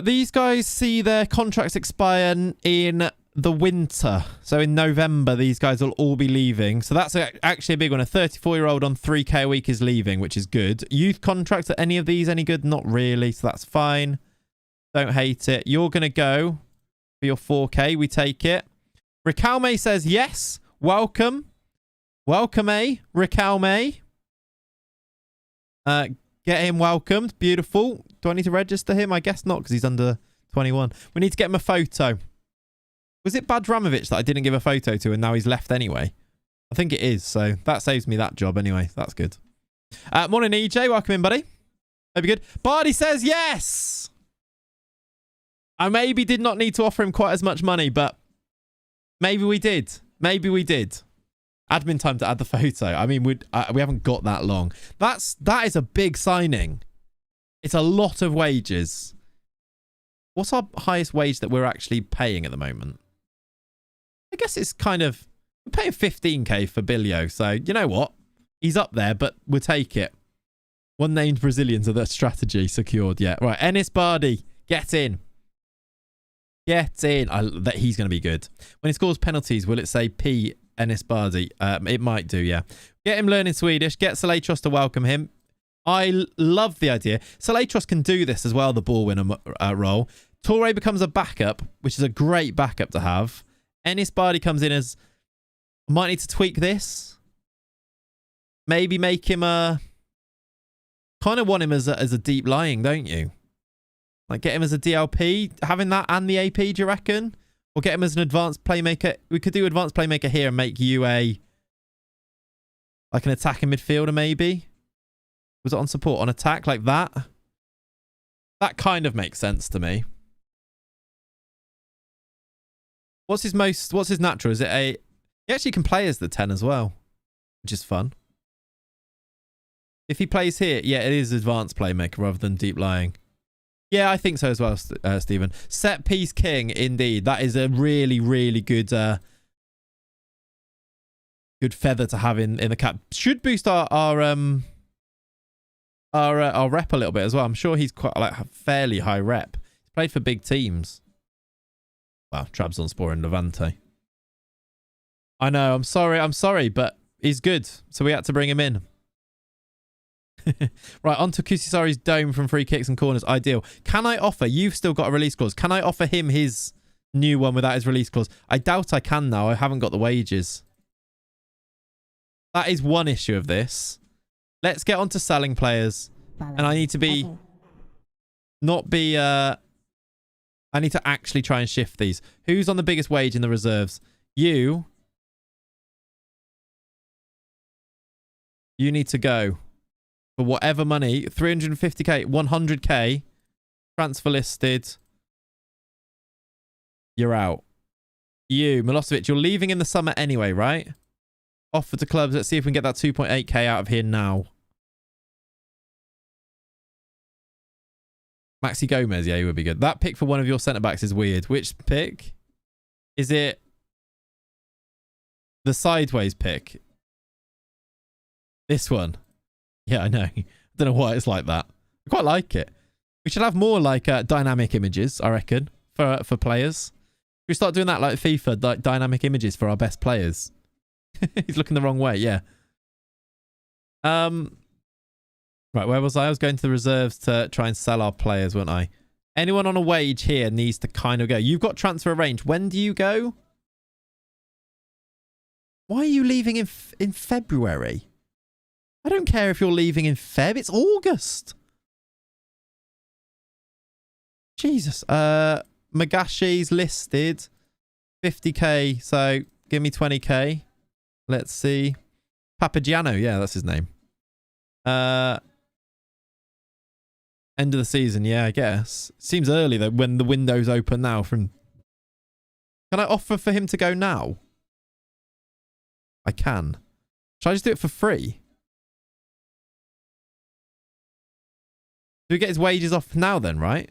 These guys see their contracts expire in the winter. So in November, these guys will all be leaving. So that's actually a big one. A 34-year-old on 3K a week is leaving, which is good. Youth contracts, are any of these any good? Not really, so that's fine. Don't hate it. You're going to go for your 4K. We take it. Ricalme says yes. Welcome. Welcome, Ricalme. Get him welcomed. Beautiful. Do I need to register him? I guess not, because he's under 21. We need to get him a photo. Was it Badramovic that I didn't give a photo to and now he's left anyway? I think it is, so that saves me that job anyway. That's good. Morning, EJ. Welcome in, buddy. Hope you're good. Bardi says yes. I maybe did not need to offer him quite as much money, but maybe we did. Maybe we did. Admin time to add the photo. I mean, we haven't got that long. That is a big signing. It's a lot of wages. What's our highest wage that we're actually paying at the moment? I guess it's kind of... We're paying 15k for Bilio. So, you know what? He's up there, but we'll take it. One named Brazilians are the strategy secured. Yeah. Right. Ennis Bardi. Get in. Get in. He's going to be good. When he scores penalties, will it say P... Ennis Bardi? It might do, yeah. Get him learning Swedish. Get Clayts to welcome him. I love the idea. Clayts can do this as well, the ball winner role. Torre becomes a backup, which is a great backup to have. Ennis Bardi comes in as... Might need to tweak this. Maybe make him a... Kind of want him as a deep lying, don't you? Like get him as a DLP. Having that and the AP, do you reckon? Or get him as an advanced playmaker. We could do advanced playmaker here and make you like an attacking midfielder maybe. Was it on support? On attack like that? That kind of makes sense to me. What's his natural? Is it he actually can play as the 10 as well, which is fun. If he plays here, yeah, it is advanced playmaker rather than deep lying. Yeah, I think so as well, Stephen. Set piece king, indeed. That is a really, really good good feather to have in the cap. Should boost our rep a little bit as well. I'm sure he's quite like fairly high rep. He's played for big teams. Wow, Trabzonspor and Levante. I know. I'm sorry, but he's good, so we had to bring him in. Right, on to Kusisari's dome from free kicks and corners. Ideal. Can I offer... You've still got a release clause. Can I offer him his new one without his release clause? I doubt I can now. I haven't got the wages. That is one issue of this. Let's get on to selling players. And I need to be... Not be... I need to actually try and shift these. Who's on the biggest wage in the reserves? You. You need to go. For whatever money, 350k, 100k, transfer listed. You're out. You, Milosevic, you're leaving in the summer anyway, right? Offer to clubs. Let's see if we can get that 2.8k out of here now. Maxi Gomez, yeah, he would be good. That pick for one of your centre-backs is weird. Which pick? Is it the sideways pick? This one. Yeah, I know. I don't know why it's like that. I quite like it. We should have more like dynamic images, I reckon, for players. We start doing that like FIFA, like dynamic images for our best players. He's looking the wrong way, yeah. Right, where was I? I was going to the reserves to try and sell our players, weren't I? Anyone on a wage here needs to kind of go. You've got transfer range. When do you go? Why are you leaving in February? I don't care if you're leaving in Feb. It's August. Jesus. Magashi's listed 50k. So give me 20k. Let's see. Papagiano. Yeah, that's his name. End of the season, yeah, I guess. Seems early though when the window's open now from... Can I offer for him to go now? I can. Should I just do it for free? Do we get his wages off now then, right?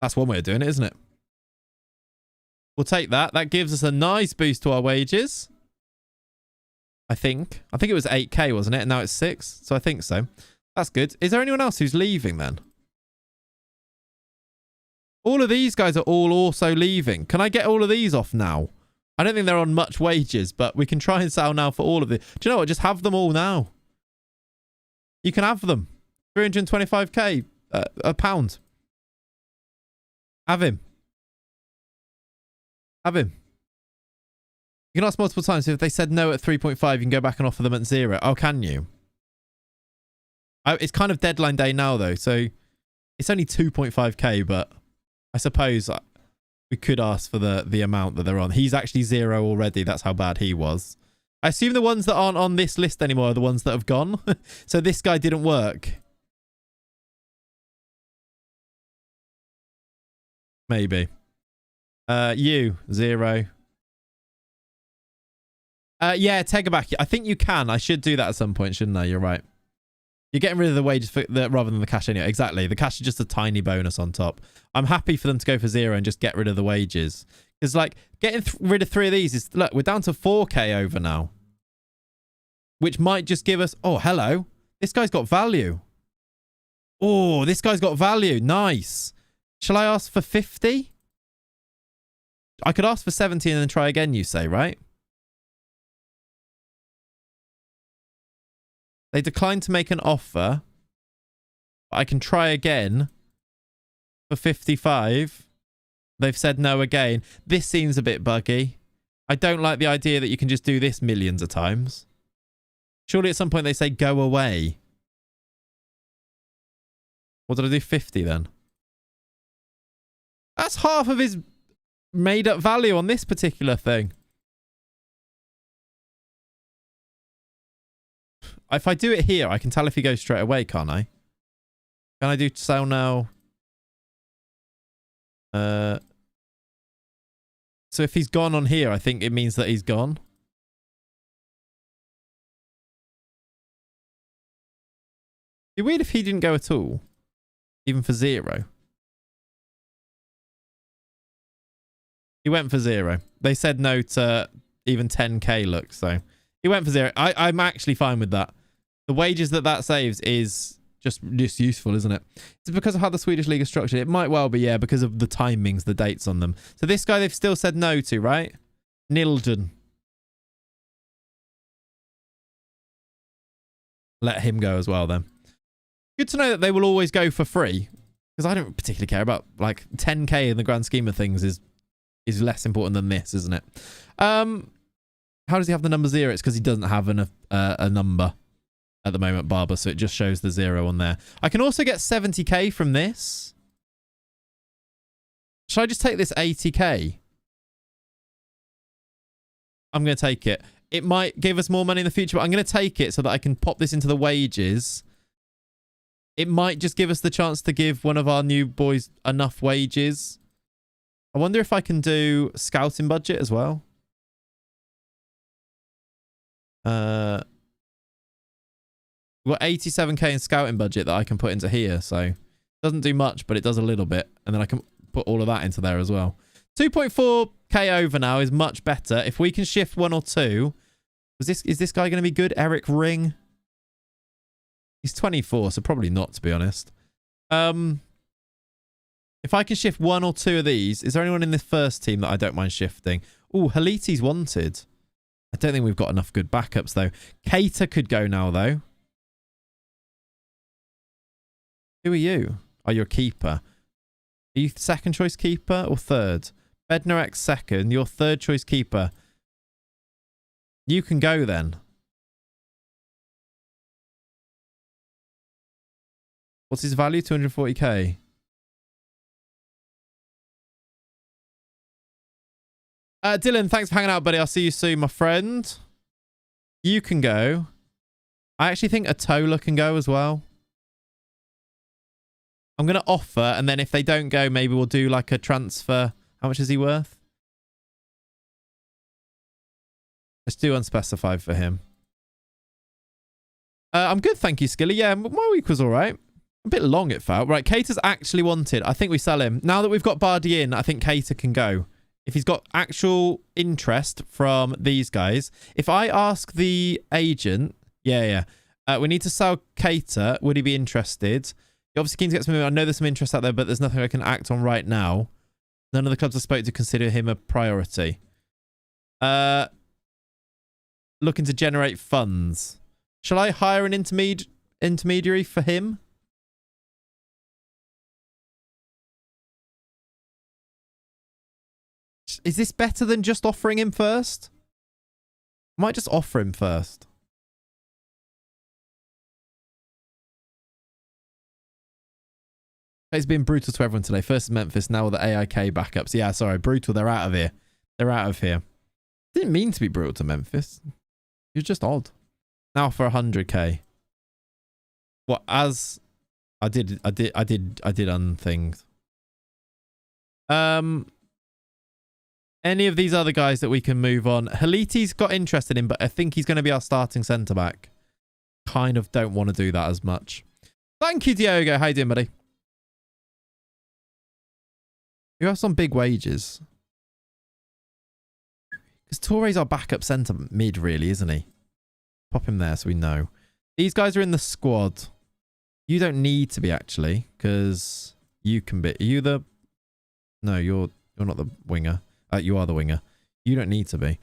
That's one way of doing it, isn't it? We'll take that. That gives us a nice boost to our wages. I think it was 8k, wasn't it? And now it's 6. So I think so. That's good. Is there anyone else who's leaving then? All of these guys are all also leaving. Can I get all of these off now? I don't think they're on much wages, but we can try and sell now for all of it. Do you know what? Just have them all now. You can have them. 325k. A pound. Have him. Have him. You can ask multiple times. If they said no at 3.5, you can go back and offer them at 0. Oh, can you? It's kind of deadline day now, though. So it's only 2.5k, but I suppose we could ask for the amount that they're on. He's actually 0 already. That's how bad he was. I assume the ones that aren't on this list anymore are the ones that have gone. So this guy didn't work. Maybe. You, 0. Yeah, take it back. I think you can. I should do that at some point, shouldn't I? You're right. You're getting rid of the wages rather than the cash anyway. Exactly. The cash is just a tiny bonus on top. I'm happy for them to go for 0 and just get rid of the wages. Because, like, getting rid of 3 of these is... Look, we're down to 4k over now. Which might just give us... Oh, hello. This guy's got value. Oh, this guy's got value. Nice. Shall I ask for 50? I could ask for 70 and then try again, you say, right? They declined to make an offer. But I can try again for 55. They've said no again. This seems a bit buggy. I don't like the idea that you can just do this millions of times. Surely at some point they say go away. What did I do? 50 then? That's half of his made up value on this particular thing. If I do it here, I can tell if he goes straight away, can't I? Can I do sell now? So if he's gone on here, I think it means that he's gone. It'd be weird if he didn't go at all. Even for 0. He went for 0. They said no to even 10k, look, so... He went for 0. I'm actually fine with that. The wages that saves is just useful, isn't it? It's because of how the Swedish League is structured. It might well be, yeah, because of the timings, the dates on them. So this guy they've still said no to, right? Nilden. Let him go as well, then. Good to know that they will always go for free. Because I don't particularly care about, like, 10k in the grand scheme of things is less important than this, isn't it? How does he have the number 0? It's because he doesn't have a number at the moment, Barber, so it just shows the 0 on there. I can also get 70k from this. Should I just take this 80k? I'm going to take it. It might give us more money in the future, but I'm going to take it so that I can pop this into the wages. It might just give us the chance to give one of our new boys enough wages. I wonder if I can do scouting budget as well. We've got 87k in scouting budget that I can put into here, so it doesn't do much, but it does a little bit, and then I can put all of that into there as well. 2.4k over now is much better. If we can shift 1 or 2, is this guy going to be good? Eric Ring. He's 24, so probably not, to be honest. If I can shift 1 or 2 of these, is there anyone in this first team that I don't mind shifting? Oh, Haliti's wanted. I don't think we've got enough good backups, though. Cater could go now, though. Who are you? Oh, you're a keeper. Are you second choice keeper or third? Bednarek second. You're third choice keeper. You can go then. What's his value? 240k. Dylan, thanks for hanging out, buddy. I'll see you soon, my friend. You can go. I actually think Atola can go as well. I'm going to offer, and then if they don't go, maybe we'll do like a transfer. How much is he worth? Let's do unspecified for him. I'm good, thank you, Skilly. Yeah, my week was all right. A bit long, it felt. Right, Cater's actually wanted. I think we sell him. Now that we've got Bardi in, I think Cater can go. If he's got actual interest from these guys. If I ask the agent... Yeah. We need to sell Cater. Would he be interested? You're obviously keen to get some... I know there's some interest out there, but there's nothing I can act on right now. None of the clubs I spoke to consider him a priority. Looking to generate funds. Shall I hire an intermediary for him? Is this better than just offering him first? I might just offer him first. It's been brutal to everyone today. First Memphis, now with the AIK backups. Yeah, sorry, brutal. They're out of here. They're out of here. Didn't mean to be brutal to Memphis. It was just odd. Now for 100k. What? As I did unthings. Any of these other guys that we can move on. Haliti's got interested in, but I think he's going to be our starting centre back. Kind of don't want to do that as much. Thank you, Diogo. How you doing, buddy? You have some big wages. Because Touré's our backup centre mid, really, isn't he? Pop him there so we know. These guys are in the squad. You don't need to be, actually, because you can be. Are you the... No, you're not the winger. You are the winger. You don't need to be.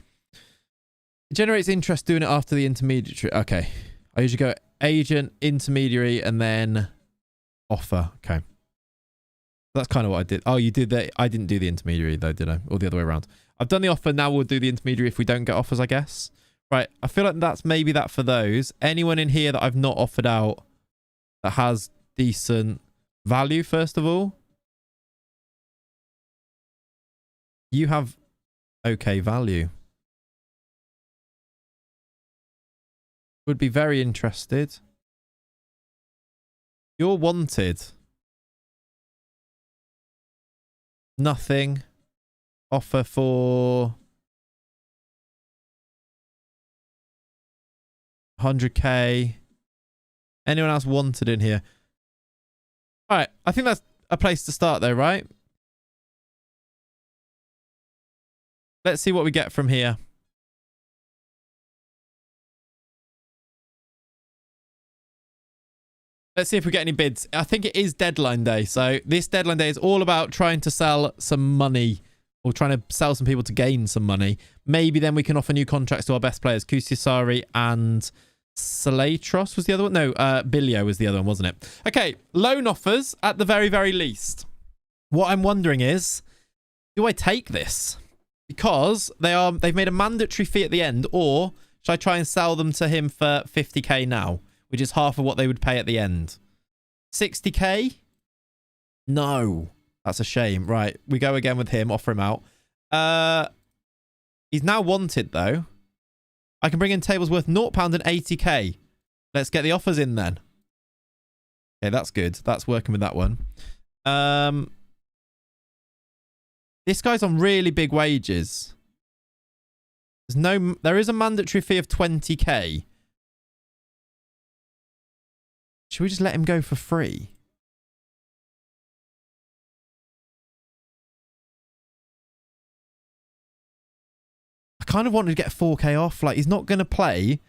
It generates interest doing it after the intermediary. Okay. I usually go agent, intermediary, and then offer. Okay. That's kind of what I did. Oh, you did that. I didn't do the intermediary though, did I? Or the other way around. I've done the offer. Now we'll do the intermediary if we don't get offers, I guess. Right. I feel like that's maybe that for those. Anyone in here that I've not offered out that has decent value, first of all? You have okay value. Would be very interested. You're wanted. Nothing. Offer for 100k. Anyone else wanted in here? All right. I think that's a place to start though, right? Let's see what we get from here. Let's see if we get any bids. I think it is deadline day. So this deadline day is all about trying to sell some money or trying to sell some people to gain some money. Maybe then we can offer new contracts to our best players. Kusiasari and Salatros was the other one. No, Bilio was the other one, wasn't it? Okay, loan offers at the very, very least. What I'm wondering is, do I take this? Because they've made a mandatory fee at the end, or should I try and sell them to him for 50k now, which is half of what they would pay at the end? 60k? No. That's a shame. Right, we go again with him, offer him out. He's now wanted, though. I can bring in tables worth £0 and 80k. Let's get the offers in then. Okay, that's good. That's working with that one. This guy's on really big wages. There is a mandatory fee of 20k. Should we just let him go for free? I kind of wanted to get 4k off. Like, he's not going to play.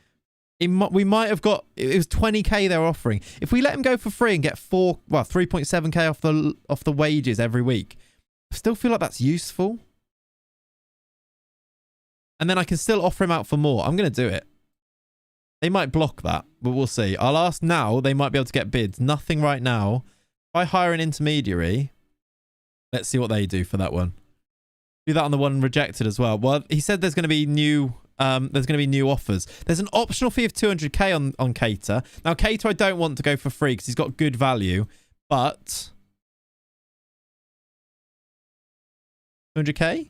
We might have got... It was 20k they were offering. If we let him go for free and get 3.7k off the wages every week, I still feel like that's useful. And then I can still offer him out for more. I'm going to do it. They might block that, but we'll see. I'll ask now. They might be able to get bids. Nothing right now. If I hire an intermediary, let's see what they do for that one. Do that on the one rejected as well. Well, he said there's going to be new offers. There's an optional fee of 200k on Cater. Now, Cater I don't want to go for free because he's got good value, but 200k?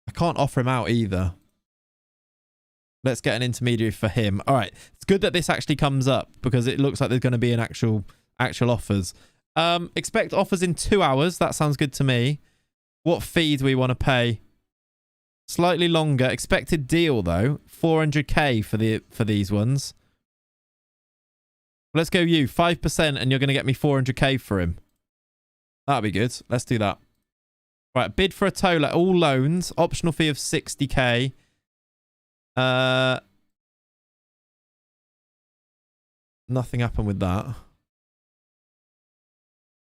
I can't offer him out either. Let's get an intermediary for him. All right. It's good that this actually comes up because it looks like there's going to be an actual offers. Expect offers in 2 hours. That sounds good to me. What fee do we want to pay? Slightly longer. Expected deal, though. 400k for these ones. Let's go you. 5% and you're going to get me 400k for him. That'll be good. Let's do that. Right. Bid for a Tola. All loans. Optional fee of 60k. Nothing happened with that.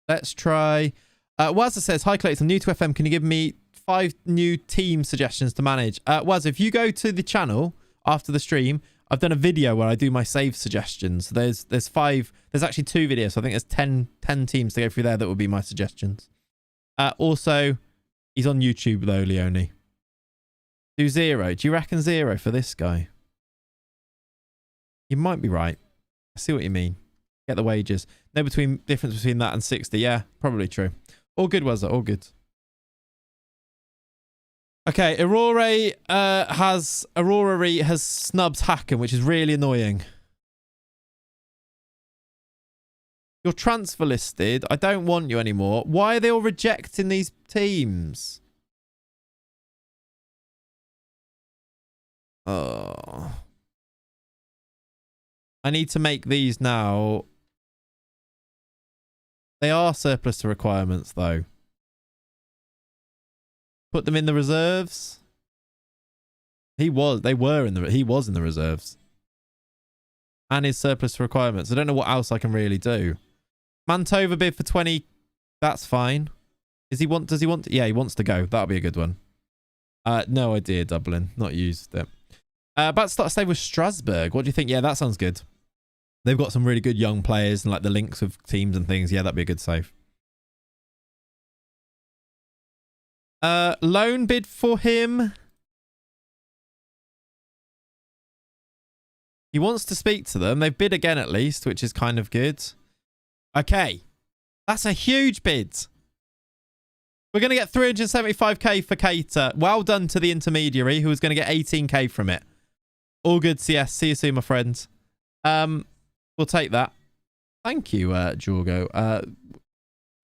Let's try. Wazza says, hi Clayts, I'm new to FM. Can you give me 5 new team suggestions to manage? Wazza, if you go to the channel after the stream, I've done a video where I do my save suggestions. There's 5. There's actually 2 videos. So I think there's 10 teams to go through there that would be my suggestions. Also, he's on YouTube though, Leone. Do 0. Do you reckon 0 for this guy? You might be right. I see what you mean. Get the wages. No difference between that and 60. Yeah, probably true. All good, was it? All good. Okay, Aurora has snubbed Hacken, which is really annoying. You're transfer listed. I don't want you anymore. Why are they all rejecting these teams? Oh. I need to make these now. They are surplus to requirements, though. Put them in the reserves. He was in the reserves. And his surplus to requirements. I don't know what else I can really do. Mantova bid for 20. That's fine. Does he want to? Yeah, he wants to go. That'll be a good one. No idea, Dublin. Not used it. About to start a stay with Strasbourg. What do you think? Yeah, that sounds good. They've got some really good young players and like the links of teams and things. Yeah, that'd be a good save. Loan bid for him. He wants to speak to them. They've bid again at least, which is kind of good. Okay. That's a huge bid. We're going to get 375k for Cater. Well done to the intermediary who was going to get 18k from it. All good, CS. See you soon, my friends. We'll take that. Thank you, Jorgo.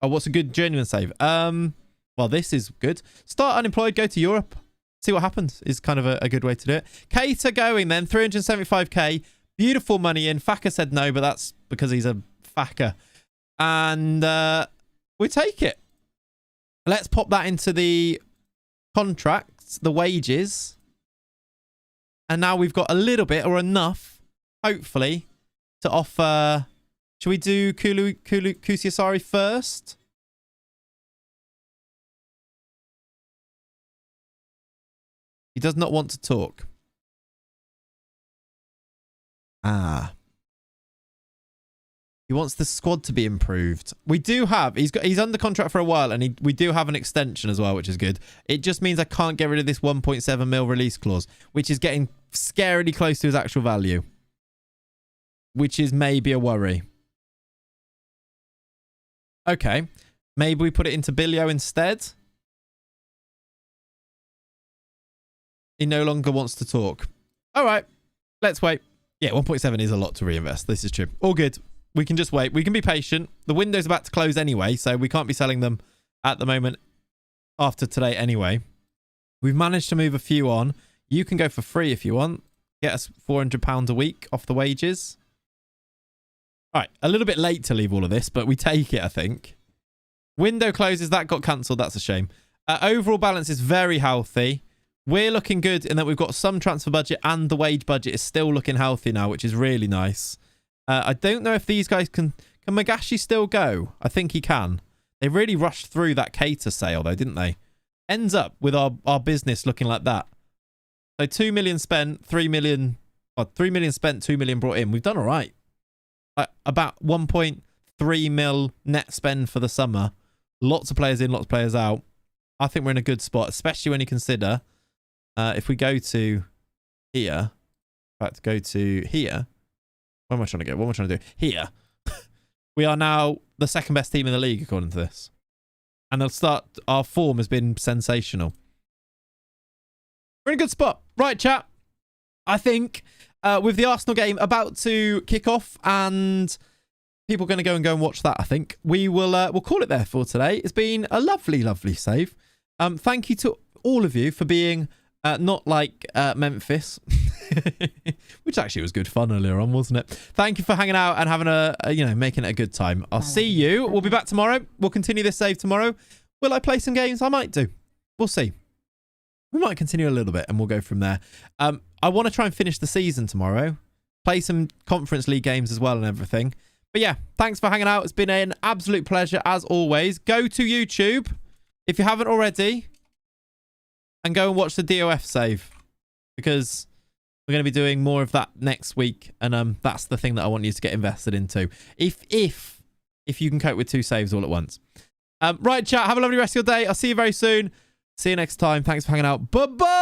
Oh, what's a good Journeyman save? Well, this is good. Start unemployed, go to Europe. See what happens is kind of a good way to do it. Cater going then, 375k. Beautiful money in. Faka said no, but that's because he's a Faka. And we take it. Let's pop that into the contracts, the wages. And now we've got a little bit or enough, hopefully, to offer. Should we do Kusiasari first? He does not want to talk. He wants the squad to be improved. We do have, he's under contract for a while, and we do have an extension as well, which is good. It just means I can't get rid of this 1.7 mil release clause, which is getting scarily close to his actual value, which is maybe a worry. Okay, maybe we put it into Bilio instead. He no longer wants to talk. All right, let's wait. Yeah, 1.7 is a lot to reinvest. This is true. All good. We can just wait. We can be patient. The window's about to close anyway, so we can't be selling them at the moment after today anyway. We've managed to move a few on. You can go for free if you want. Get us £400 a week off the wages. All right, a little bit late to leave all of this, but we take it, I think. Window closes. That got cancelled. That's a shame. Overall balance is very healthy. We're looking good in that we've got some transfer budget and the wage budget is still looking healthy now, which is really nice. I don't know if these guys can Magashi still go? I think he can. They really rushed through that Cater sale though, didn't they? Ends up with our business looking like that. So 2 million spent, 3 million, 3 million spent, 2 million brought in. We've done all right. About 1.3 mil net spend for the summer. Lots of players in, lots of players out. I think we're in a good spot, especially when you consider if we go to here. In fact, go to here. Where am I trying to go? What am I trying to do? Here. We are now the second best team in the league, according to this. And our form has been sensational. We're in a good spot. Right, chat. I think with the Arsenal game about to kick off and people are going to go and watch that, I think we'll call it there for today. It's been a lovely, lovely save. Thank you to all of you for being not like Memphis, which actually was good fun earlier on, wasn't it? Thank you for hanging out and having making it a good time. I'll see you. We'll be back tomorrow. We'll continue this save tomorrow. Will I play some games? I might do. We'll see. We might continue a little bit and we'll go from there. I want to try and finish the season tomorrow. Play some Conference League games as well and everything. But yeah, thanks for hanging out. It's been an absolute pleasure as always. Go to YouTube if you haven't already and go and watch the DOF save because we're going to be doing more of that next week. And that's the thing that I want you to get invested into. If you can cope with 2 saves all at once. Right, chat. Have a lovely rest of your day. I'll see you very soon. See you next time. Thanks for hanging out. Bye-bye.